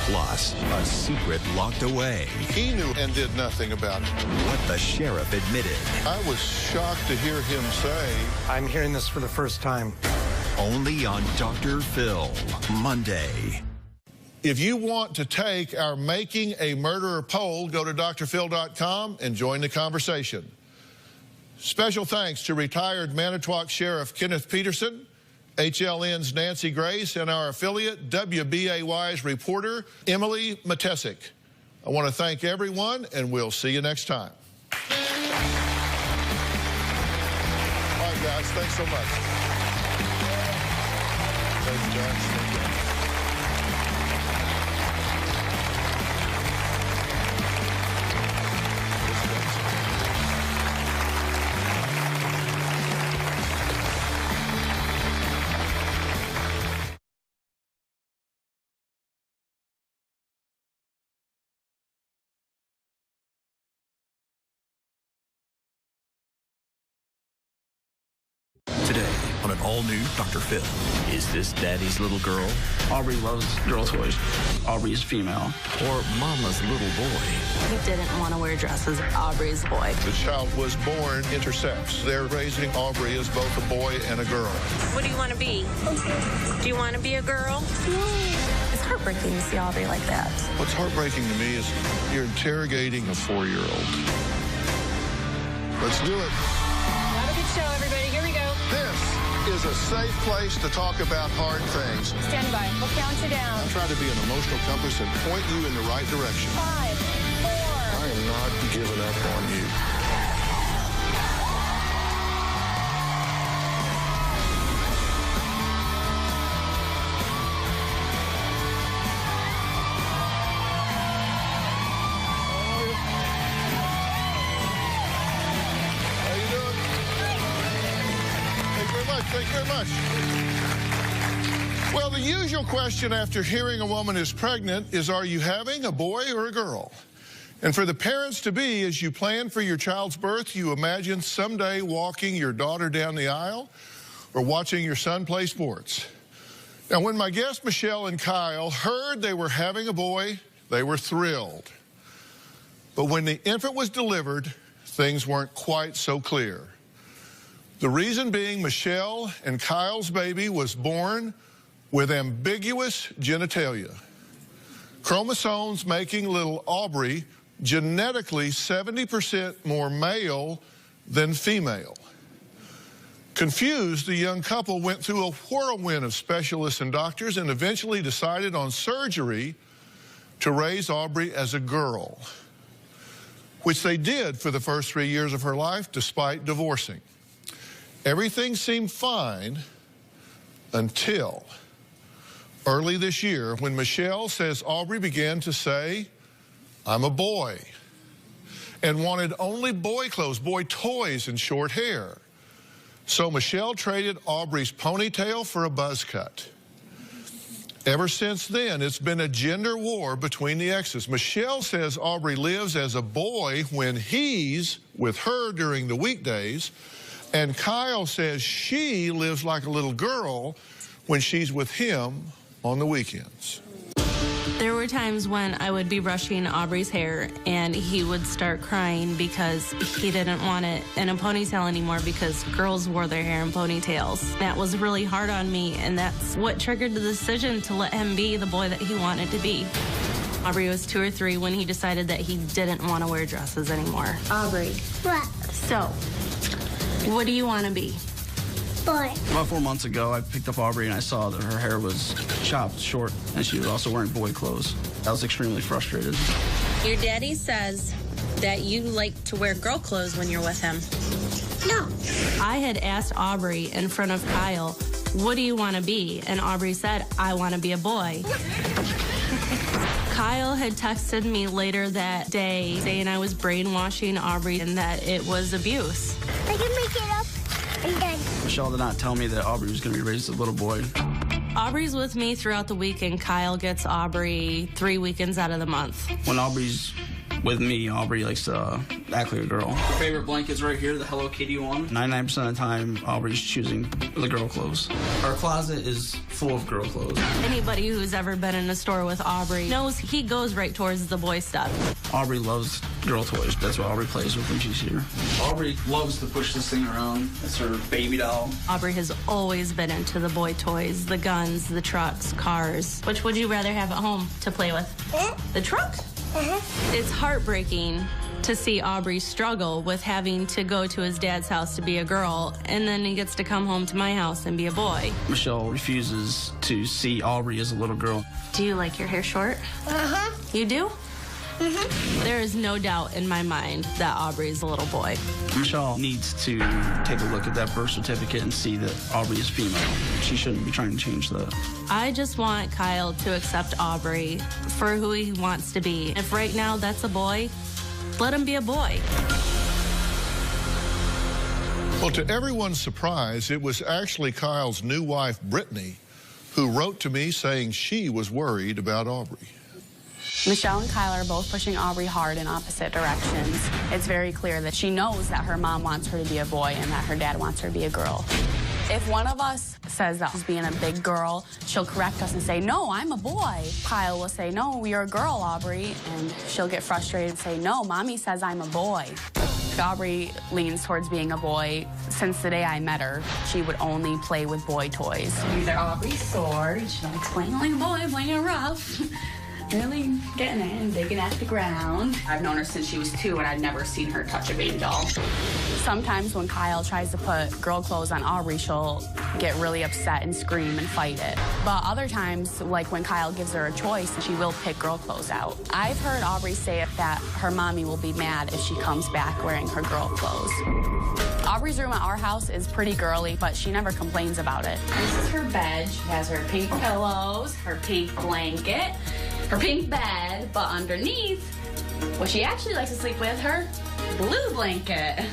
Plus, a secret locked away. He knew and did nothing about it. What the sheriff admitted. I was shocked to hear him say, I'm hearing this for the first time. Only on Dr. Phil. Monday. if you want to take our Making a Murderer poll, go to drphil.com and join the conversation. Special thanks to retired Manitowoc Sheriff Kenneth Peterson, HLN's Nancy Grace, and our affiliate, WBAY's reporter, Emily Matesic. I want to thank everyone, and we'll see you next time. All right, guys, thanks so much. Thanks, Josh. Today on an all-new Dr. Phil. Is this Daddy's little girl? Aubrey loves girl toys. Aubrey is female. Or Mama's little boy? He didn't want to wear dresses. Aubrey's boy. The child was born intersex. They're raising Aubrey as both a boy and a girl. What do you want to be? Do you want to be a girl? It's heartbreaking to see Aubrey like that. What's heartbreaking to me is you're interrogating a 4-year-old. Let's do it. Have a good show, everybody. Here we go. This is a safe place to talk about hard things. Stand by. We'll count you down. I'll try to be an emotional compass and point you in the right direction. 5, 4. I am not giving up on you. Thank you very much. Well, the usual question after hearing a woman is pregnant is, are you having a boy or a girl? And for the parents-to-be, as you plan for your child's birth, you imagine someday walking your daughter down the aisle or watching your son play sports. Now, when my guests, Michelle and Kyle, heard they were having a boy, they were thrilled. But when the infant was delivered, things weren't quite so clear. The reason being Michelle and Kyle's baby was born with ambiguous genitalia. Chromosomes making little Aubrey genetically 70% more male than female. Confused, the young couple went through a whirlwind of specialists and doctors and eventually decided on surgery to raise Aubrey as a girl, which they did for the first 3 years of her life despite divorcing. Everything seemed fine until early this year when Michelle says Aubrey began to say, "I'm a boy," and wanted only boy clothes, boy toys, and short hair. So Michelle traded Aubrey's ponytail for a buzz cut. Ever since then, it's been a gender war between the exes. Michelle says Aubrey lives as a boy when he's with her during the weekdays, and Kyle says she lives like a little girl when she's with him on the weekends. There were times when I would be brushing Aubrey's hair and he would start crying because he didn't want it in a ponytail anymore because girls wore their hair in ponytails. That was really hard on me, and that's what triggered the decision to let him be the boy that he wanted to be. Aubrey was 2 or 3 when he decided that he didn't want to wear dresses anymore. Aubrey. What? So, what do you want to be? Boy. About 4 months ago, I picked up Aubrey and I saw that her hair was chopped short and she was also wearing boy clothes. I was extremely frustrated. Your daddy says that you like to wear girl clothes when you're with him. No. I had asked Aubrey in front of Kyle, what do you want to be? And Aubrey said, I want to be a boy. Kyle had texted me later that day saying I was brainwashing Aubrey and that it was abuse. I can make it up and then. Michelle did not tell me that Aubrey was going to be raised as a little boy. Aubrey's with me throughout the week, and Kyle gets Aubrey 3 weekends out of the month. When Aubrey's with me, Aubrey likes to act like a girl. Her favorite blanket's right here, the Hello Kitty one. 99% of the time, Aubrey's choosing the girl clothes. Our closet is full of girl clothes. Anybody who's ever been in a store with Aubrey knows he goes right towards the boy stuff. Aubrey loves girl toys. That's what Aubrey plays with when she's here. Aubrey loves to push this thing around. That's her baby doll. Aubrey has always been into the boy toys, the guns, the trucks, cars. Which would you rather have at home to play with? The truck? It's heartbreaking to see Aubrey struggle with having to go to his dad's house to be a girl, and then he gets to come home to my house and be a boy. Michelle refuses to see Aubrey as a little girl. Do you like your hair short? You do? There is no doubt in my mind that Aubrey is a little boy. Michelle needs to take a look at that birth certificate and see that Aubrey is female. She shouldn't be trying to change that. I just want Kyle to accept Aubrey for who he wants to be. If right now that's a boy, let him be a boy. Well, to everyone's surprise, it was actually Kyle's new wife, Brittany, who wrote to me saying she was worried about Aubrey. Michelle and Kyle are both pushing Aubrey hard in opposite directions. It's very clear that she knows that her mom wants her to be a boy and that her dad wants her to be a girl. If one of us says that she's being a big girl, she'll correct us and say, no, I'm a boy. Kyle will say, no, you're a girl, Aubrey. And she'll get frustrated and say, no, mommy says I'm a boy. Aubrey leans towards being a boy. Since the day I met her, she would only play with boy toys. These are Aubrey's swords. She likes playing like a boy, playing rough. Really getting it and digging at the ground. I've known her since she was 2, and I'd never seen her touch a baby doll. Sometimes when Kyle tries to put girl clothes on Aubrey, she'll get really upset and scream and fight it. But other times, like when Kyle gives her a choice, she will pick girl clothes out. I've heard Aubrey say that her mommy will be mad if she comes back wearing her girl clothes. Aubrey's room at our house is pretty girly, but she never complains about it. This is her bed. She has her pink pillows, her pink blanket, her pink bed, but underneath, what she actually likes to sleep with, her blue blanket.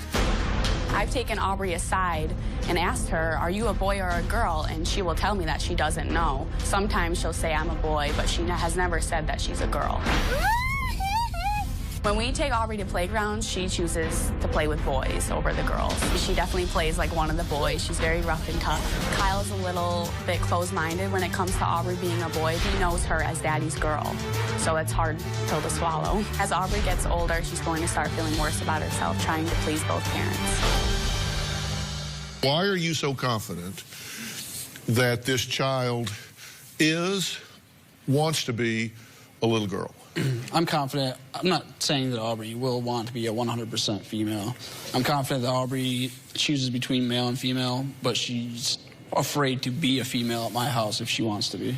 I've taken Aubrey aside and asked her, are you a boy or a girl? And she will tell me that she doesn't know. Sometimes she'll say I'm a boy, but she has never said that she's a girl. When we take Aubrey to playgrounds, she chooses to play with boys over the girls. She definitely plays like one of the boys. She's very rough and tough. Kyle's a little bit closed-minded when it comes to Aubrey being a boy. He knows her as daddy's girl, so it's hard pill to swallow. As Aubrey gets older, she's going to start feeling worse about herself, trying to please both parents. Why are you so confident that this child wants to be a little girl? I'm confident. I'm not saying that Aubrey will want to be a 100% female. I'm confident that Aubrey chooses between male and female, but she's afraid to be a female at my house if she wants to be.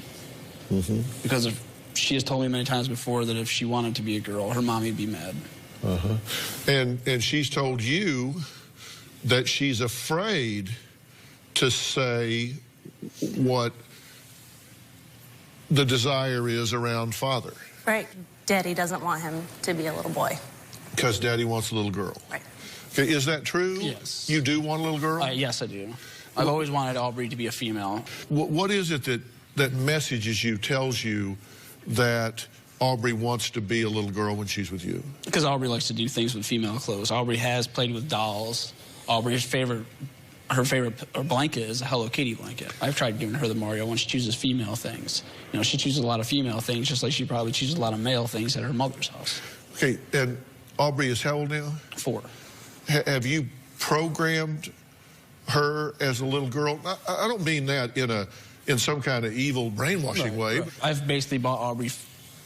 Because she has told me many times before that if she wanted to be a girl, her mommy would be mad. And she's told you that she's afraid to say what the desire is around father. Right. Daddy doesn't want him to be a little boy. Because Daddy wants a little girl. Right. Okay, is that true? Yes. You do want a little girl? Yes, I do. I've always wanted Aubrey to be a female. What is it that messages you, tells you that Aubrey wants to be a little girl when she's with you? Because Aubrey likes to do things with female clothes. Aubrey has played with dolls. Aubrey's favorite blanket is a Hello Kitty blanket. I've tried giving her the Mario one. She chooses female things. You know, she chooses a lot of female things, just like she probably chooses a lot of male things at her mother's house. Okay, and Aubrey is how old now? 4. Have you programmed her as a little girl? I don't mean that in some kind of evil brainwashing way. Right. I've basically bought Aubrey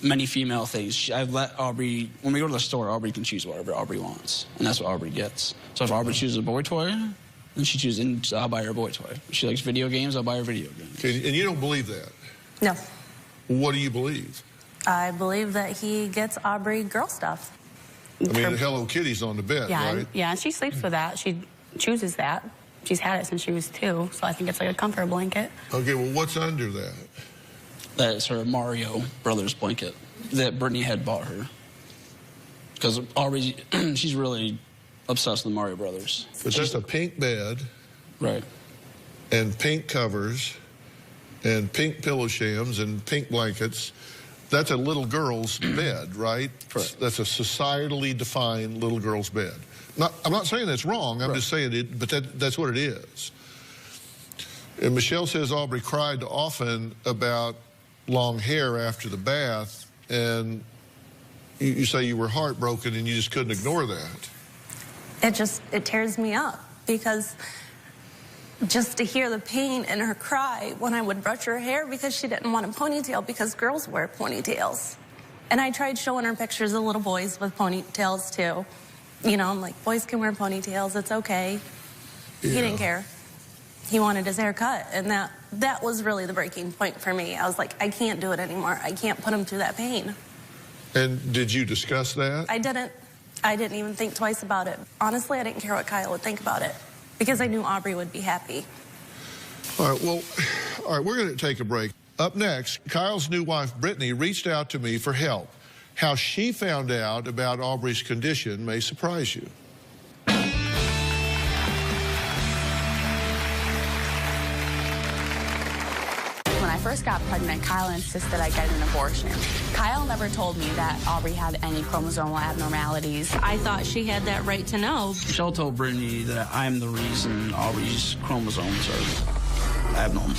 many female things. I've let Aubrey, when we go to the store, Aubrey can choose whatever Aubrey wants, and that's what Aubrey gets. So if Aubrey chooses a boy toy, then she chooses, and I'll buy her a boy toy. If she likes video games, I'll buy her video games. Okay, and you don't believe that? No. What do you believe? I believe that he gets Aubrey girl stuff. I mean, the Hello Kitty's on the bed, right? Yeah, and she sleeps with that. She chooses that. She's had it since she was 2, so I think it's like a comfort blanket. Okay, well, what's under that? That's her Mario Brothers blanket that Brittany had bought her. Because Aubrey, she's really obsessed with Mario Brothers. But that's a pink bed. Right. And pink covers, and pink pillow shams, and pink blankets. That's a little girl's bed, right? Correct. That's a societally defined little girl's bed. I'm not saying that's wrong. I'm just saying it, but that's what it is. And Michelle says Aubrey cried often about long hair after the bath, and you say you were heartbroken and you just couldn't ignore that. It tears me up, because just to hear the pain in her cry when I would brush her hair because she didn't want a ponytail, because girls wear ponytails. And I tried showing her pictures of little boys with ponytails too. You know, I'm like, boys can wear ponytails, it's okay. Yeah. He didn't care. He wanted his hair cut, and that was really the breaking point for me. I was like, I can't do it anymore. I can't put him through that pain. And did you discuss that? I didn't even think twice about it. Honestly, I didn't care what Kyle would think about it, because I knew Aubrey would be happy. All right, well, we're going to take a break. Up next, Kyle's new wife, Brittany, reached out to me for help. How she found out about Aubrey's condition may surprise you. When I first got pregnant, Kyle insisted I get an abortion. Kyle never told me that Aubrey had any chromosomal abnormalities. I thought she had that right to know. Michelle told Brittany that I'm the reason Aubrey's chromosomes are abnormal.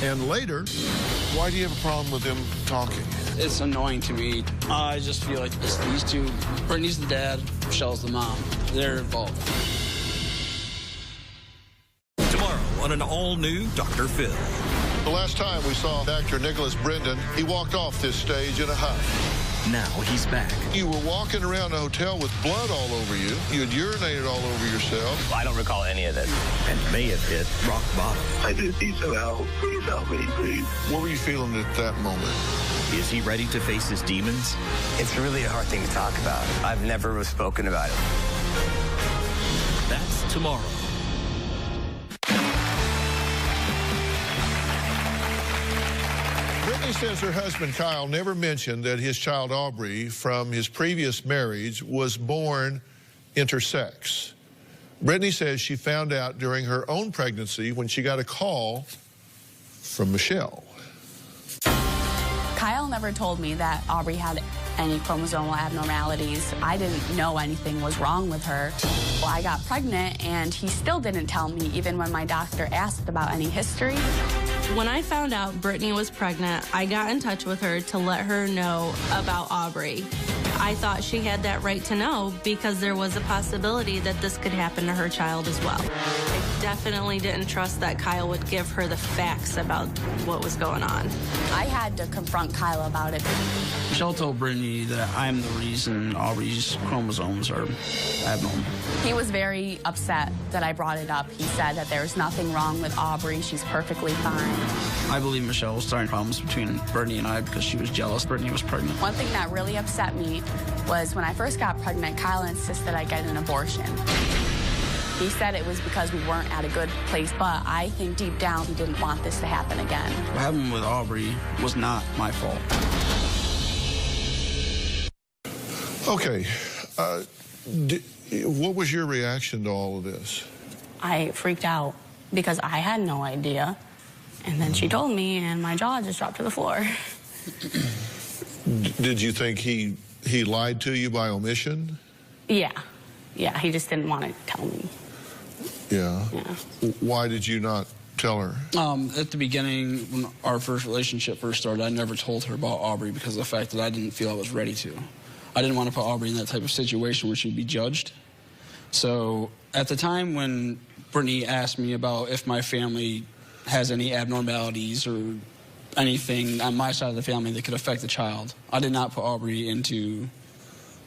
And later, why do you have a problem with them talking? It's annoying to me. I just feel like it's these two. Brittany's the dad, Michelle's the mom. They're involved. Tomorrow on an all-new Dr. Phill. The last time we saw actor Nicholas Brendan, he walked off this stage in a huff. Now he's back. You were walking around a hotel with blood all over you. You had urinated all over yourself. I don't recall any of this. And may have hit rock bottom. I just need some help. Please help me, please. What were you feeling at that moment? Is he ready to face his demons? It's really a hard thing to talk about. I've never spoken about it. That's tomorrow. Brittany says her husband, Kyle, never mentioned that his child, Aubrey, from his previous marriage, was born intersex. Brittany says she found out during her own pregnancy when she got a call from Michelle. Kyle never told me that Aubrey had any chromosomal abnormalities. I didn't know anything was wrong with her. Well, I got pregnant, and he still didn't tell me, even when my doctor asked about any history. When I found out Brittany was pregnant, I got in touch with her to let her know about Aubrey. I thought she had that right to know because there was a possibility that this could happen to her child as well. I definitely didn't trust that Kyle would give her the facts about what was going on. I had to confront Kyle about it. Michelle told Brittany that I'm the reason Aubrey's chromosomes are abnormal. He was very upset that I brought it up. He said that there's nothing wrong with Aubrey. She's perfectly fine. I believe Michelle was starting problems between Brittany and I because she was jealous Brittany was pregnant. One thing that really upset me was when I first got pregnant, Kyle insisted I get an abortion. He said it was because we weren't at a good place, but I think deep down he didn't want this to happen again. What happened with Aubrey was not my fault. Okay. What was your reaction to all of this? I freaked out because I had no idea. And then she told me, and my jaw just dropped to the floor. Did you think he lied to you by omission? Yeah. Yeah, he just didn't want to tell me. Yeah. Why did you not tell her? At the beginning, when our first relationship first started, I never told her about Aubrey because of the fact that I didn't feel I was ready to. I didn't want to put Aubrey in that type of situation where she'd be judged. So at the time when Brittany asked me about if my family has any abnormalities or anything on my side of the family that could affect the child, I did not put Aubrey into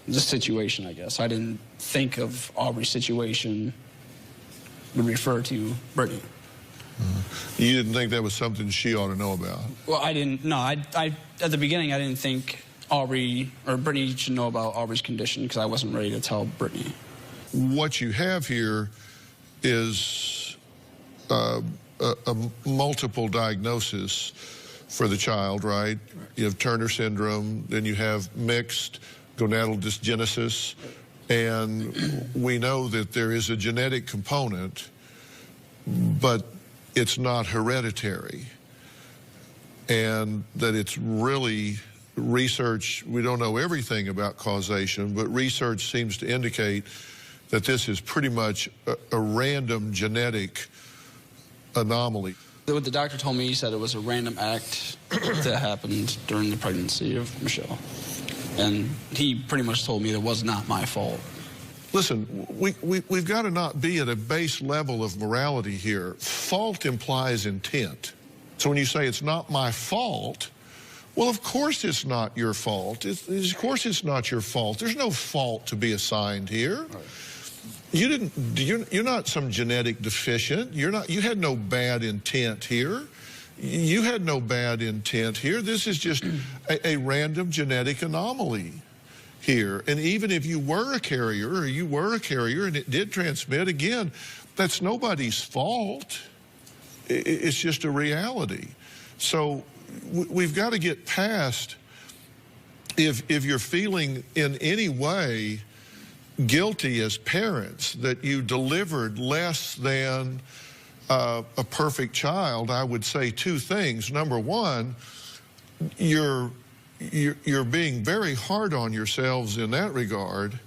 the situation, I guess. I didn't think of Aubrey's situation would refer to Brittany. You didn't think that was something she ought to know about? Well, I didn't. No, I at the beginning, I didn't think Aubrey or Brittany should know about Aubrey's condition because I wasn't ready to tell Brittany. What you have here is a multiple diagnosis for the child, right? You have Turner syndrome, then you have mixed gonadal dysgenesis, and we know that there is a genetic component, but it's not hereditary, and that it's really research. We don't know everything about causation, but research seems to indicate that this is pretty much a random genetic anomaly. What the doctor told me, he said it was a random act that happened during the pregnancy of Michelle. And he pretty much told me it was not my fault. Listen, we've got to not be at a base level of morality here. Fault implies intent. So when you say it's not my fault, well, of course it's not your fault. Of course it's not your fault. There's no fault to be assigned here. Right. You're not some genetic deficient. You had no bad intent here. You had no bad intent here. This is just a random genetic anomaly here. And even if you were a carrier, or you were a carrier and it did transmit, again, that's nobody's fault. It's just a reality. So we've got to get past, if you're feeling in any way guilty as parents that you delivered less than a perfect child, I would say two things. Number one, you're being very hard on yourselves in that regard.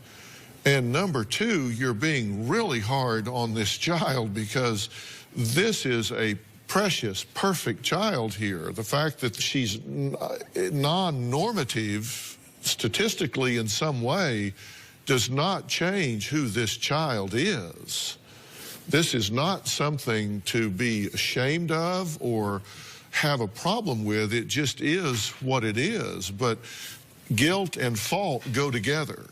And number two, you're being really hard on this child because this is a precious, perfect child here. The fact that she's non-normative statistically in some way does not change who this child is. This is not something to be ashamed of or have a problem with. It just is what it is. But guilt and fault go together.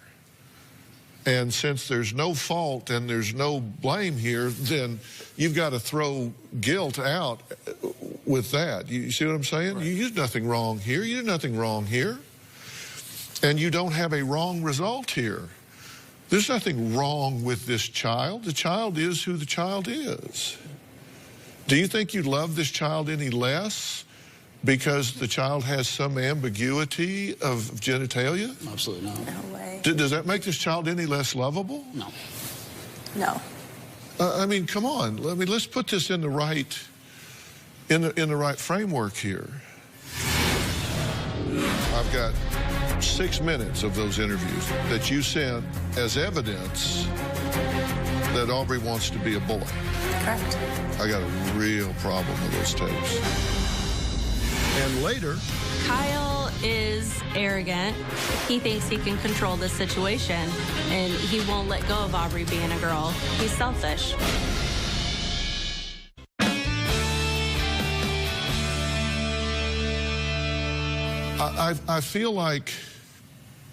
And since there's no fault and there's no blame here, then you've got to throw guilt out with that. You see what I'm saying? Right. You did nothing wrong here. You did nothing wrong here. And you don't have a wrong result here. There's nothing wrong with this child. The child is who the child is. Do you think you love this child any less because the child has some ambiguity of genitalia? Absolutely not. No way. Does that make this child any less lovable? No. No. I mean, come on. Let's put this in the right framework here. I've got 6 minutes of those interviews that you sent as evidence that Aubrey wants to be a boy. Correct. I got a real problem with those tapes. And later, Kyle is arrogant. He thinks he can control the situation, and he won't let go of Aubrey being a girl. He's selfish. I feel like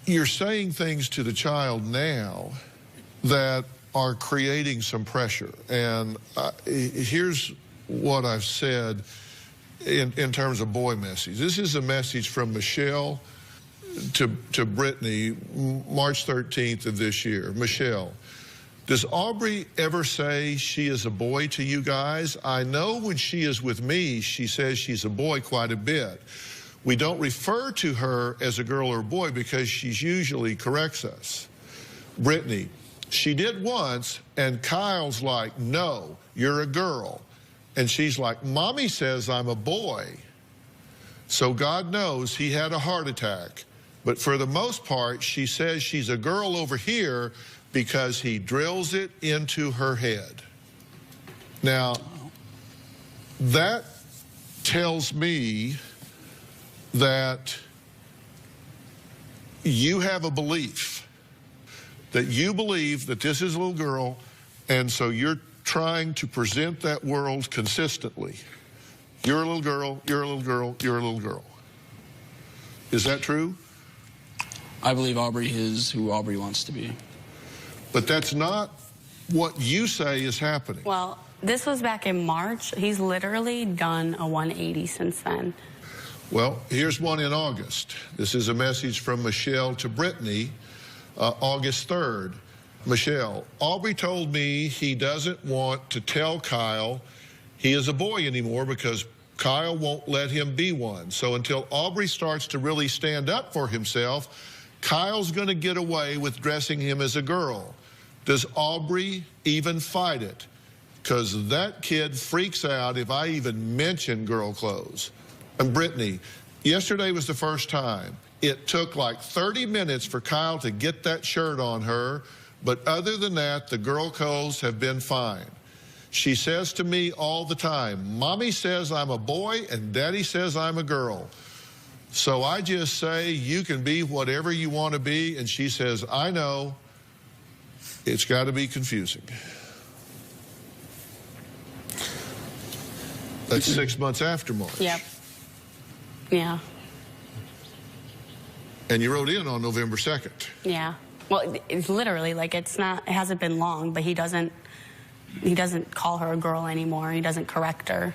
you're saying things to the child now that are creating some pressure. And here's what I've said in terms of boy message. This is a message from Michelle to Brittany, March 13th of this year. Michelle, does Aubrey ever say she is a boy to you guys? I know when she is with me, she says she's a boy quite a bit. We don't refer to her as a girl or a boy because she usually corrects us. Brittany, she did once, and Kyle's like, no, you're a girl. And she's like, Mommy says I'm a boy. So God knows he had a heart attack. But for the most part, she says she's a girl over here because he drills it into her head. Now, that tells me that you have a belief, that you believe that this is a little girl, and so you're trying to present that world consistently. You're a little girl, you're a little girl, you're a little girl. Is that true? I believe Aubrey is who Aubrey wants to be. But that's not what you say is happening. Well, this was back in March. He's literally done a 180 since then. Well, here's one in August. This is a message from Michelle to Brittany, August 3rd. Michelle, Aubrey told me he doesn't want to tell Kyle he is a boy anymore because Kyle won't let him be one. So until Aubrey starts to really stand up for himself, Kyle's going to get away with dressing him as a girl. Does Aubrey even fight it? Because that kid freaks out if I even mention girl clothes. And Brittany, yesterday was the first time. It took like 30 minutes for Kyle to get that shirt on her, but other than that, the girl clothes have been fine. She says to me all the time, Mommy says I'm a boy and Daddy says I'm a girl. So I just say, you can be whatever you want to be, and she says, I know. It's got to be confusing. That's 6 months after March. Yep. Yeah. And you wrote in on November 2nd. Yeah. Well, it's literally like it hasn't been long, but he doesn't call her a girl anymore. He doesn't correct her.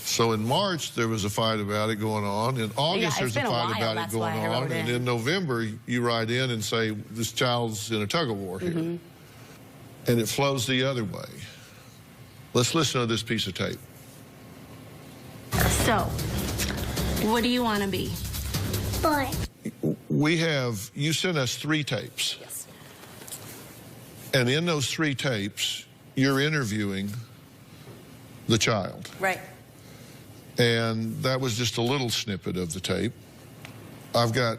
So in March, there was a fight about it going on. In August, there's a fight about it going on. And in November, you write in and say, this child's in a tug of war here. Mm-hmm. And it flows the other way. Let's listen to this piece of tape. So, what do you want to be? Boy. You sent us 3 tapes. Yes. And in those 3 tapes, you're interviewing the child. Right. And that was just a little snippet of the tape. I've got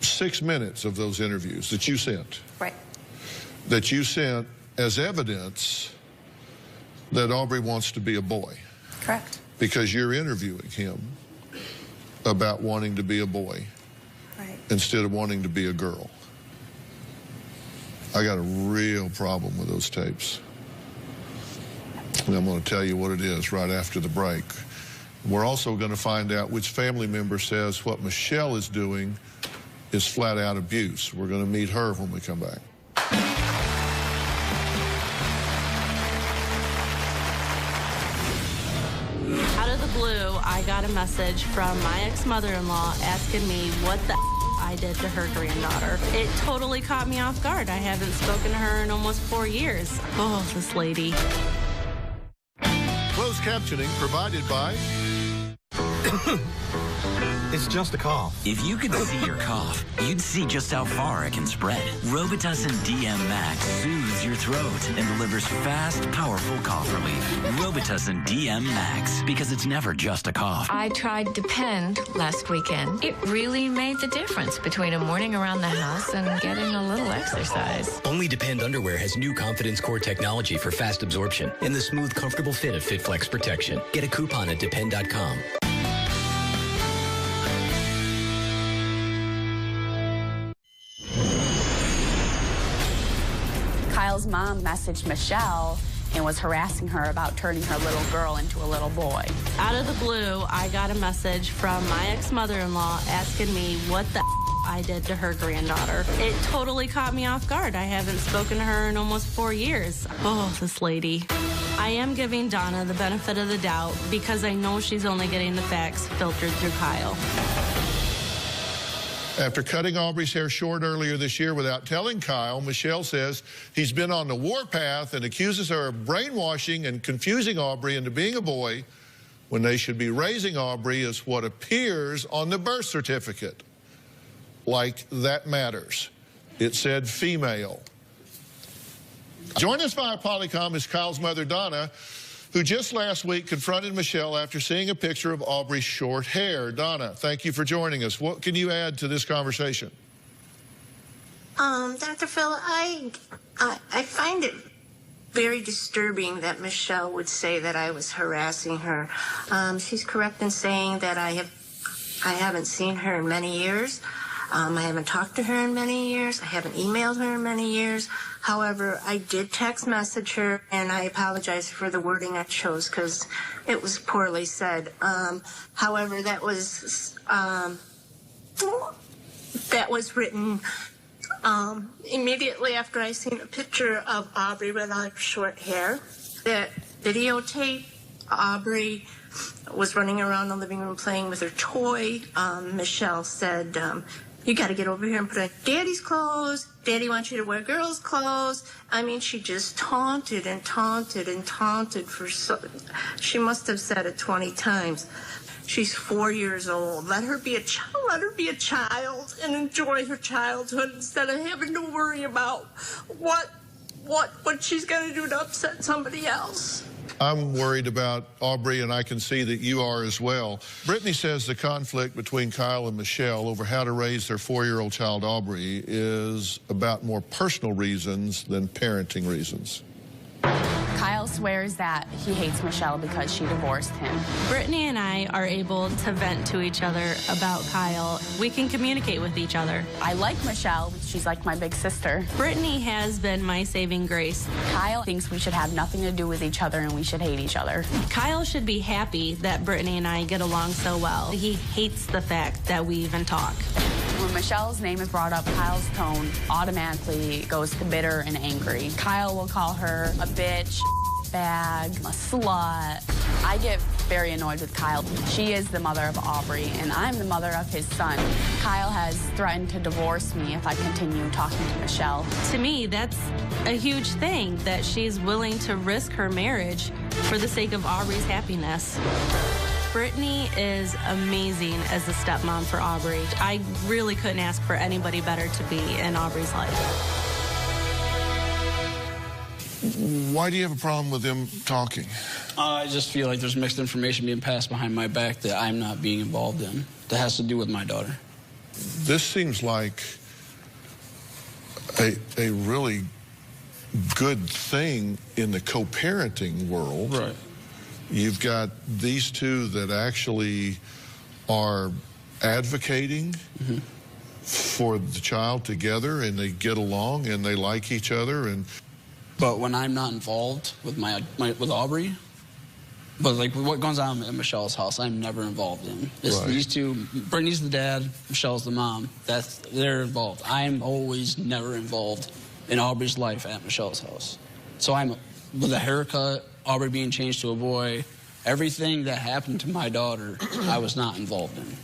6 minutes of those interviews that you sent. Right. That you sent as evidence that Aubrey wants to be a boy. Correct. Because you're interviewing him about wanting to be a boy. Right. Instead of wanting to be a girl. I got a real problem with those tapes. And I'm going to tell you what it is right after the break. We're also going to find out which family member says what Michelle is doing is flat out abuse. We're going to meet her when we come back. Out of the blue, I got a message from my ex-mother-in-law asking me what the I did to her granddaughter. It totally caught me off guard. I haven't spoken to her in almost 4 years. Oh, this lady. Closed captioning provided by It's just a cough. If you could see your cough, you'd see just how far it can spread. Robitussin DM Max soothes your throat and delivers fast, powerful cough relief. Robitussin DM Max, because it's never just a cough. I tried Depend last weekend. It really made the difference between a morning around the house and getting a little exercise. Only Depend underwear has new Confidence Core technology for fast absorption and the smooth, comfortable fit of FitFlex protection. Get a coupon at depend.com. Kyle's mom messaged Michelle and was harassing her about turning her little girl into a little boy. Out of the blue, I got a message from my ex-mother-in-law asking me what the I did to her granddaughter. It totally caught me off guard. I haven't spoken to her in almost 4 years. Oh, this lady. I am giving Donna the benefit of the doubt because I know she's only getting the facts filtered through Kyle. After cutting Aubrey's hair short earlier this year without telling Kyle, Michelle says he's been on the warpath and accuses her of brainwashing and confusing Aubrey into being a boy when they should be raising Aubrey as what appears on the birth certificate. Like that matters. It said female. Joining us via Polycom is Kyle's mother, Donna, who just last week confronted Michelle after seeing a picture of Aubrey's short hair. Donna, thank you for joining us. What can you add to this conversation? Dr. Phill, I find it very disturbing that Michelle would say that I was harassing her. She's correct in saying that I haven't seen her in many years. I haven't talked to her in many years. I haven't emailed her in many years. However, I did text message her, and I apologize for the wording I chose because it was poorly said. However, that was written immediately after I seen a picture of Aubrey without short hair. That videotape, Aubrey was running around the living room playing with her toy. Michelle said, you got to get over here and put on Daddy's clothes. Daddy wants you to wear girls' clothes. I mean, she just taunted and taunted and taunted she must have said it 20 times. She's 4 years old. Let her be a child. Let her be a child and enjoy her childhood instead of having to worry about what she's going to do to upset somebody else. I'm worried about Aubrey, and I can see that you are as well. Brittany says the conflict between Kyle and Michelle over how to raise their 4-year-old child, Aubrey, is about more personal reasons than parenting reasons. Kyle swears that he hates Michelle because she divorced him. Brittany and I are able to vent to each other about Kyle. We can communicate with each other. I like Michelle. She's like my big sister. Brittany has been my saving grace. Kyle thinks we should have nothing to do with each other and we should hate each other. Kyle should be happy that Brittany and I get along so well. He hates the fact that we even talk. When Michelle's name is brought up, Kyle's tone automatically goes to bitter and angry. Kyle will call her a bitch, bag, a slut. I get very annoyed with Kyle. She is the mother of Aubrey, and I'm the mother of his son. Kyle has threatened to divorce me if I continue talking to Michelle. To me, that's a huge thing, that she's willing to risk her marriage for the sake of Aubrey's happiness. Brittany is amazing as a stepmom for Aubrey. I really couldn't ask for anybody better to be in Aubrey's life. Why do you have a problem with them talking? I just feel like there's mixed information being passed behind my back that I'm not being involved in. That has to do with my daughter. This seems like a really good thing in the co-parenting world. Right. You've got these two that actually are advocating for the child together, and they get along and they like each other. But when I'm not involved with with Aubrey, but like what goes on at Michelle's house, I'm never involved in. It's Right. These two. Brittany's the dad, Michelle's the mom. They're involved. I'm always never involved in Aubrey's life at Michelle's house. So I'm with a haircut, Aubrey being changed to a boy, everything that happened to my daughter, I was not involved in.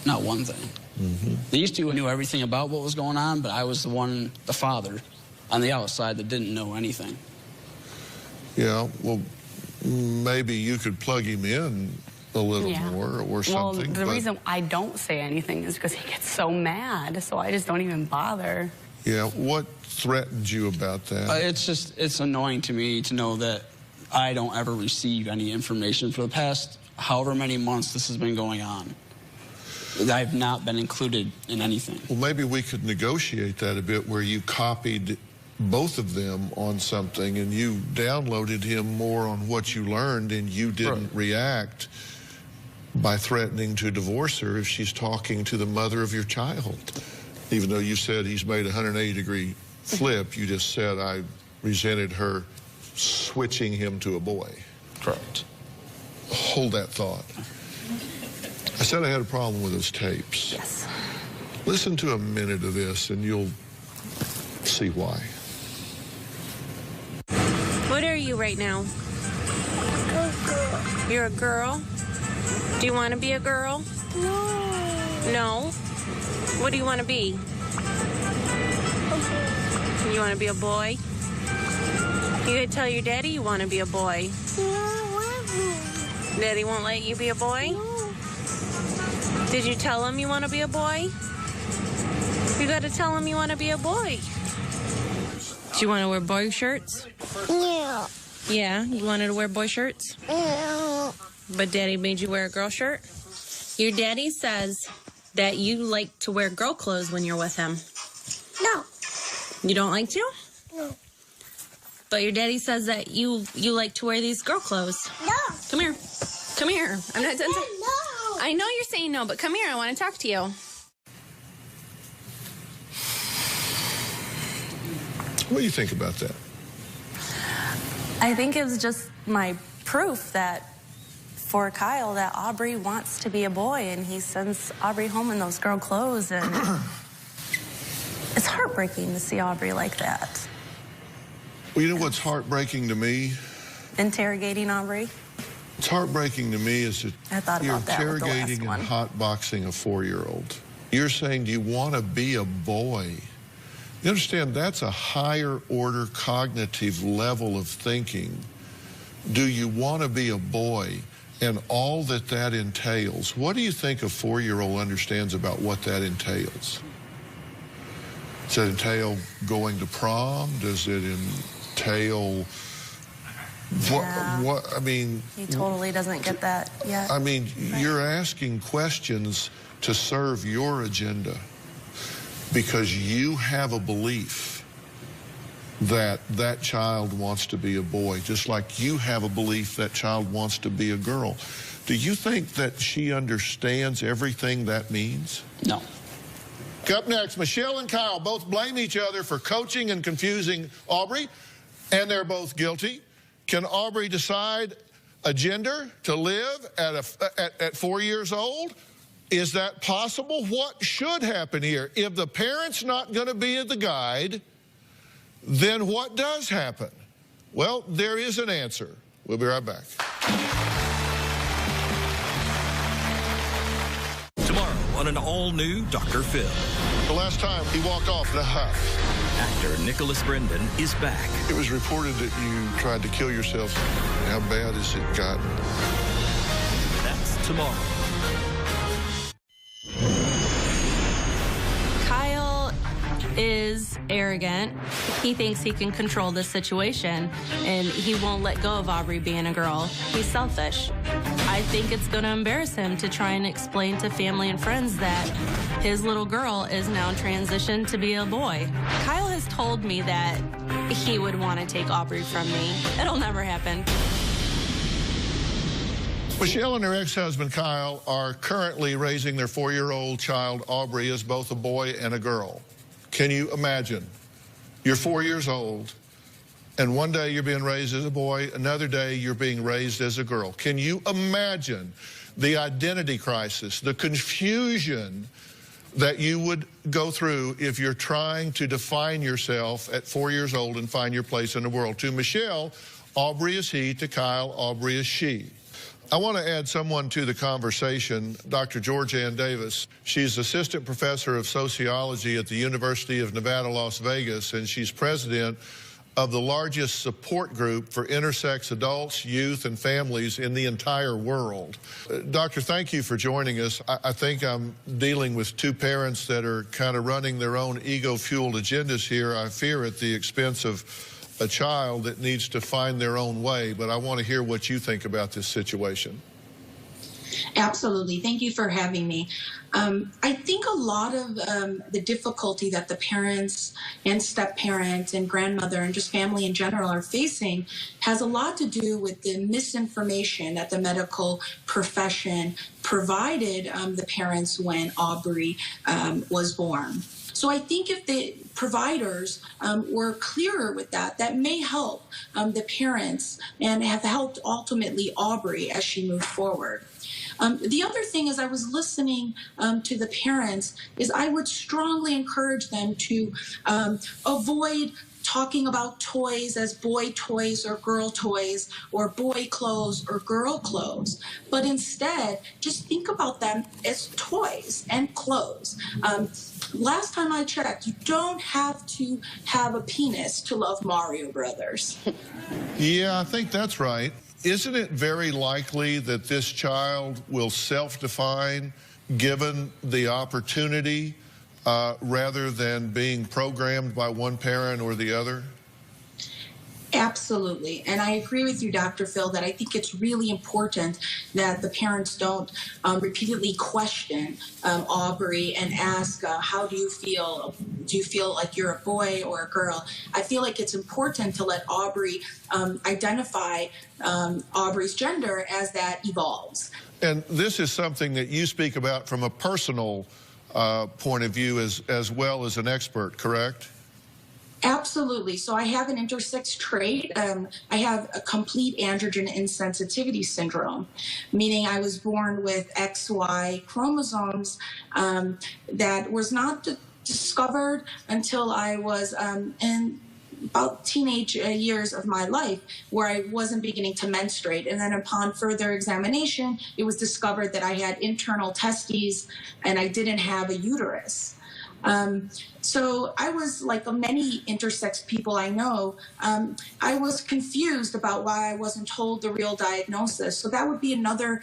Not one thing. These two knew everything about what was going on, but I was the father on the outside that didn't know anything. Yeah, well, maybe you could plug him in a little more or something. Well, the reason I don't say anything is because he gets so mad, so I just don't even bother. Yeah, what threatened you about that? It's annoying to me to know that I don't ever receive any information for the past however many months this has been going on. I've not been included in anything. Well, maybe we could negotiate that a bit where you copied both of them on something and you downloaded him more on what you learned and you didn't react by threatening to divorce her if she's talking to the mother of your child. Even though you said he's made a 180-degree flip, you just said I resented her switching him to a boy. Correct. Hold that thought. I said I had a problem with those tapes. Yes. Listen to a minute of this and you'll see why. What are you right now? You're a girl? Do you want to be a girl? No. No? What do you want to be? You want to be a boy? You gotta tell your daddy you want to be a boy. Daddy won't let you be a boy? Did you tell him you want to be a boy? You gotta tell him you want to be a boy. Do you want to wear boy shirts? Yeah. Yeah, you wanted to wear boy shirts? Yeah. But Daddy made you wear a girl shirt? Your daddy says that you like to wear girl clothes when you're with him. No. You don't like to? No. But your daddy says that you like to wear these girl clothes. No. Come here. Come here. I'm not done. No. I know you're saying no, but come here. I want to talk to you. What do you think about that? I think it was just my proof that for Kyle that Aubrey wants to be a boy, and he sends Aubrey home in those girl clothes, and it's heartbreaking to see Aubrey like that. Well, you know what's heartbreaking to me? Interrogating Aubrey. It's heartbreaking to me is that I thought you're about that with the last interrogating one. and hotboxing a 4-year-old. You're saying, do you want to be a boy? You understand that's a higher order cognitive level of thinking. Do you want to be a boy? And all that that entails. What do you think a 4-year-old understands about what that entails? Does it entail going to prom? Does it entail what I mean, He totally doesn't get that yet. I mean, you're asking questions to serve your agenda because you have a belief that that child wants to be a boy, just like you have a belief that child wants to be a girl. Do you think that she understands everything that means? No. Up next, Michelle and Kyle both blame each other for coaching and confusing Aubrey, and they're both guilty. Can Aubrey decide a gender to live at 4 years old? Is that possible? What should happen here? If the parent's not going to be the guide, then what does happen? Well, there is an answer. We'll be right back. Tomorrow on an all-new Dr. Phil. The last time he walked off in a huff. Actor Nicholas Brendan is back. It was reported that you tried to kill yourself. How bad has it gotten? That's tomorrow. Kyle is arrogant. He thinks he can control this situation, and he won't let go of Aubrey being a girl. He's selfish. I think it's going to embarrass him to try and explain to family and friends that his little girl is now transitioned to be a boy. Kyle has told me that he would want to take Aubrey from me. It'll never happen. Michelle and her ex-husband, Kyle, are currently raising their 4-year-old child, Aubrey, as both a boy and a girl. Can you imagine? You're 4 years old, and one day you're being raised as a boy, another day you're being raised as a girl. Can you imagine the identity crisis, the confusion that you would go through if you're trying to define yourself at 4 years old and find your place in the world? To Michelle, Aubrey is he. To Kyle, Aubrey is she. I want to add someone to the conversation, Dr. George-Ann Davis. She's assistant professor of sociology at the University of Nevada, Las Vegas, and she's president of the largest support group for intersex adults, youth, and families in the entire world. Doctor, thank you for joining us. I think I'm dealing with two parents that are kind of running their own ego-fueled agendas here, I fear at the expense of a child that needs to find their own way, but I want to hear what you think about this situation. Absolutely. Thank you for having me. I think a lot of the difficulty that the parents and step-parents and grandmother and just family in general are facing has a lot to do with the misinformation that the medical profession provided the parents when Aubrey was born. So I think if the providers were clearer with that, that may help the parents and have helped ultimately Aubrey as she moved forward. The other thing as I was listening to the parents is I would strongly encourage them to avoid talking about toys as boy toys or girl toys or boy clothes or girl clothes, but instead just think about them as toys and clothes. Last time I checked, you don't have to have a penis to love Mario Brothers. Yeah, I think that's right. Isn't it very likely that this child will self-define given the opportunity rather than being programmed by one parent or the other? Absolutely. And I agree with you, Dr. Phill, that I think it's really important that the parents don't repeatedly question Aubrey and ask, how do you feel? Do you feel like you're a boy or a girl? I feel like it's important to let Aubrey identify Aubrey's gender as that evolves. And this is something that you speak about from a personal point of view as well as an expert, correct? Absolutely. So I have an intersex trait. I have a complete androgen insensitivity syndrome, meaning I was born with XY chromosomes that was not discovered until I was in about teenage years of my life, where I wasn't beginning to menstruate. And then upon further examination, it was discovered that I had internal testes and I didn't have a uterus. So I was, like many intersex people I know, I was confused about why I wasn't told the real diagnosis. So that would be another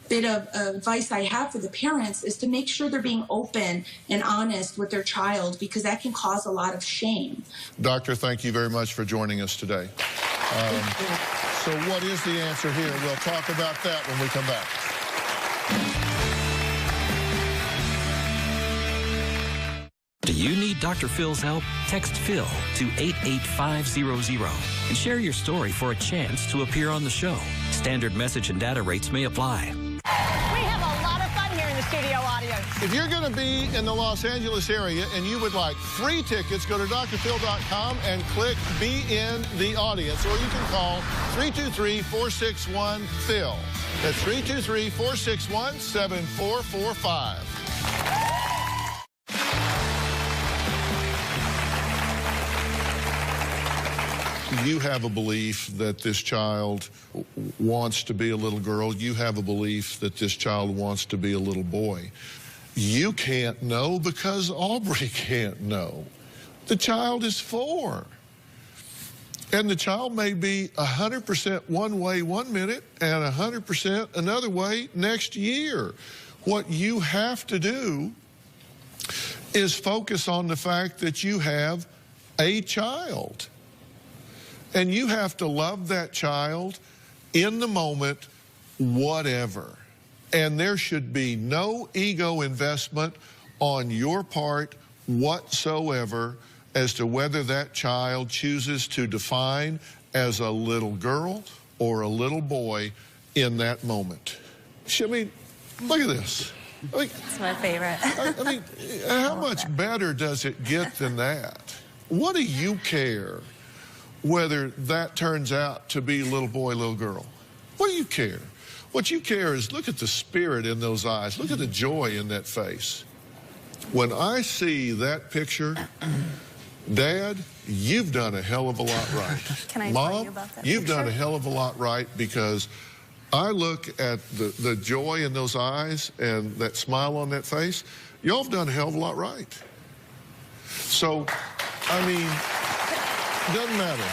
bit of advice I have for the parents, is to make sure they're being open and honest with their child, because that can cause a lot of shame. Doctor, thank you very much for joining us today. So what is the answer here? We'll talk about that when we come back. Do you need Dr. Phil's help? Text Phill to 88500 and share your story for a chance to appear on the show. Standard message and data rates may apply. We have a lot of fun here in the studio audience. If you're going to be in the Los Angeles area and you would like free tickets, go to drphil.com and click Be in the Audience, or you can call 323-461-PHIL. That's 323-461-7445. You have a belief that this child wants to be a little girl. You have a belief that this child wants to be a little boy. You can't know because Aubrey can't know. The child is 4. And the child may be 100% one way one minute and 100% another way next year. What you have to do is focus on the fact that you have a child. And you have to love that child in the moment, whatever. And there should be no ego investment on your part whatsoever as to whether that child chooses to define as a little girl or a little boy in that moment. I mean, look at this. It's my favorite. I mean, how much better does it get than that? What do you care whether that turns out to be little boy, little girl? What do you care? What you care is look at the spirit in those eyes. Look at the joy in that face. When I see that picture, Dad, you've done a hell of a lot right. Can I Mom, tell you about that you've picture? done a hell of a lot right, because I look at the joy in those eyes and that smile on that face. Y'all have done a hell of a lot right. So, I mean, Doesn't matter.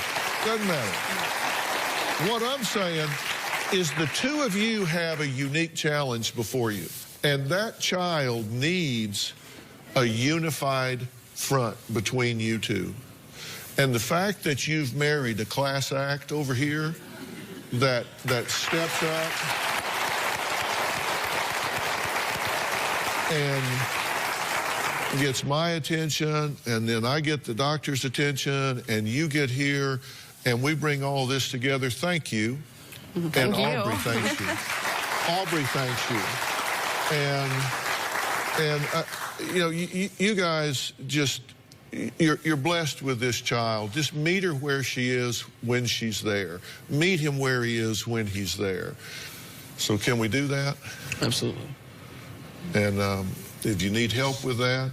Doesn't matter. What I'm saying is the two of you have a unique challenge before you. And that child needs a unified front between you two. And the fact that you've married a class act over here that steps up and gets my attention, and then I get the doctor's attention, and you get here, and we bring all this together. Thank you. Thank you. Aubrey thanks you. Aubrey thanks you. And you know, you guys just, you're blessed with this child. Just meet her where she is when she's there. Meet him where he is when he's there. So can we do that? Absolutely. And if you need help with that,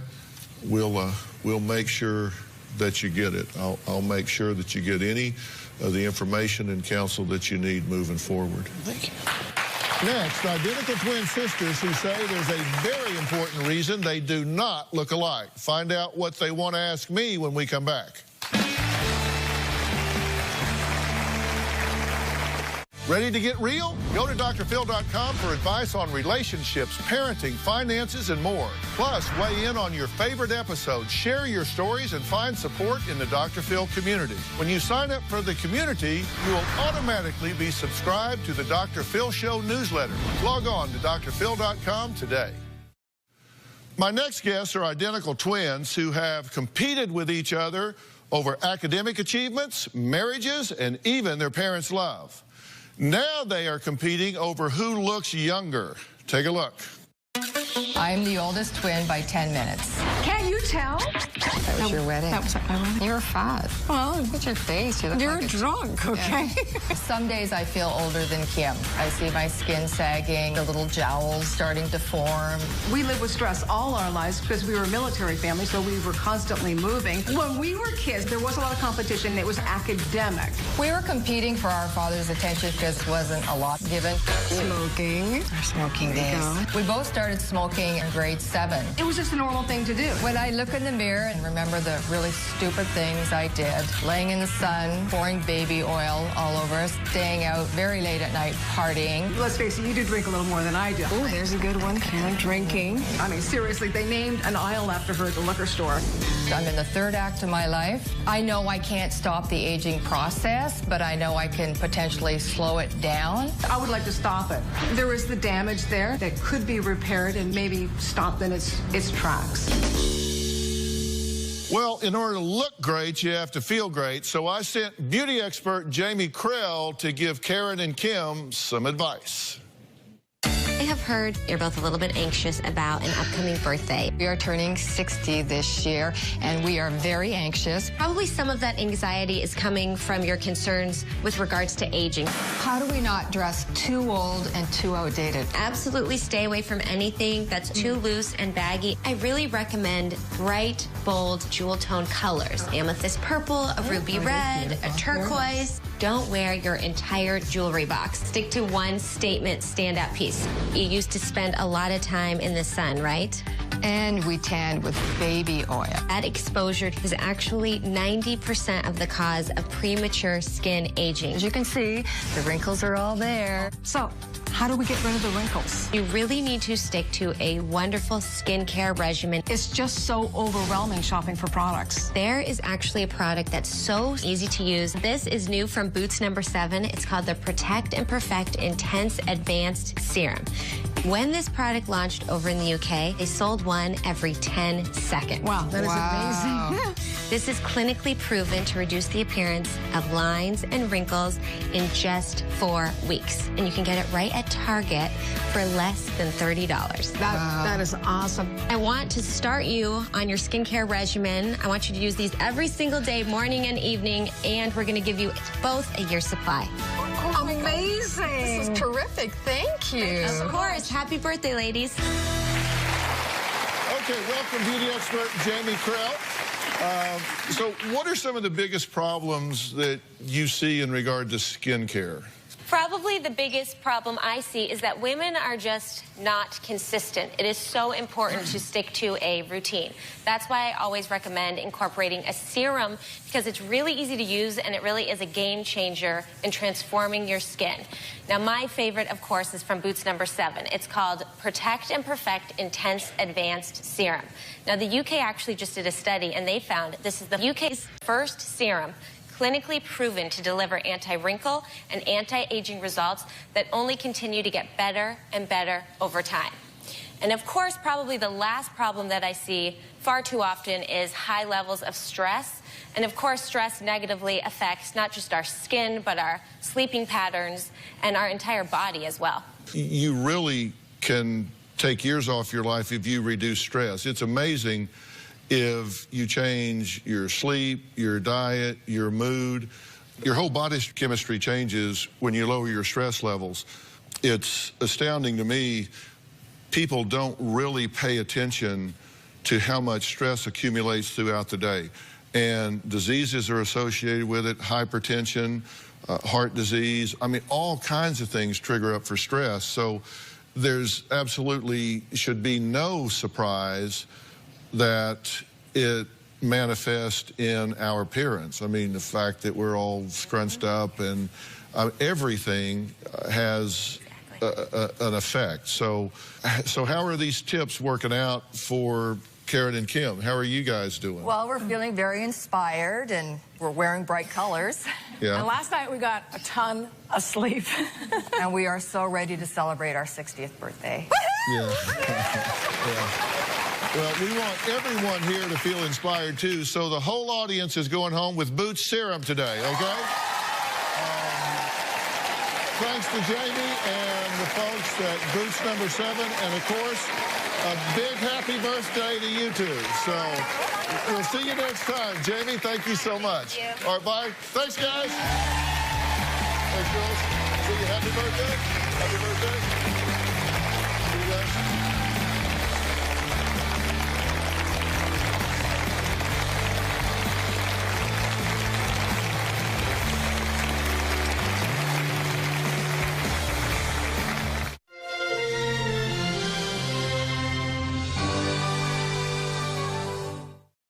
we'll make sure that you get it. I'll make sure that you get any of the information and counsel that you need moving forward. Thank you. Next, identical twin sisters who say there's a very important reason they do not look alike. Find out what they want to ask me when we come back. Ready to get real? Go to drphill.com for advice on relationships, parenting, finances, and more. Plus, weigh in on your favorite episodes, share your stories, and find support in the Dr. Phil community. When you sign up for the community, you will automatically be subscribed to the Dr. Phil Show newsletter. Log on to drphill.com today. My next guests are identical twins who have competed with each other over academic achievements, marriages, and even their parents' love. Now they are competing over who looks younger. Take a look. I'm the oldest twin by 10 minutes. Can't you tell? That was your wedding. That was my wedding. You were 5. Well, look at your face. You look you're like drunk, okay? Yeah. Some days I feel older than Kim. I see my skin sagging, the little jowls starting to form. We lived with stress all our lives because we were a military family, so we were constantly moving. When we were kids, there was a lot of competition. It was academic. We were competing for our father's attention because it wasn't a lot given. Smoking. Our smoking days. We both started smoking in grade 7. It was just a normal thing to do. When I look in the mirror and remember the really stupid things I did, laying in the sun, pouring baby oil all over us, staying out very late at night, partying. Let's face it, you do drink a little more than I do. Oh, there's a good one, Karen, drinking. I mean, seriously, they named an aisle after her at the liquor store. I'm in the 3rd act of my life. I know I can't stop the aging process, but I know I can potentially slow it down. I would like to stop it. There is the damage there that could be repaired and maybe stopped in its tracks. Well, in order to look great, you have to feel great. So I sent beauty expert Jamie Krell to give Karen and Kim some advice. I have heard you're both a little bit anxious about an upcoming birthday. We are turning 60 this year, and we are very anxious. Probably some of that anxiety is coming from your concerns with regards to aging. How do we not dress too old and too outdated? Absolutely stay away from anything that's too loose and baggy. I really recommend bright, bold, jewel tone colors. Amethyst purple, a ruby red, a turquoise. Don't wear your entire jewelry box. Stick to one statement standout piece. You used to spend a lot of time in the sun, right? And we tanned with baby oil. That exposure is actually 90% of the cause of premature skin aging. As you can see, the wrinkles are all there. So, how do we get rid of the wrinkles? You really need to stick to a wonderful skincare regimen. It's just so overwhelming shopping for products. There is actually a product that's so easy to use. This is new from Boots No. 7. It's called the Protect and Perfect Intense Advanced Serum. When this product launched over in the UK, they sold one every 10 seconds. Wow, that is amazing. This is clinically proven to reduce the appearance of lines and wrinkles in just 4 weeks. And you can get it right at Target for less than $30. That is awesome. I want to start you on your skincare regimen. I want you to use these every single day, morning and evening, and we're going to give you both a year's supply. Oh, amazing. This is terrific. Thank you. Of course. Happy birthday, ladies. Okay, welcome beauty expert Jamie Krell. So what are some of the biggest problems that you see in regard to skincare? Probably the biggest problem I see is that women are just not consistent. It is so important to stick to a routine. That's why I always recommend incorporating a serum, because it's really easy to use and it really is a game changer in transforming your skin. Now, my favorite, of course, is from Boots number 7. It's called Protect and Perfect Intense Advanced Serum. Now, the UK actually just did a study, and they found this is the UK's first serum clinically proven to deliver anti-wrinkle and anti-aging results that only continue to get better and better over time. And of course, probably the last problem that I see far too often is high levels of stress. And of course, stress negatively affects not just our skin, but our sleeping patterns and our entire body as well. You really can take years off your life if you reduce stress. It's amazing if you change your sleep, your diet, your mood. Your whole body's chemistry changes when you lower your stress levels. It's astounding to me. People don't really pay attention to how much stress accumulates throughout the day. And diseases are associated with it, hypertension, heart disease. I mean, all kinds of things trigger up for stress. So there's absolutely should be no surprise that it manifests in our appearance. I mean, the fact that we're all scrunched up and everything has an effect. So how are these tips working out for Karen and Kim? How are you guys doing? Well, we're feeling very inspired, and we're wearing bright colors. Yeah. And last night we got a ton of sleep. And we are so ready to celebrate our 60th birthday. Yeah. Yeah. Well, we want everyone here to feel inspired, too, so the whole audience is going home with Boots Serum today, okay? Thanks to Jamie and the folks at Boots number 7, and, of course, a big happy birthday to you two. So we'll see you next time. Jamie, thank you so much. Thank you. All right, bye. Thanks, guys. Thanks, girls. See you. Happy birthday. Happy birthday. See you guys.